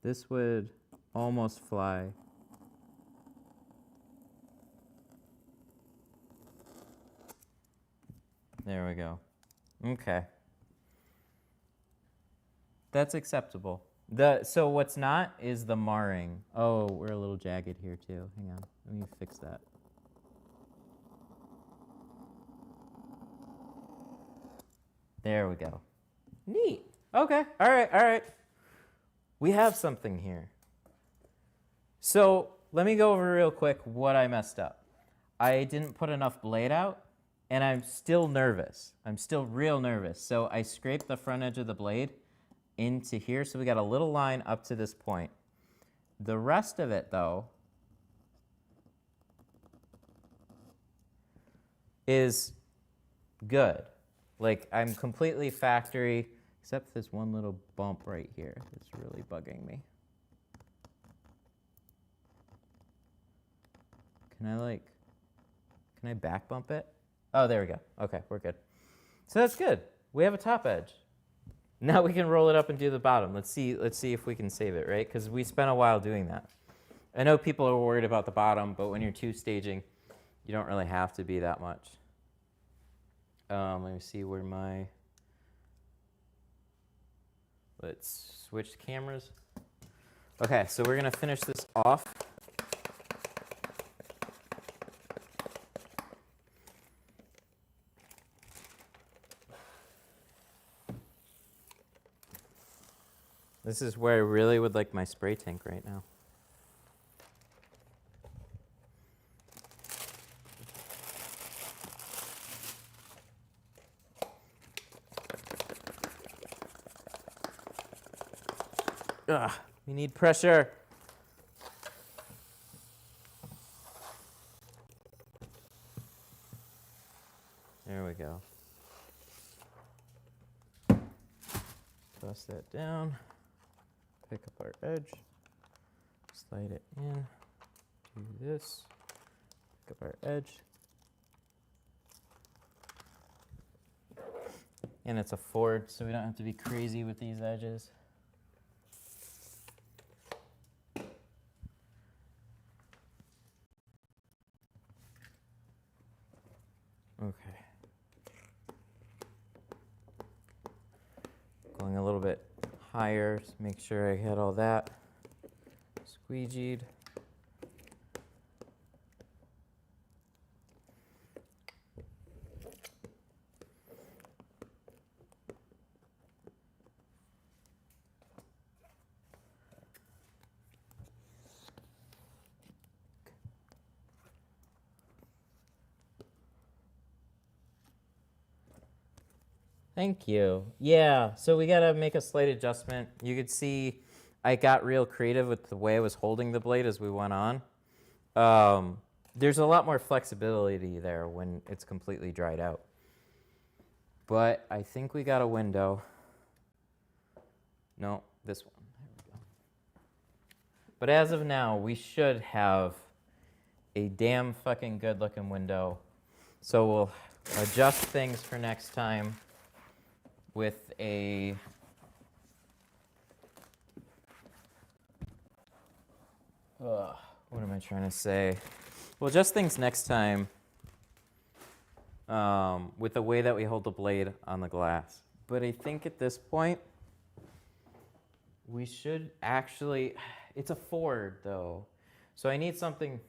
This would almost fly. There we go. Okay. That's acceptable. So what's not is the marring. Oh, we're a little jagged here too. Hang on. Let me fix that. There we go. Neat. Okay. All right. All right. We have something here. So let me go over real quick what I messed up. I didn't put enough blade out, and I'm still nervous. I'm still real nervous. So I scraped the front edge of the blade into here, so we got a little line up to this point. The rest of it, though, is good. Like, I'm completely factory, except this one little bump right here. It's really bugging me. Can I back bump it? Oh, there we go. Okay, we're good. So that's good. We have a top edge. Now we can roll it up and do the bottom. Let's see if we can save it, right? Because we spent a while doing that. I know people are worried about the bottom, but when you're two-staging, you don't really have to be that much. Let me see where my... Let's switch cameras. Okay, so we're going to finish this off. This is where I really would like my spray tank right now. Ugh, we need pressure. There we go. Press that down. Pick up our edge, slide it in, do this, pick up our edge. And it's a Ford, so we don't have to be crazy with these edges. Okay. Going a little bit higher, so make sure I had all that squeegeed. Thank you. Yeah, so we gotta make a slight adjustment. You could see I got real creative with the way I was holding the blade as we went on. There's a lot more flexibility there when it's completely dried out. But I think we got a window. No, this one. There we go. But as of now, we should have a damn fucking good looking window. So we'll adjust things for next time with a what am I trying to say? We'll adjust things next time with the way that we hold the blade on the glass. But I think at this point, we should actually, it's a Ford though. So I need something,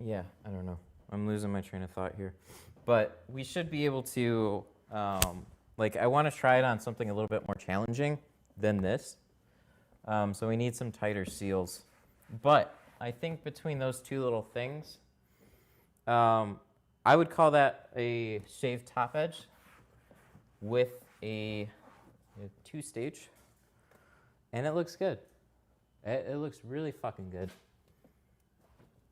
yeah, I don't know. I'm losing my train of thought here. But we should be able to, like, I want to try it on something a little bit more challenging than this. So we need some tighter seals. But I think between those two little things, I would call that a shaved top edge with a two-stage. And it looks good. It looks really fucking good.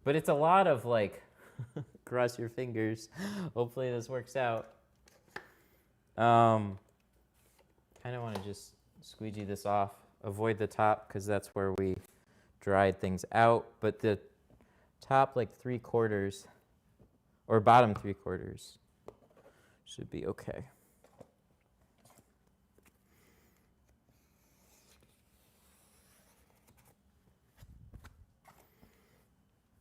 But it's a lot of like, cross your fingers. Hopefully this works out. Kind of want to just squeegee this off. Avoid the top because that's where we dried things out. But the top like 3/4 or bottom 3/4 should be okay.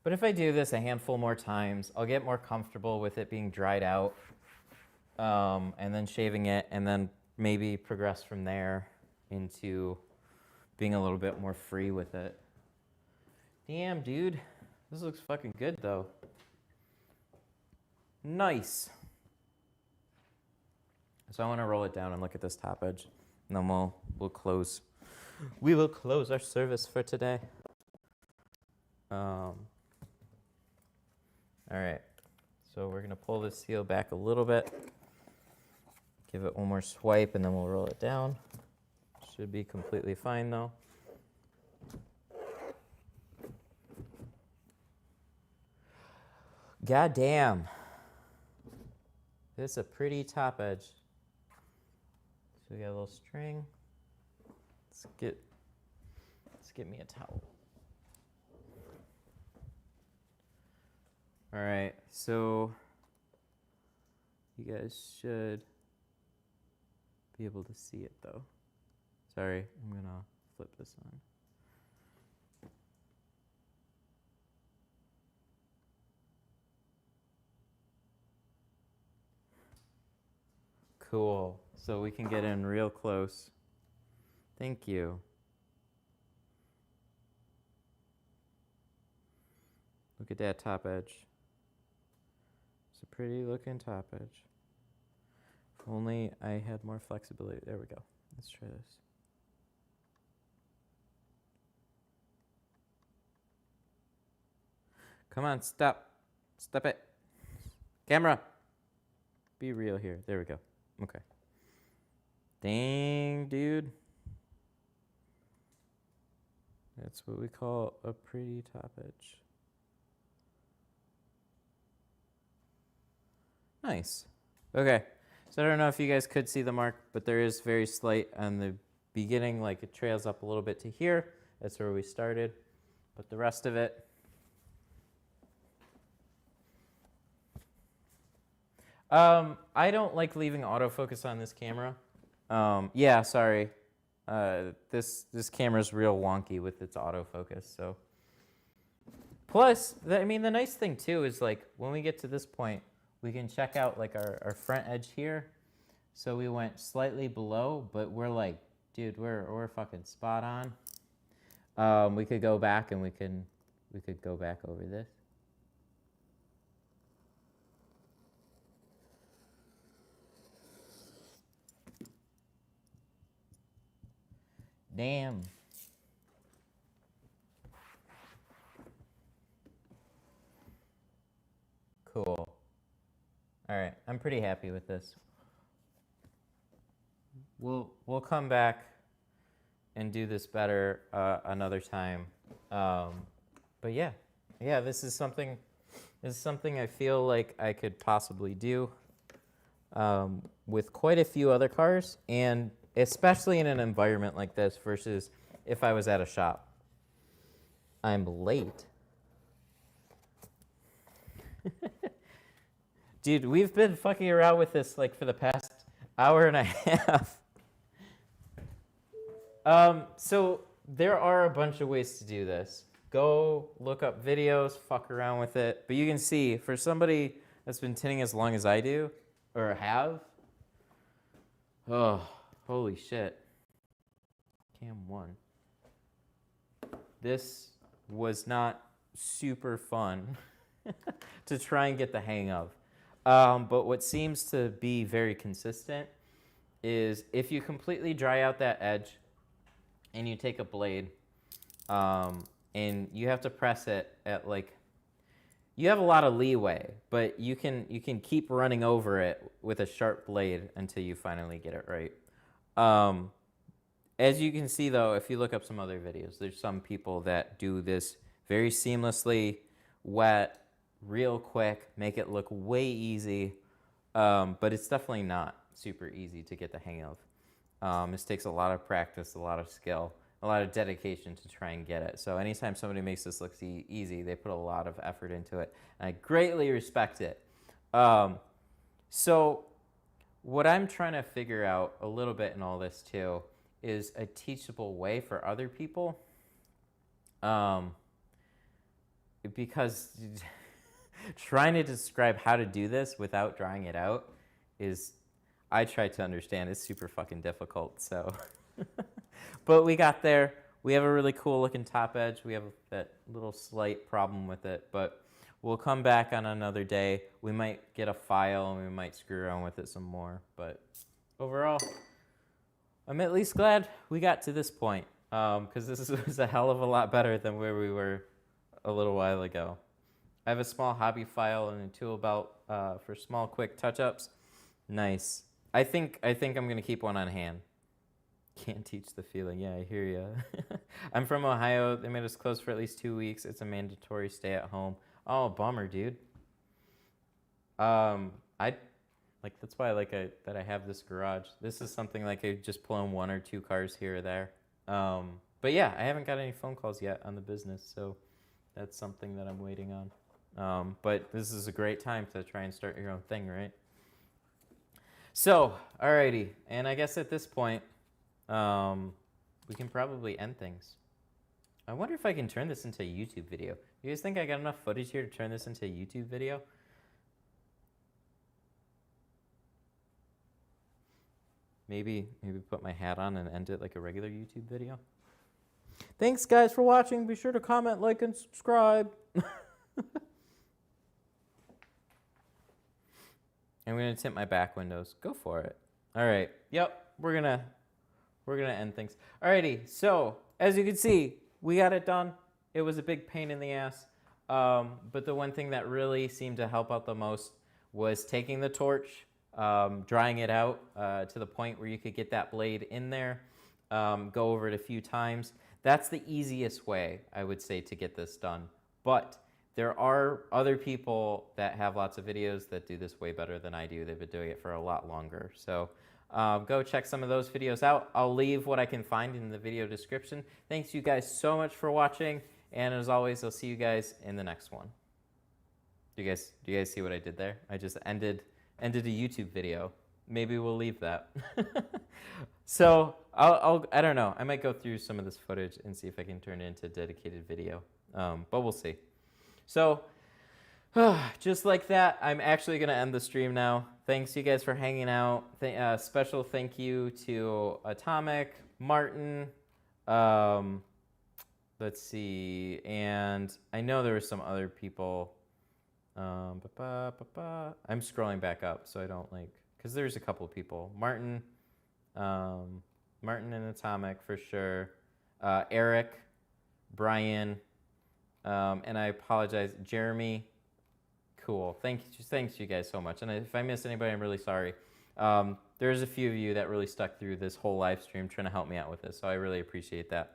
But if I do this a handful more times, I'll get more comfortable with it being dried out, and then shaving it, and then maybe progress from there into being a little bit more free with it. Damn, dude. This looks fucking good, though. Nice. So I want to roll it down and look at this top edge, and then we'll close. We will close our service for today. All right. So we're gonna pull this seal back a little bit. Give it one more swipe, and then we'll roll it down. Should be completely fine, though. God damn. This is a pretty top edge. So we got a little string. Let's get me a towel. All right, so you guys should be able to see it though. Sorry, I'm gonna flip this on. Cool. So we can get in real close. Thank you. Look at that top edge. It's a pretty looking top edge. If only I had more flexibility. There we go. Let's try this. Come on, stop. Stop it. Camera. Be real here. There we go. Okay. Dang, dude. That's what we call a pretty top edge. Nice. Okay. So I don't know if you guys could see the mark, but there is very slight on the beginning, like it trails up a little bit to here. That's where we started. But the rest of it, I don't like leaving autofocus on this camera. Yeah, sorry. This camera's real wonky with its autofocus. So, plus, I mean, the nice thing too is like when we get to this point, we can check out like our front edge here. So we went slightly below, but we're like, dude, we're fucking spot on. We could go back and we could go back over this. Damn. Cool. All right, I'm pretty happy with this. We'll come back and do this better another time. But yeah, this is something I feel like I could possibly do with quite a few other cars, and especially in an environment like this versus if I was at a shop. I'm late. Dude, we've been fucking around with this like for the past hour and a half. So there are a bunch of ways to do this. Go look up videos, fuck around with it. But you can see, for somebody that's been tinting as long as I do, or have, oh, holy shit. Cam 1. This was not super fun to try and get the hang of. But what seems to be very consistent is if you completely dry out that edge and you take a blade and you have to press it at like, you have a lot of leeway, but you can keep running over it with a sharp blade until you finally get it right. As you can see though, if you look up some other videos, there's some people that do this very seamlessly, wet, real quick, make it look way easy, but it's definitely not super easy to get the hang of. This takes a lot of practice, a lot of skill, a lot of dedication to try and get it. So anytime somebody makes this look easy, they put a lot of effort into it, and I greatly respect it. So what I'm trying to figure out a little bit in all this too is a teachable way for other people. because trying to describe how to do this without drawing it out is, I try to understand, it's super fucking difficult, so. But we got there. We have a really cool looking top edge. We have that little slight problem with it, but we'll come back on another day. We might get a file and we might screw around with it some more, but overall, I'm at least glad we got to this point, because this was a hell of a lot better than where we were a little while ago. I have a small hobby file and a tool belt for small, quick touch-ups. Nice. I think I'm gonna keep one on hand. Can't teach the feeling. Yeah, I hear ya. I'm from Ohio. They made us close for at least 2 weeks. It's a mandatory stay at home. Oh, bummer, dude. That's why I like that I have this garage. This is something like I just pull in 1 or 2 cars here or there. But yeah, I haven't got any phone calls yet on the business, so that's something that I'm waiting on. But this is a great time to try and start your own thing, right? So, alrighty, and I guess at this point, we can probably end things. I wonder if I can turn this into a YouTube video. You guys think I got enough footage here to turn this into a YouTube video? Maybe put my hat on and end it like a regular YouTube video. Thanks, guys, for watching. Be sure to comment, like, and subscribe. I'm gonna tint my back windows. Go for it. All right. Yep. We're gonna end things. Alrighty. So as you can see, we got it done. It was a big pain in the ass, but the one thing that really seemed to help out the most was taking the torch, drying it out to the point where you could get that blade in there, go over it a few times. That's the easiest way, I would say, to get this done. But there are other people that have lots of videos that do this way better than I do. They've been doing it for a lot longer. So go check some of those videos out. I'll leave what I can find in the video description. Thanks you guys so much for watching. And as always, I'll see you guys in the next one. Do you guys see what I did there? I just ended a YouTube video. Maybe we'll leave that. So I don't know. I might go through some of this footage and see if I can turn it into a dedicated video. But we'll see. So just like that, I'm actually going to end the stream now. Thanks you guys for hanging out. Special thank you to Atomic, Martin, let's see, and I know there were some other people. I'm scrolling back up so I don't because there's a couple of people. Martin and Atomic for sure. Eric, Brian, and I apologize, Jeremy. Cool. Thanks you guys so much. And if I missed anybody, I'm really sorry. There's a few of you that really stuck through this whole live stream trying to help me out with this, so I really appreciate that.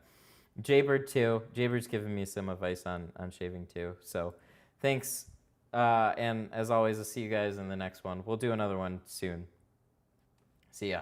Jaybird too. Jaybird's given me some advice on shaving too. So thanks. And as always, I'll see you guys in the next one. We'll do another one soon. See ya.